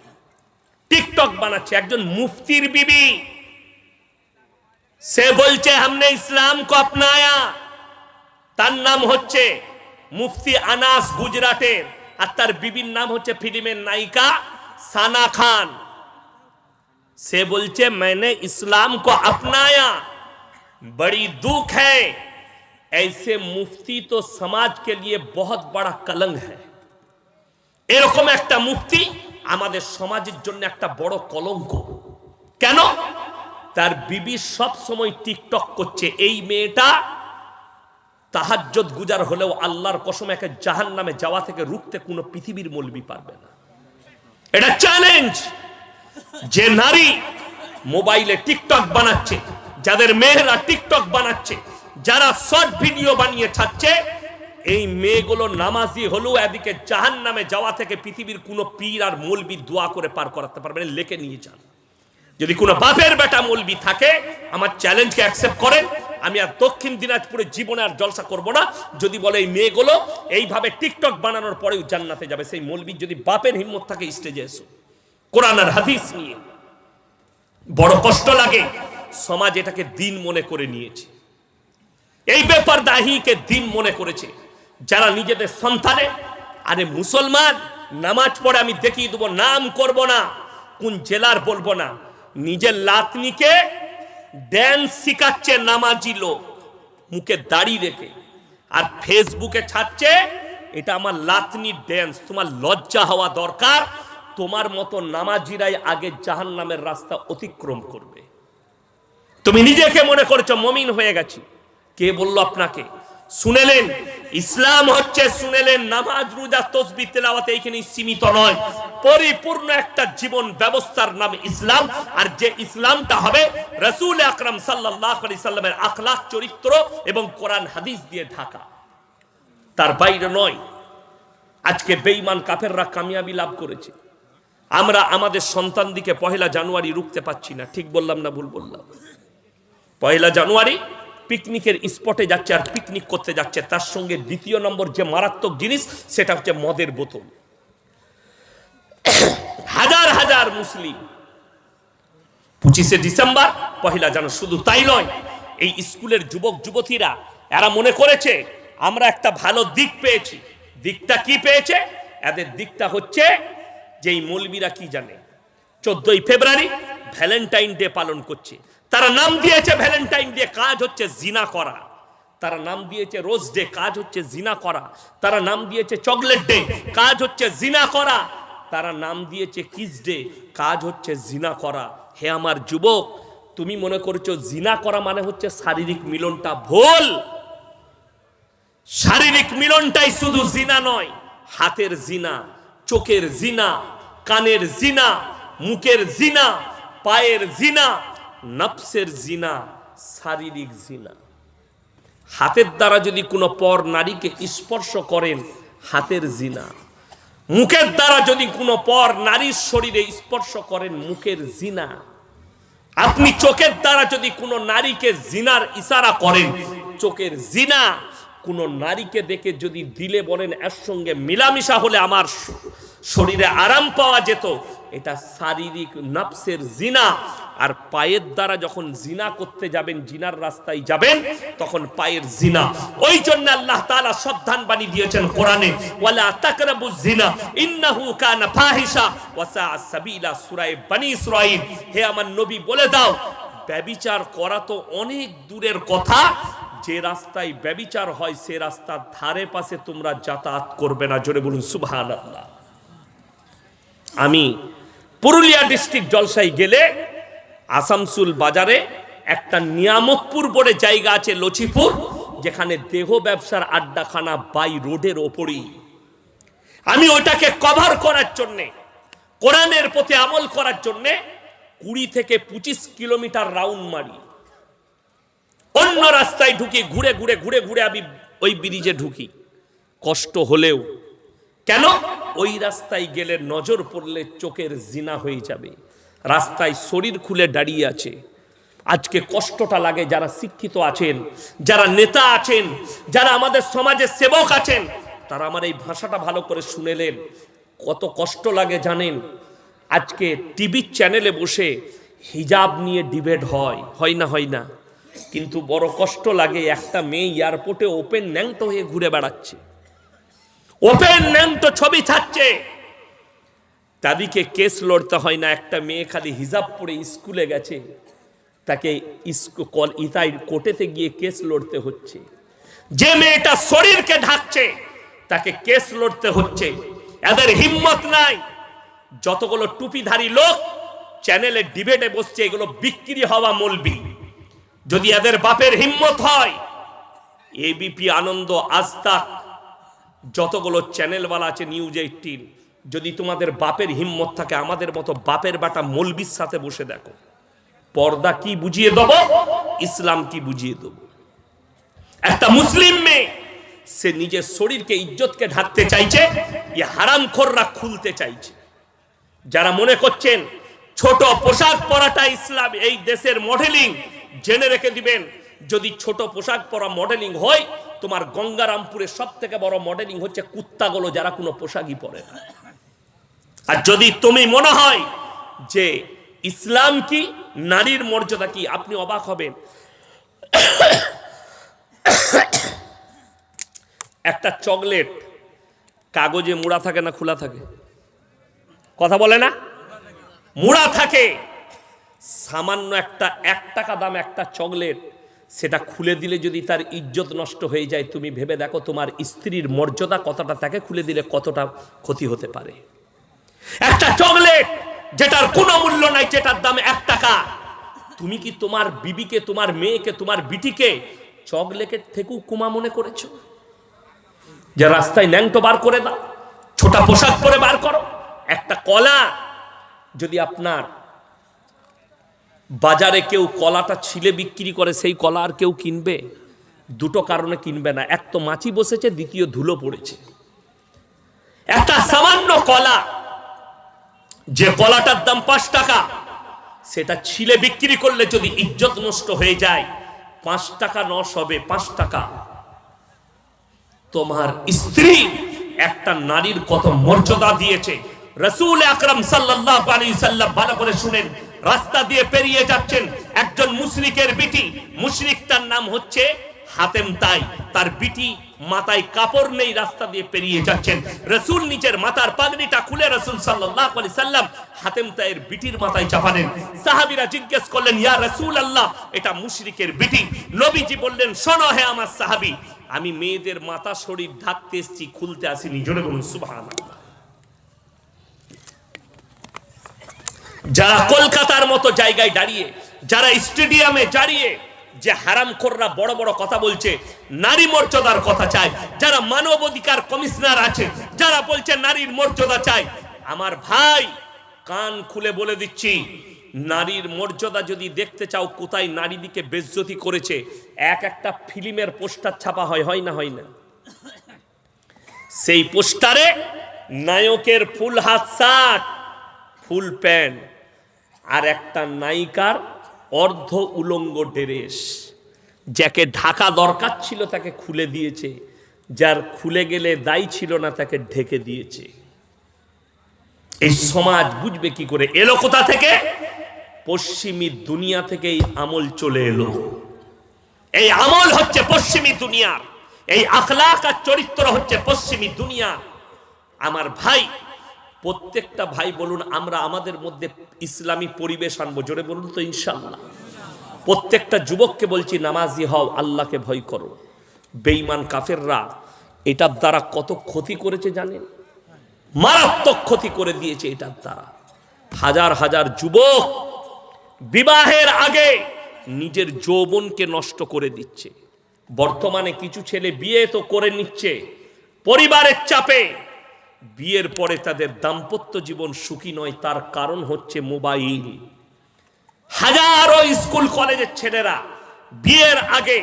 টিকটক বানাচ্ছে। একজন মুফতির বিবি, সে বলছে हमने ইসলাম को अपनाया, তার নাম হচ্ছে মুফতি আনাস গুজরাটের, আর তার বিবির নাম হচ্ছে ফিল্মের নায়িকা সানা খান। से बोलचे मैंने इस्लाम को अपनाया, बड़ी दुख है। ऐसे मुफ्ती तो समाज के लिए बहुत बड़ा कलंक है। এরকম একটা মুফতি আমাদের সমাজের জন্য একটা বড় কলঙ্ক। কেন? তার বিবি সব সময় টিকটক করছে। এই মেয়েটা তাহাজ্জুদ গুজার হলেও আল্লাহর কসম একে জাহান্নামে যাওয়া থেকে রুখতে কোনো পৃথিবীর মৌলবি পারবে না। এটা চ্যালেঞ্জ। যে নারী মোবাইলে টিকটক বানাচ্ছে, যাদের মেয়েরা টিকটক বানাচ্ছে, যারা শর্ট ভিডিও বানিয়ে ছাড়ছে, এই মেয়েগুলো নামাজি হলেও এদিকে জাহান্নামে যাওয়া থেকে পৃথিবীর কোনো পীর আর মৌলবি দোয়া করে পার করাতে পারবে না। লেখে নিয়ে যান। যদি কোনো বাপের বেটা মৌলবি থাকে, আমার চ্যালেঞ্জকে অ্যাকসেপ্ট করেন। আমি আর দক্ষিণ দিনাজপুরের জীবনে আর জলসা করব না যদি বলে এই মেয়েগুলো এইভাবে টিকটক বানানোর পরেও জান্নাতে যাবে। সেই মৌলবি যদি বাপের হিম্মত থাকে, স্টেজে এসো, কোরআন আর হাদিস নিয়ে। বড় কষ্ট লাগে, সমাজ এটাকে দিন মনে করে নিয়েছে। এই ব্যাপার দাহিকে দিন মনে করেছে যারা নিজেদের সন্তানে, আরে মুসলমান নামাজ পড়ে, আমি দেখিয়ে দেবো, নাম করব না, কোন জেলার বলবো না, নিজের লাতনিকে ড্যান্স শিখাচ্ছে নামাজি লোক, মুখে দাড়ি রেখে, আর ফেসবুকে ছাড়ছে এটা আমার লাতনির ড্যান্স। তোমার লজ্জা হওয়া দরকার। তোমার মতো নামাজিরাই আগে জাহান্নামের রাস্তা অতিক্রম করবে। তুমি নিজেকে মনে করছো মমিন হয়ে গেছি। কে বলল আপনাকে? শুনেলেন ইসলাম হচ্ছে, শুনেলেন নামাজ রোজা তাসবিহ তেলাওয়াত এইখানে সীমিত নয়, পরিপূর্ণ একটা জীবন ব্যবস্থার নাম ইসলাম। আর যে ইসলামটা হবে রাসূল আকরাম সাল্লাল্লাহু আলাইহি সাল্লামের আখলাক, চরিত্র এবং কোরআন হাদিস দিয়ে ঢাকা, তার বাইরে নয়। আজকে বেঈমান কাফেররা কামিয়াবি লাভ করেছে। আমরা আমাদের সন্তানদিকে 1 জানুয়ারি রুখতে পারছি না। ঠিক বললাম না ভুল বললাম? 1 জানুয়ারি পিকনিকের স্পটে যাচ্ছে আর পিকনিক করতে যাচ্ছে, তার সঙ্গে দ্বিতীয় নম্বর যে মারাত্মক জিনিস সেটা হচ্ছে মদের বোতল। হাজার হাজার মুসলিম 25শে ডিসেম্বর 1 জানুয়ারি, শুধু তাই নয়, এই স্কুলের যুবক যুবতীরা এরা মনে করেছে আমরা একটা ভালো দিক পেয়েছি। দিকটা কি পেয়েছে? এদের দিকটা হচ্ছে যে এই মৌলবীরা কি জানে, 14ই ফেব্রুয়ারি ভ্যালেন্টাইন ডে পালন করছে। তারা নাম দিয়েছে ভ্যালেন্টাইন ডে, কাজ হচ্ছে জিনা করা। তারা নাম দিয়েছে রোজ ডে, কাজ হচ্ছে জিনা করা। তারা নাম দিয়েছে চকলেট ডে, কাজ হচ্ছে জিনা করা। তারা নাম দিয়েছে কিস ডে, কাজ হচ্ছে জিনা করা। হে আমার যুবক, তুমি মনে করছো জিনা করা মানে হচ্ছে শারীরিক মিলনটা, ভুল। শারীরিক মিলনটাই শুধু জিনা নয়, হাতের জিনা, চোখের জিনা, কানের জিনা, মুখের জিনা, পায়ের জিনা, নফসের জিনা, শারীরিক জিনা। হাতের দ্বারা যদি কোনো পর নারীকে স্পর্শ করেন, হাতের জিনা। মুখের দ্বারা যদি কোনো পর নারীর শরীরে স্পর্শ করেন, মুখের জিনা। আপনি চোখের দ্বারা যদি কোনো নারীকে জিনার ইশারা করেন, চোখের জিনা। কোনো নারীকে দেখে যদি দিলে বলেন এর সঙ্গে মিলামিশা হলে আমার শরীরে আরাম পাওয়া যেত, এটা শারীরিক নফসের জিনা। আর পায়ের দ্বারা যখন জিনা করতে যাবেন, জিনার রাস্তায় যাবেন, তখন পায়ের জিনা। ওই জন্য আল্লাহ তাআলা সাবধান বাণী দিয়েছেন কোরআনে, ওয়ালা তাকরাবুজ জিনা ইন্নাহু কানা ফাহিশা ওয়া সাআ সাবিলা, সূরা বনী ইসরাঈল। হে আমার নবী বলে দাও, ব্যভিচার করা তো অনেক দূরের কথা, যে রাস্তায় ব্যভিচার হয় সে রাস্তার ধারে পাশে তোমরা যাতায়াত করবে না। জোরে বলুন সুবহানাল্লাহ। আমি পুরুলিয়া ডিস্ট্রিক্ট জলসাই গেলে আসামসুল বাজারে একটা নিয়ামতপুর বলে জায়গা আছে, লচিপুর, যেখানে দেহ ব্যবসার আড্ডাখানা বাই রোডের ওপরই। আমি ওটাকে কভার করার জন্যে, কোরআনের প্রতি আমল করার জন্যে 20 থেকে 25 কিলোমিটার রাউন্ড মারি, অন্য রাস্তায় ঢুকি, ঘুরে ঘুরে ঘুরে ঘুরে আমি ওই ব্রিজে ঢুকি। কষ্ট হলেও, কেন? ওই রাস্তায় গেলে নজর পড়লে চোখের জিনা হয়ে যাবে। রাস্তায় শরীর খুলে দাঁড়িয়ে আছে। আজকে কষ্টটা লাগে যারা শিক্ষিত আছেন, যারা নেতা আছেন, যারা আমাদের সমাজের সেবক আছেন, তারা আমার এই ভাষাটা ভালো করে শুনেলেন। কত কষ্ট লাগে জানেন? আজকে টিভি চ্যানেলে বসে হিজাব নিয়ে ডিবেট হয় না? হয় না? কিন্তু বড় কষ্ট লাগে, একটা মেয়ে এয়ারপোর্টে ওপেন ন্যাংটো হয়ে ঘুরে বেড়াচ্ছে, ওপেন ন্যাংটো ছবি ছাড়ছে, তাদেরকে কেস লড়তে হয় না। একটা মেয়ে খালি হিজাব পরে স্কুলে গেছে, তাকে কোর্টেতে গিয়ে কেস লড়তে হচ্ছে। যে মেয়েটা শরীরকে ঢাকছে তাকে কেস লড়তে হচ্ছে। এদের হিম্মত নাই। যতগুলো টুপিধারী লোক চ্যানেলে ডিবেটে বসছে, এগুলো বিক্রি হওয়া মৌলবি। যদি এদের বাপের হিম্মত হয়, এবিপি আনন্দ, আজ তাক, যতগুলো চ্যানেলওয়ালা আছে, নিউজ 18, যদি তোমাদের বাপের হিম্মত থাকে, আমাদের মতো বাপের বাটা মৌলবির সাথে বসে দেখো, পর্দা কি বুঝিয়ে দেব, ইসলাম কি বুঝিয়ে দেব। একটা মুসলিম মেয়ে, সে নিজের শরীরকে, ইজ্জতকে ঢাকতে চাইছে, এ হারামখোররা খুলতে চাইছে। যারা মনে করছেন ছোট পোশাক পরাটা ইসলাম, এই দেশের মডেলিং, জেনে রেখে দিবেন, যদি ছোট পোশাক পরা মডেলিং হয়, তোমার গঙ্গারামপুরের সব থেকে বড় মডেলিং হচ্ছে কুত্তাগুলো, যারা কোনো পোশাকই পরে না। আর যদি তুমি মনে হয় যে ইসলাম কি, নারীর মর্যাদা কি, আপনি অবাক হবেন। একটা চকলেট কাগজে মুড়া থাকে না খোলা থাকে? কথা বলে না? মুড়া থাকে। সামান্য একটা 1 টাকা দাম একটা চকলেট, সেটা খুলে দিলে যদি তার ইজ্জত নষ্ট হয়ে যায়, তুমি ভেবে দেখো তোমার স্ত্রীর মর্যাদা কতটা, তাকে খুলে দিলে কতটা ক্ষতি হতে পারে। একটা চকলেট যেটার কোনো মূল্য নাই, যেটার দাম 1 টাকা, তুমি কি তোমার বিবিকে, তোমার মেয়েকে, তোমার বিটিকে চকলেটের থেকেও কুমা মনে করেছো? যে রাস্তায় ন্যাংটো বার করে দাও, ছোটা পোশাক পরে বার করো। একটা কলা যদি আপনার বাজারে কেউ কলাটা ছিলে বিক্রি করে, সেই কলা আর কেউ কিনবে? দুটো কারণে কিনবে না, এক তো মাছি বসেছে, দ্বিতীয় ধুলো পড়েছে। একটা সামান্য কলা, যে কলাটার দাম 5 টাকা, সেটা ছিলে বিক্রি করলে যদি ইজ্জত নষ্ট হয়ে যায়, 5 টাকা লস হবে, 5 টাকা। তোমার স্ত্রী একটা নারীর কত মর্যাদা দিয়েছে। রাসূল আকরাম সাল্লাল্লাহু আলাইহি সাল্লাম, ভালো করে শুনেন, রাস্তা দিয়ে পেরিয়ে যাচ্ছেন, একজন মুশরিকের বিটি, মুশরিকটার নাম হচ্ছে হাতেম তাই, তার বিটি মাথায় কাপড় নেই, রাস্তা দিয়ে পেরিয়ে যাচ্ছেন। রাসূল নিজের মাথার পাগড়িটা খুলে রাসূল সাল্লাল্লাহু আলাইহি সাল্লাম হাতেম তাইয়ের বিটির মাথায় চাপালেন। সাহাবীরা জিজ্ঞেস করলেন, ইয়া রাসূলুল্লাহ, এটা মুশরিকের বিটি। নবীজি বললেন, শোনো হে আমার সাহাবী, আমি মেয়েদের মাথা শরীর ঢাকতে এসেছি, খুলতে আসিনি। জোরে বলুন সুবহানাল্লাহ। যারা কলকাতার মতো জায়গায় দাঁড়িয়ে, যারা স্টেডিয়ামে দাঁড়িয়ে যে হারামখোররা বড় বড় কথা বলছে, নারী মর্যাদার কথা চায়, যারা মানব অধিকার কমিশনার আছে, যারা বলছে নারীর মর্যাদা চাই, আমার ভাই কান খুলে বলে দিচ্ছি, নারীর মর্যাদা যদি দেখতে চাও, কোথায় নারীদিকে বেজ্জতি করেছে, একটা ফিল্মের পোস্টার ছাপা হয় না? হয় না? সেই পোস্টারে নায়কের ফুল হাত শার্ট, ফুল প্যান্ট, আর একটা নায়িকার অর্ধ উলঙ্গ ড্রেস। যাকে ঢাকা দরকার ছিল তাকে খুলে দিয়েছে, যার খুলে গেলে দায়ী ছিল না তাকে ঢেকে দিয়েছে। এই সমাজ বুঝবে কি করে? এলো কোথা থেকে? পশ্চিমী দুনিয়া থেকে এই আমল চলে এলো। এই আমল হচ্ছে পশ্চিমী দুনিয়ার, এই আখলাক আর চরিত্র হচ্ছে পশ্চিমী দুনিয়া। আমার ভাই, প্রত্যেকটা ভাই বলুন, আমরা আমাদের মধ্যে ইসলামী পরিবেশ আনবো। জোরে বলুন তো ইনশাআল্লাহ। প্রত্যেকটা যুবককে বলছি, নামাজি হও, আল্লাহকে ভয় করো। বেঈমান কাফেররা এটার দ্বারা কত ক্ষতি করেছে জানেন? মারাত্মক ক্ষতি করে দিয়েছে এটার দ্বারা। হাজার হাজার যুবক বিবাহের আগে নিজের যৌবনকে নষ্ট করে দিচ্ছে। বর্তমানে কিছু ছেলে বিয়ে তো করে নিচ্ছে পরিবারের চাপে, বিয়ের পরে তাদের দাম্পত্য জীবন সুখী নয়। তার কারণ হচ্ছে মোবাইল। হাজারো স্কুল কলেজের ছেলেরা বিয়ের আগে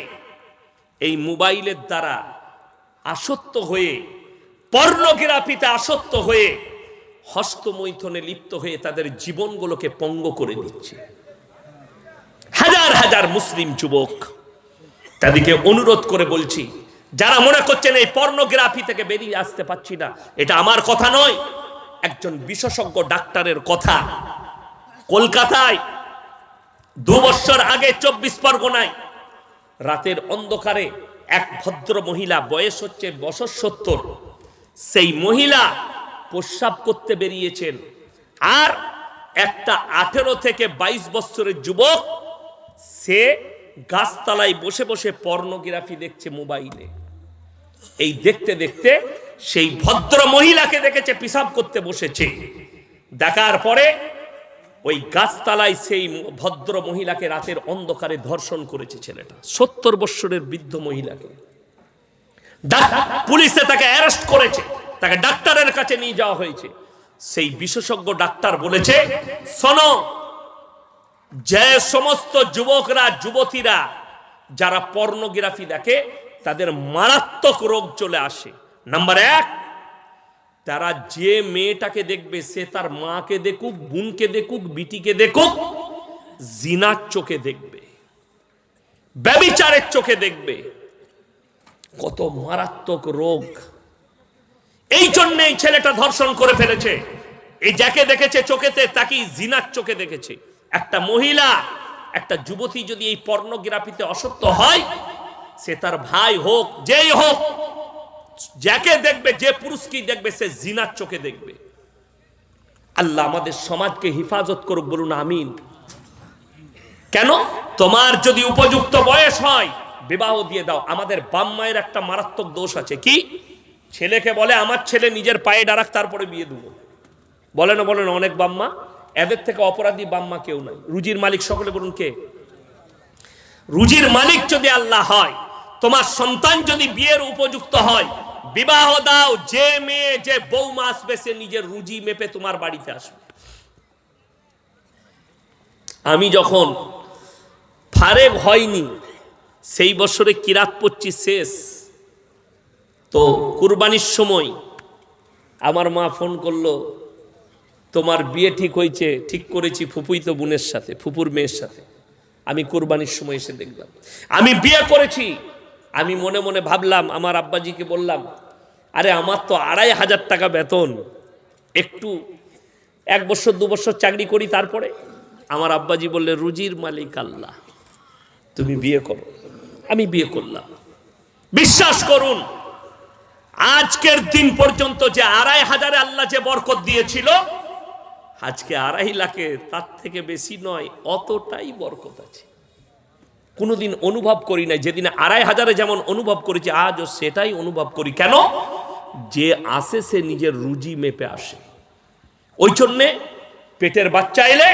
এই মোবাইলের দ্বারা আসক্ত হয়ে, পর্নোগ্রাফিতে আসক্ত হয়ে, হস্তমৈথুনে লিপ্ত হয়ে তাদের জীবনগুলোকে পঙ্গ করে দিচ্ছে। হাজার হাজার মুসলিম যুবক, তাদেরকে অনুরোধ করে বলছি, যারা মনে করছেন এই পর্নোগ্রাফি থেকে বেরিয়ে আসতে পারছি না, এটা আমার কথা নয়, একজন বিশেষজ্ঞ ডাক্তারের কথা। কলকাতায় 2 বছর আগে 24 পরগনায় রাতের অন্ধকারে এক ভদ্র মহিলা, বয়স হচ্ছে 70, সেই মহিলা প্রস্রাব করতে বেরিয়েছেন, আর একটা 18 থেকে 22 বছরের যুবক, সে গাছতলায় বসে বসে পর্নোগ্রাফি দেখছে মোবাইলে। এই দেখতে দেখতে সেই ভদ্র মহিলাকে দেখেছে পেশাব করতে বসেছে। দেখার পরে ওই গাছতলায় সেই ভদ্র মহিলাকে রাতের অন্ধকারে ধর্ষণ করেছে ছেলেটা, 70 বছরের বৃদ্ধ মহিলাকে। পুলিশে তাকে অ্যারেস্ট করেছে, তাকে ডাক্তারের কাছে নিয়ে যাওয়া হয়েছে। সেই বিশেষজ্ঞ ডাক্তার বলেছে, শোনো, যে সমস্ত যুবকরা যুবতীরা যারা পর্নোগ্রাফি দেখে, তাদের মারাত্মক রোগ চলে আসে। নাম্বার 1, তারা যে মেয়েটাকে দেখবে সে তার মাকে দেখুক, বোনকে দেখুক, বিটিকে দেখুক, জিনার চোখে দেখবে, ব্যভিচারের চোখে দেখবে। কত মারাত্মক রোগ! এই জন্য এই ছেলেটা ধর্ষণ করে ফেলেছে। এই যাকে দেখেছে চোখেতে, তাকে জিনার চোখে দেখেছে। একটা মহিলা, একটা যুবতী যদি এই পর্নোগ্রাফিতে আসক্ত হয়, সে তার ভাই হোক, যেই হোক, যাকে দেখবে, যে পুরুষকেই দেখবে, সে জিনার চোখে দেখবে। আল্লাহ আমাদের সমাজকে হিফাজত করুক, বলুন আমিন। কেন? তোমার যদি উপযুক্ত বয়স হয় বিবাহ দিয়ে দাও। আমাদের বাপ মায়ের একটা মারাত্মক দোষ আছে, কি? ছেলেকে বলে আমার ছেলে নিজের পায়ে দাঁড়াক তারপরে বিয়ে দেবো। বলে না অনেক বাম্মা? এদের থেকে অপরাধী বাম্মা কেউ নাই। রুজির মালিক সকলে বলুন কে? রুজির মালিক যদি আল্লাহ হয়, তোমার সন্তান যদি বিয়ের উপযুক্ত হয়, বিবাহ দাও। যে মেয়ে যে বৌমা আসবে সে নিজের রুজি মেপে তোমার বাড়িতে আসবে। আমি যখন ফারেগ হয়নি সেই বছরে কিরাত পড়ছি শেষ, তো কুরবানির সময় আমার মা ফোন করলো, তোমার বিয়ে ঠিক হয়েছে। ঠিক করেছি ফুপুই তো বোনের সাথে, ফুপুর মেয়ের সাথে। আমি কুরবানির সময় এসে দেখলাম আমি বিয়ে করেছি। আমি মনে মনে ভাবলাম, আমার আব্বাজিকে বললাম, আরে আমার তো 2500 টাকা বেতন, একটু 1 বছর 2 বছর চাকরি করি তারপরে। আমার আব্বাজি বললে, রুজির মালিক আল্লাহ, তুমি বিয়ে করো। আমি বিয়ে করলাম। বিশ্বাস করুন, আজকের দিন পর্যন্ত যে 2500 আল্লাহ যে বরকত দিয়েছিল, আজকে 2.5 লাখে তার থেকে বেশি নয়, অতটাই বরকত আছে। কোনোদিন অনুভব করি নাই। যেদিন 2500 যেমন অনুভব করেছি, আজও সেটাই অনুভব করি। কেন? যে আসে সে নিজের রুজি মেপে আসে। ওই জন্যে পেটের বাচ্চা এলে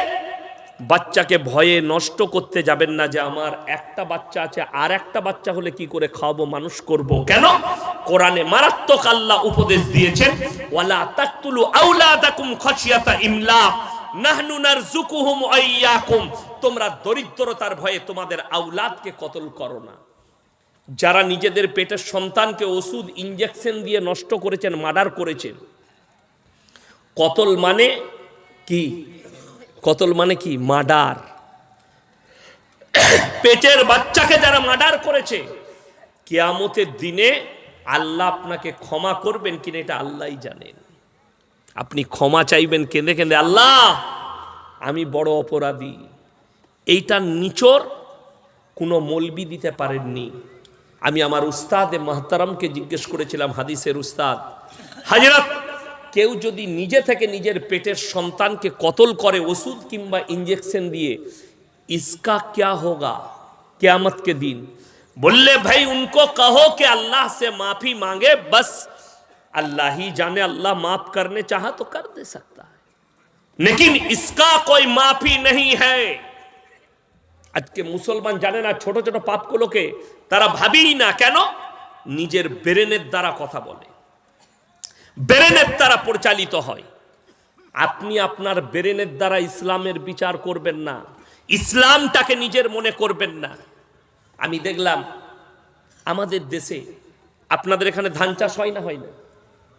বাচ্চাকে ভয়ে নষ্ট করতে যাবেন না, যে আমার একটা বাচ্চা আছে, আর একটা বাচ্চা হলে কি করে খাওয়াবো, মানুষ করব। কেন? কোরআনে মারাত্মক আল্লাহ উপদেশ দিয়েছেন, ওয়ালা তাকতুলু আওলাদাকুম খাশিয়াতা ইমলাক নাহনু নারযুকুহুম ওয়া ইয়্যাকুম। তোমরা দরিদ্রতার ভয়ে তোমাদের আওলাদকে কতল করো না। যারা নিজেদের পেটের সন্তানকে ওষুধ ইনজেকশন দিয়ে নষ্ট করেছেন, মার্ডার করেছেন। কতল মানে কি? কতল মানে কি? মার্ডার। পেটের বাচ্চাকে যারা মার্ডার করেছে, কিয়ামতের দিনে আল্লাহ আপনাকে ক্ষমা করবেন কিনা এটা আল্লাহই জানেন। আপনি ক্ষমা চাইবেন কেঁদে কেঁদে, আল্লাহ আমি বড় অপরাধী। এইটা নিচর কোনো মৌলবি দিতে পারেননি। আমি আমার উস্তাদে মাহতারামকে জিজ্ঞেস করেছিলাম, হাদিসের উস্তাদ, হাজরত, কেউ যদি নিজে থেকে নিজের পেটের সন্তানকে কতল করে ওষুধ কিংবা ইঞ্জেকশন দিয়ে, इसका क्या होगा क़यामत के दिन? बोले भाई उनको कहो कि अल्लाह से माफी मांगे, बस अल्लाह ही जाने, अल्लाह माफ करने चाहा तो कर दे सकता है, लेकिन इसका कोई माफी नहीं है। আজকে মুসলমান জানে না, ছোট ছোট পাপগুলোকে তারা ভাবেই না। কেন? নিজের ব্রেনের দ্বারা কথা বলে, ব্রেনের দ্বারা পরিচালিত হয়। আপনি আপনার ব্রেনের দ্বারা ইসলামের বিচার করবেন না, ইসলামটাকে নিজের মনে করবেন না। আমি দেখলাম আমাদের দেশে, আপনাদের এখানে ধান চাষ হয় না? হয় না?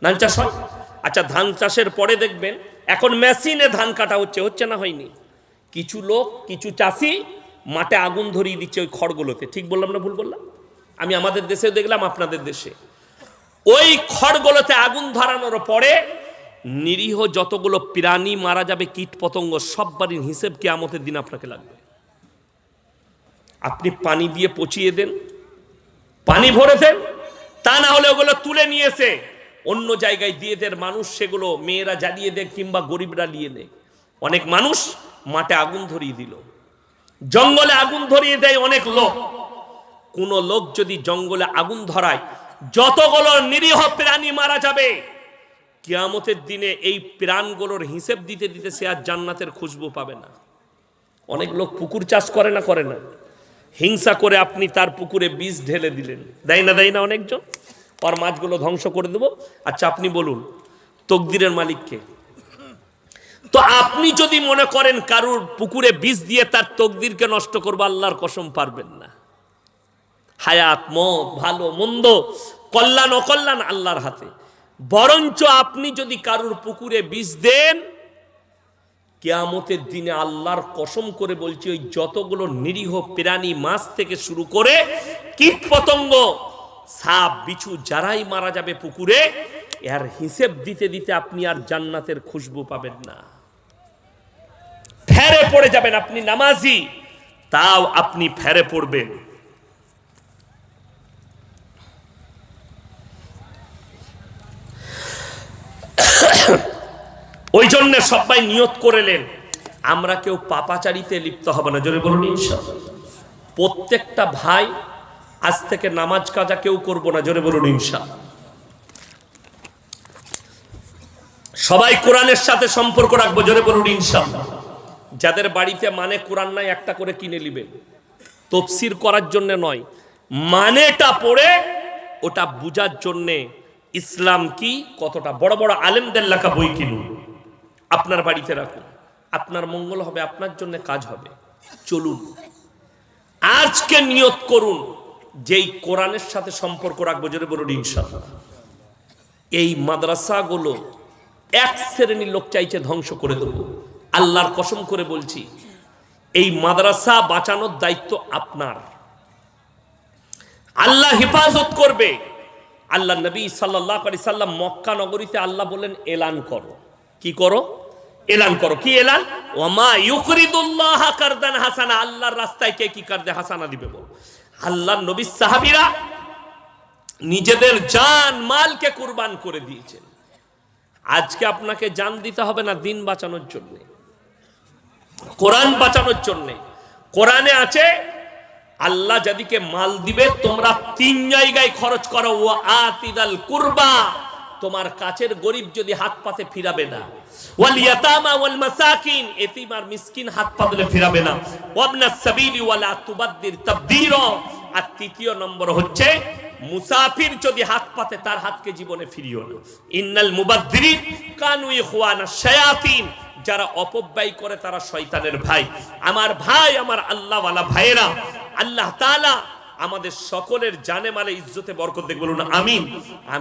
ধান চাষ হয়। আচ্ছা, ধান চাষের পরে দেখবেন এখন মেশিনে ধান কাটা হচ্ছে, হচ্ছে না? হয়নি? কিছু লোক, কিছু চাষি মাঠে আগুন ধরিয়ে দিচ্ছে ওই খড়গুলোতে। ঠিক বললাম না ভুল বললাম? আমি আমাদের দেশে দেখলাম, আপনাদের দেশে ওই খড়গুলোতে আগুন ধরানোর পরে নিরীহ যতগুলো প্রাণী মারা যাবে, কীট পতঙ্গ, সব বাড়ির হিসেব কিয়ামতের দিন আপনাকে লাগবে। আপনি পানি দিয়ে পচিয়ে দেন, পানি ভরে দেন, তা না হলে ওগুলো তুলে নিয়ে এসে অন্য জায়গায় দিয়ে দেন। মানুষ সেগুলো মেয়েরা জ্বালিয়ে দেয় কিংবা গরিবরা নিয়ে নেয়। অনেক মানুষ মাঠে আগুন ধরিয়ে দিল, জঙ্গলে আগুন ধরিয়ে দেয় অনেক লোক। কোন লোক যদি জঙ্গলে আগুন ধরায়, যতগুলো নিরীহ প্রাণী মারা যাবে, কিয়ামতের দিনে এই প্রাণগুলোর হিসেব দিতে দিতে সে আর জান্নাতের খুশবু পাবে না। অনেক লোক পুকুর চাষ করে না? করে না? হিংসা করে আপনি তার পুকুরে বীজ ঢেলে দিলেন, দেয় না? দেয় না? অনেকজন ওর মাছগুলো ধ্বংস করে দেব। আচ্ছা আপনি বলুন, তকদিরের মালিককে? তো আপনি যদি মনে করেন কারুর পুকুরে বীজ দিয়ে তার তকদিরকে নষ্ট করবো, আল্লাহর কসম পারবেন না। হায়াত, মত, ভালো মন্দ, কল্যাণ অকল্যাণ আল্লাহর হাতে। বরঞ্চ আপনি যদি কারুর পুকুরে বীজ দেন, কিয়ামতের দিনে আল্লাহর কসম করে বলছি, ওই যতগুলো নিরীহ প্রাণী, মাছ থেকে শুরু করে কীট পতঙ্গ, সাপ বিছু যারাই মারা যাবে পুকুরে, এর হিসেব দিতে দিতে আপনি আর জান্নাতের খুশবু পাবেন না। ফেরে পড়ে যাবেন। আপনি নামাজি, তাও আপনি ফেরে পড়বেন। ওই জন্য সবাই নিয়ত করেলেন, আমরা কেউ পাপাচারিতে লিপ্ত হব না, জোরে বলুন ইনশাআল্লাহ। প্রত্যেকটা ভাই আজ থেকে নামাজ কাজা কেউ করব না, জোরে বলুন ইনশাআল্লাহ। সবাই কোরআনের সাথে সম্পর্ক রাখবো, জোরে বলুন ইনশাআল্লাহ। যাদের বাড়িতে মানে কোরআন নাই একটা করে কিনে নেবেন, তফসির করার জন্য নয়, মানেটা পড়ে ওটা বুঝার জন্যে ইসলাম কি কতটা। বড় বড় আলেমদের লেখা বই কিনুন, আপনার বাড়িতে রাখুন, আপনার মঙ্গল হবে, আপনার জন্য কাজ হবে। চলুন আজকে নিয়ত করুন যেই কোরআনের সাথে সম্পর্ক রাখবো, জোরে বলুন ইনশাআল্লাহ। এই মাদ্রাসাগুলো এক শ্রেণীর লোক চাইছে ধ্বংস করে দেবো, আল্লাহর কসম করে বলছি, এই মাদ্রাসা বাঁচানোর দায়িত্ব আপনার। আল্লাহ হেফাজত করবে। আল্লাহ নবী সাল্লাল্লাহু আলাইহি সাল্লাম মক্কা নগরীতে আল্লাহ বলেন এলান করো। কি করো? এলান করো। কি এলান? ওয়ামা ইউকরিদুল্লাহ কারদান হাসানা, আল্লাহর রাস্তায় কে কি কারদে হাসানা দিবে বল। আল্লাহর নবী সাহাবীরা নিজেদের জান মালকে কুরবান করে দিয়েছেন। আজকে আপনাকে জান দিতে হবে না দিন বাঁচানোর জন্য, কোরআন বাঁচানোর জন্য। কোরআনে আছে আল্লাহ যাদিকে মাল দিবে তোমরা তিন জায়গায় খরচ করো। ওয়া আতিদাল কুরবা, তোমার কাছের গরিব যদি হাত পাতে ফিরাবে না। ওয়াল ইয়াতামা ওয়াল মাসাকিন, এতিম আর মিসকিন হাত পাতলে ফিরাবে না। ওয়াবনাস সাবিলি ওয়ালা তুবাদদির তাবদীরা। আর তৃতীয় নম্বর হচ্ছে মুসাফির যদি হাত পাতে তার হাতকে জীবনে ফিরিও না। ইন্নাল মুবাদদিরিন কানু ইখওয়ানাশ শায়াতিন, যারা অপব্যয় করে তারা শয়তানের ভাই। আমার ভাই, আমার আল্লাহওয়ালা ভাইয়েরা, আল্লাহ তাআলা আমাদের সকলের জানে মালে ইজ্জতে বরকত দেখ, বলুন আমিন।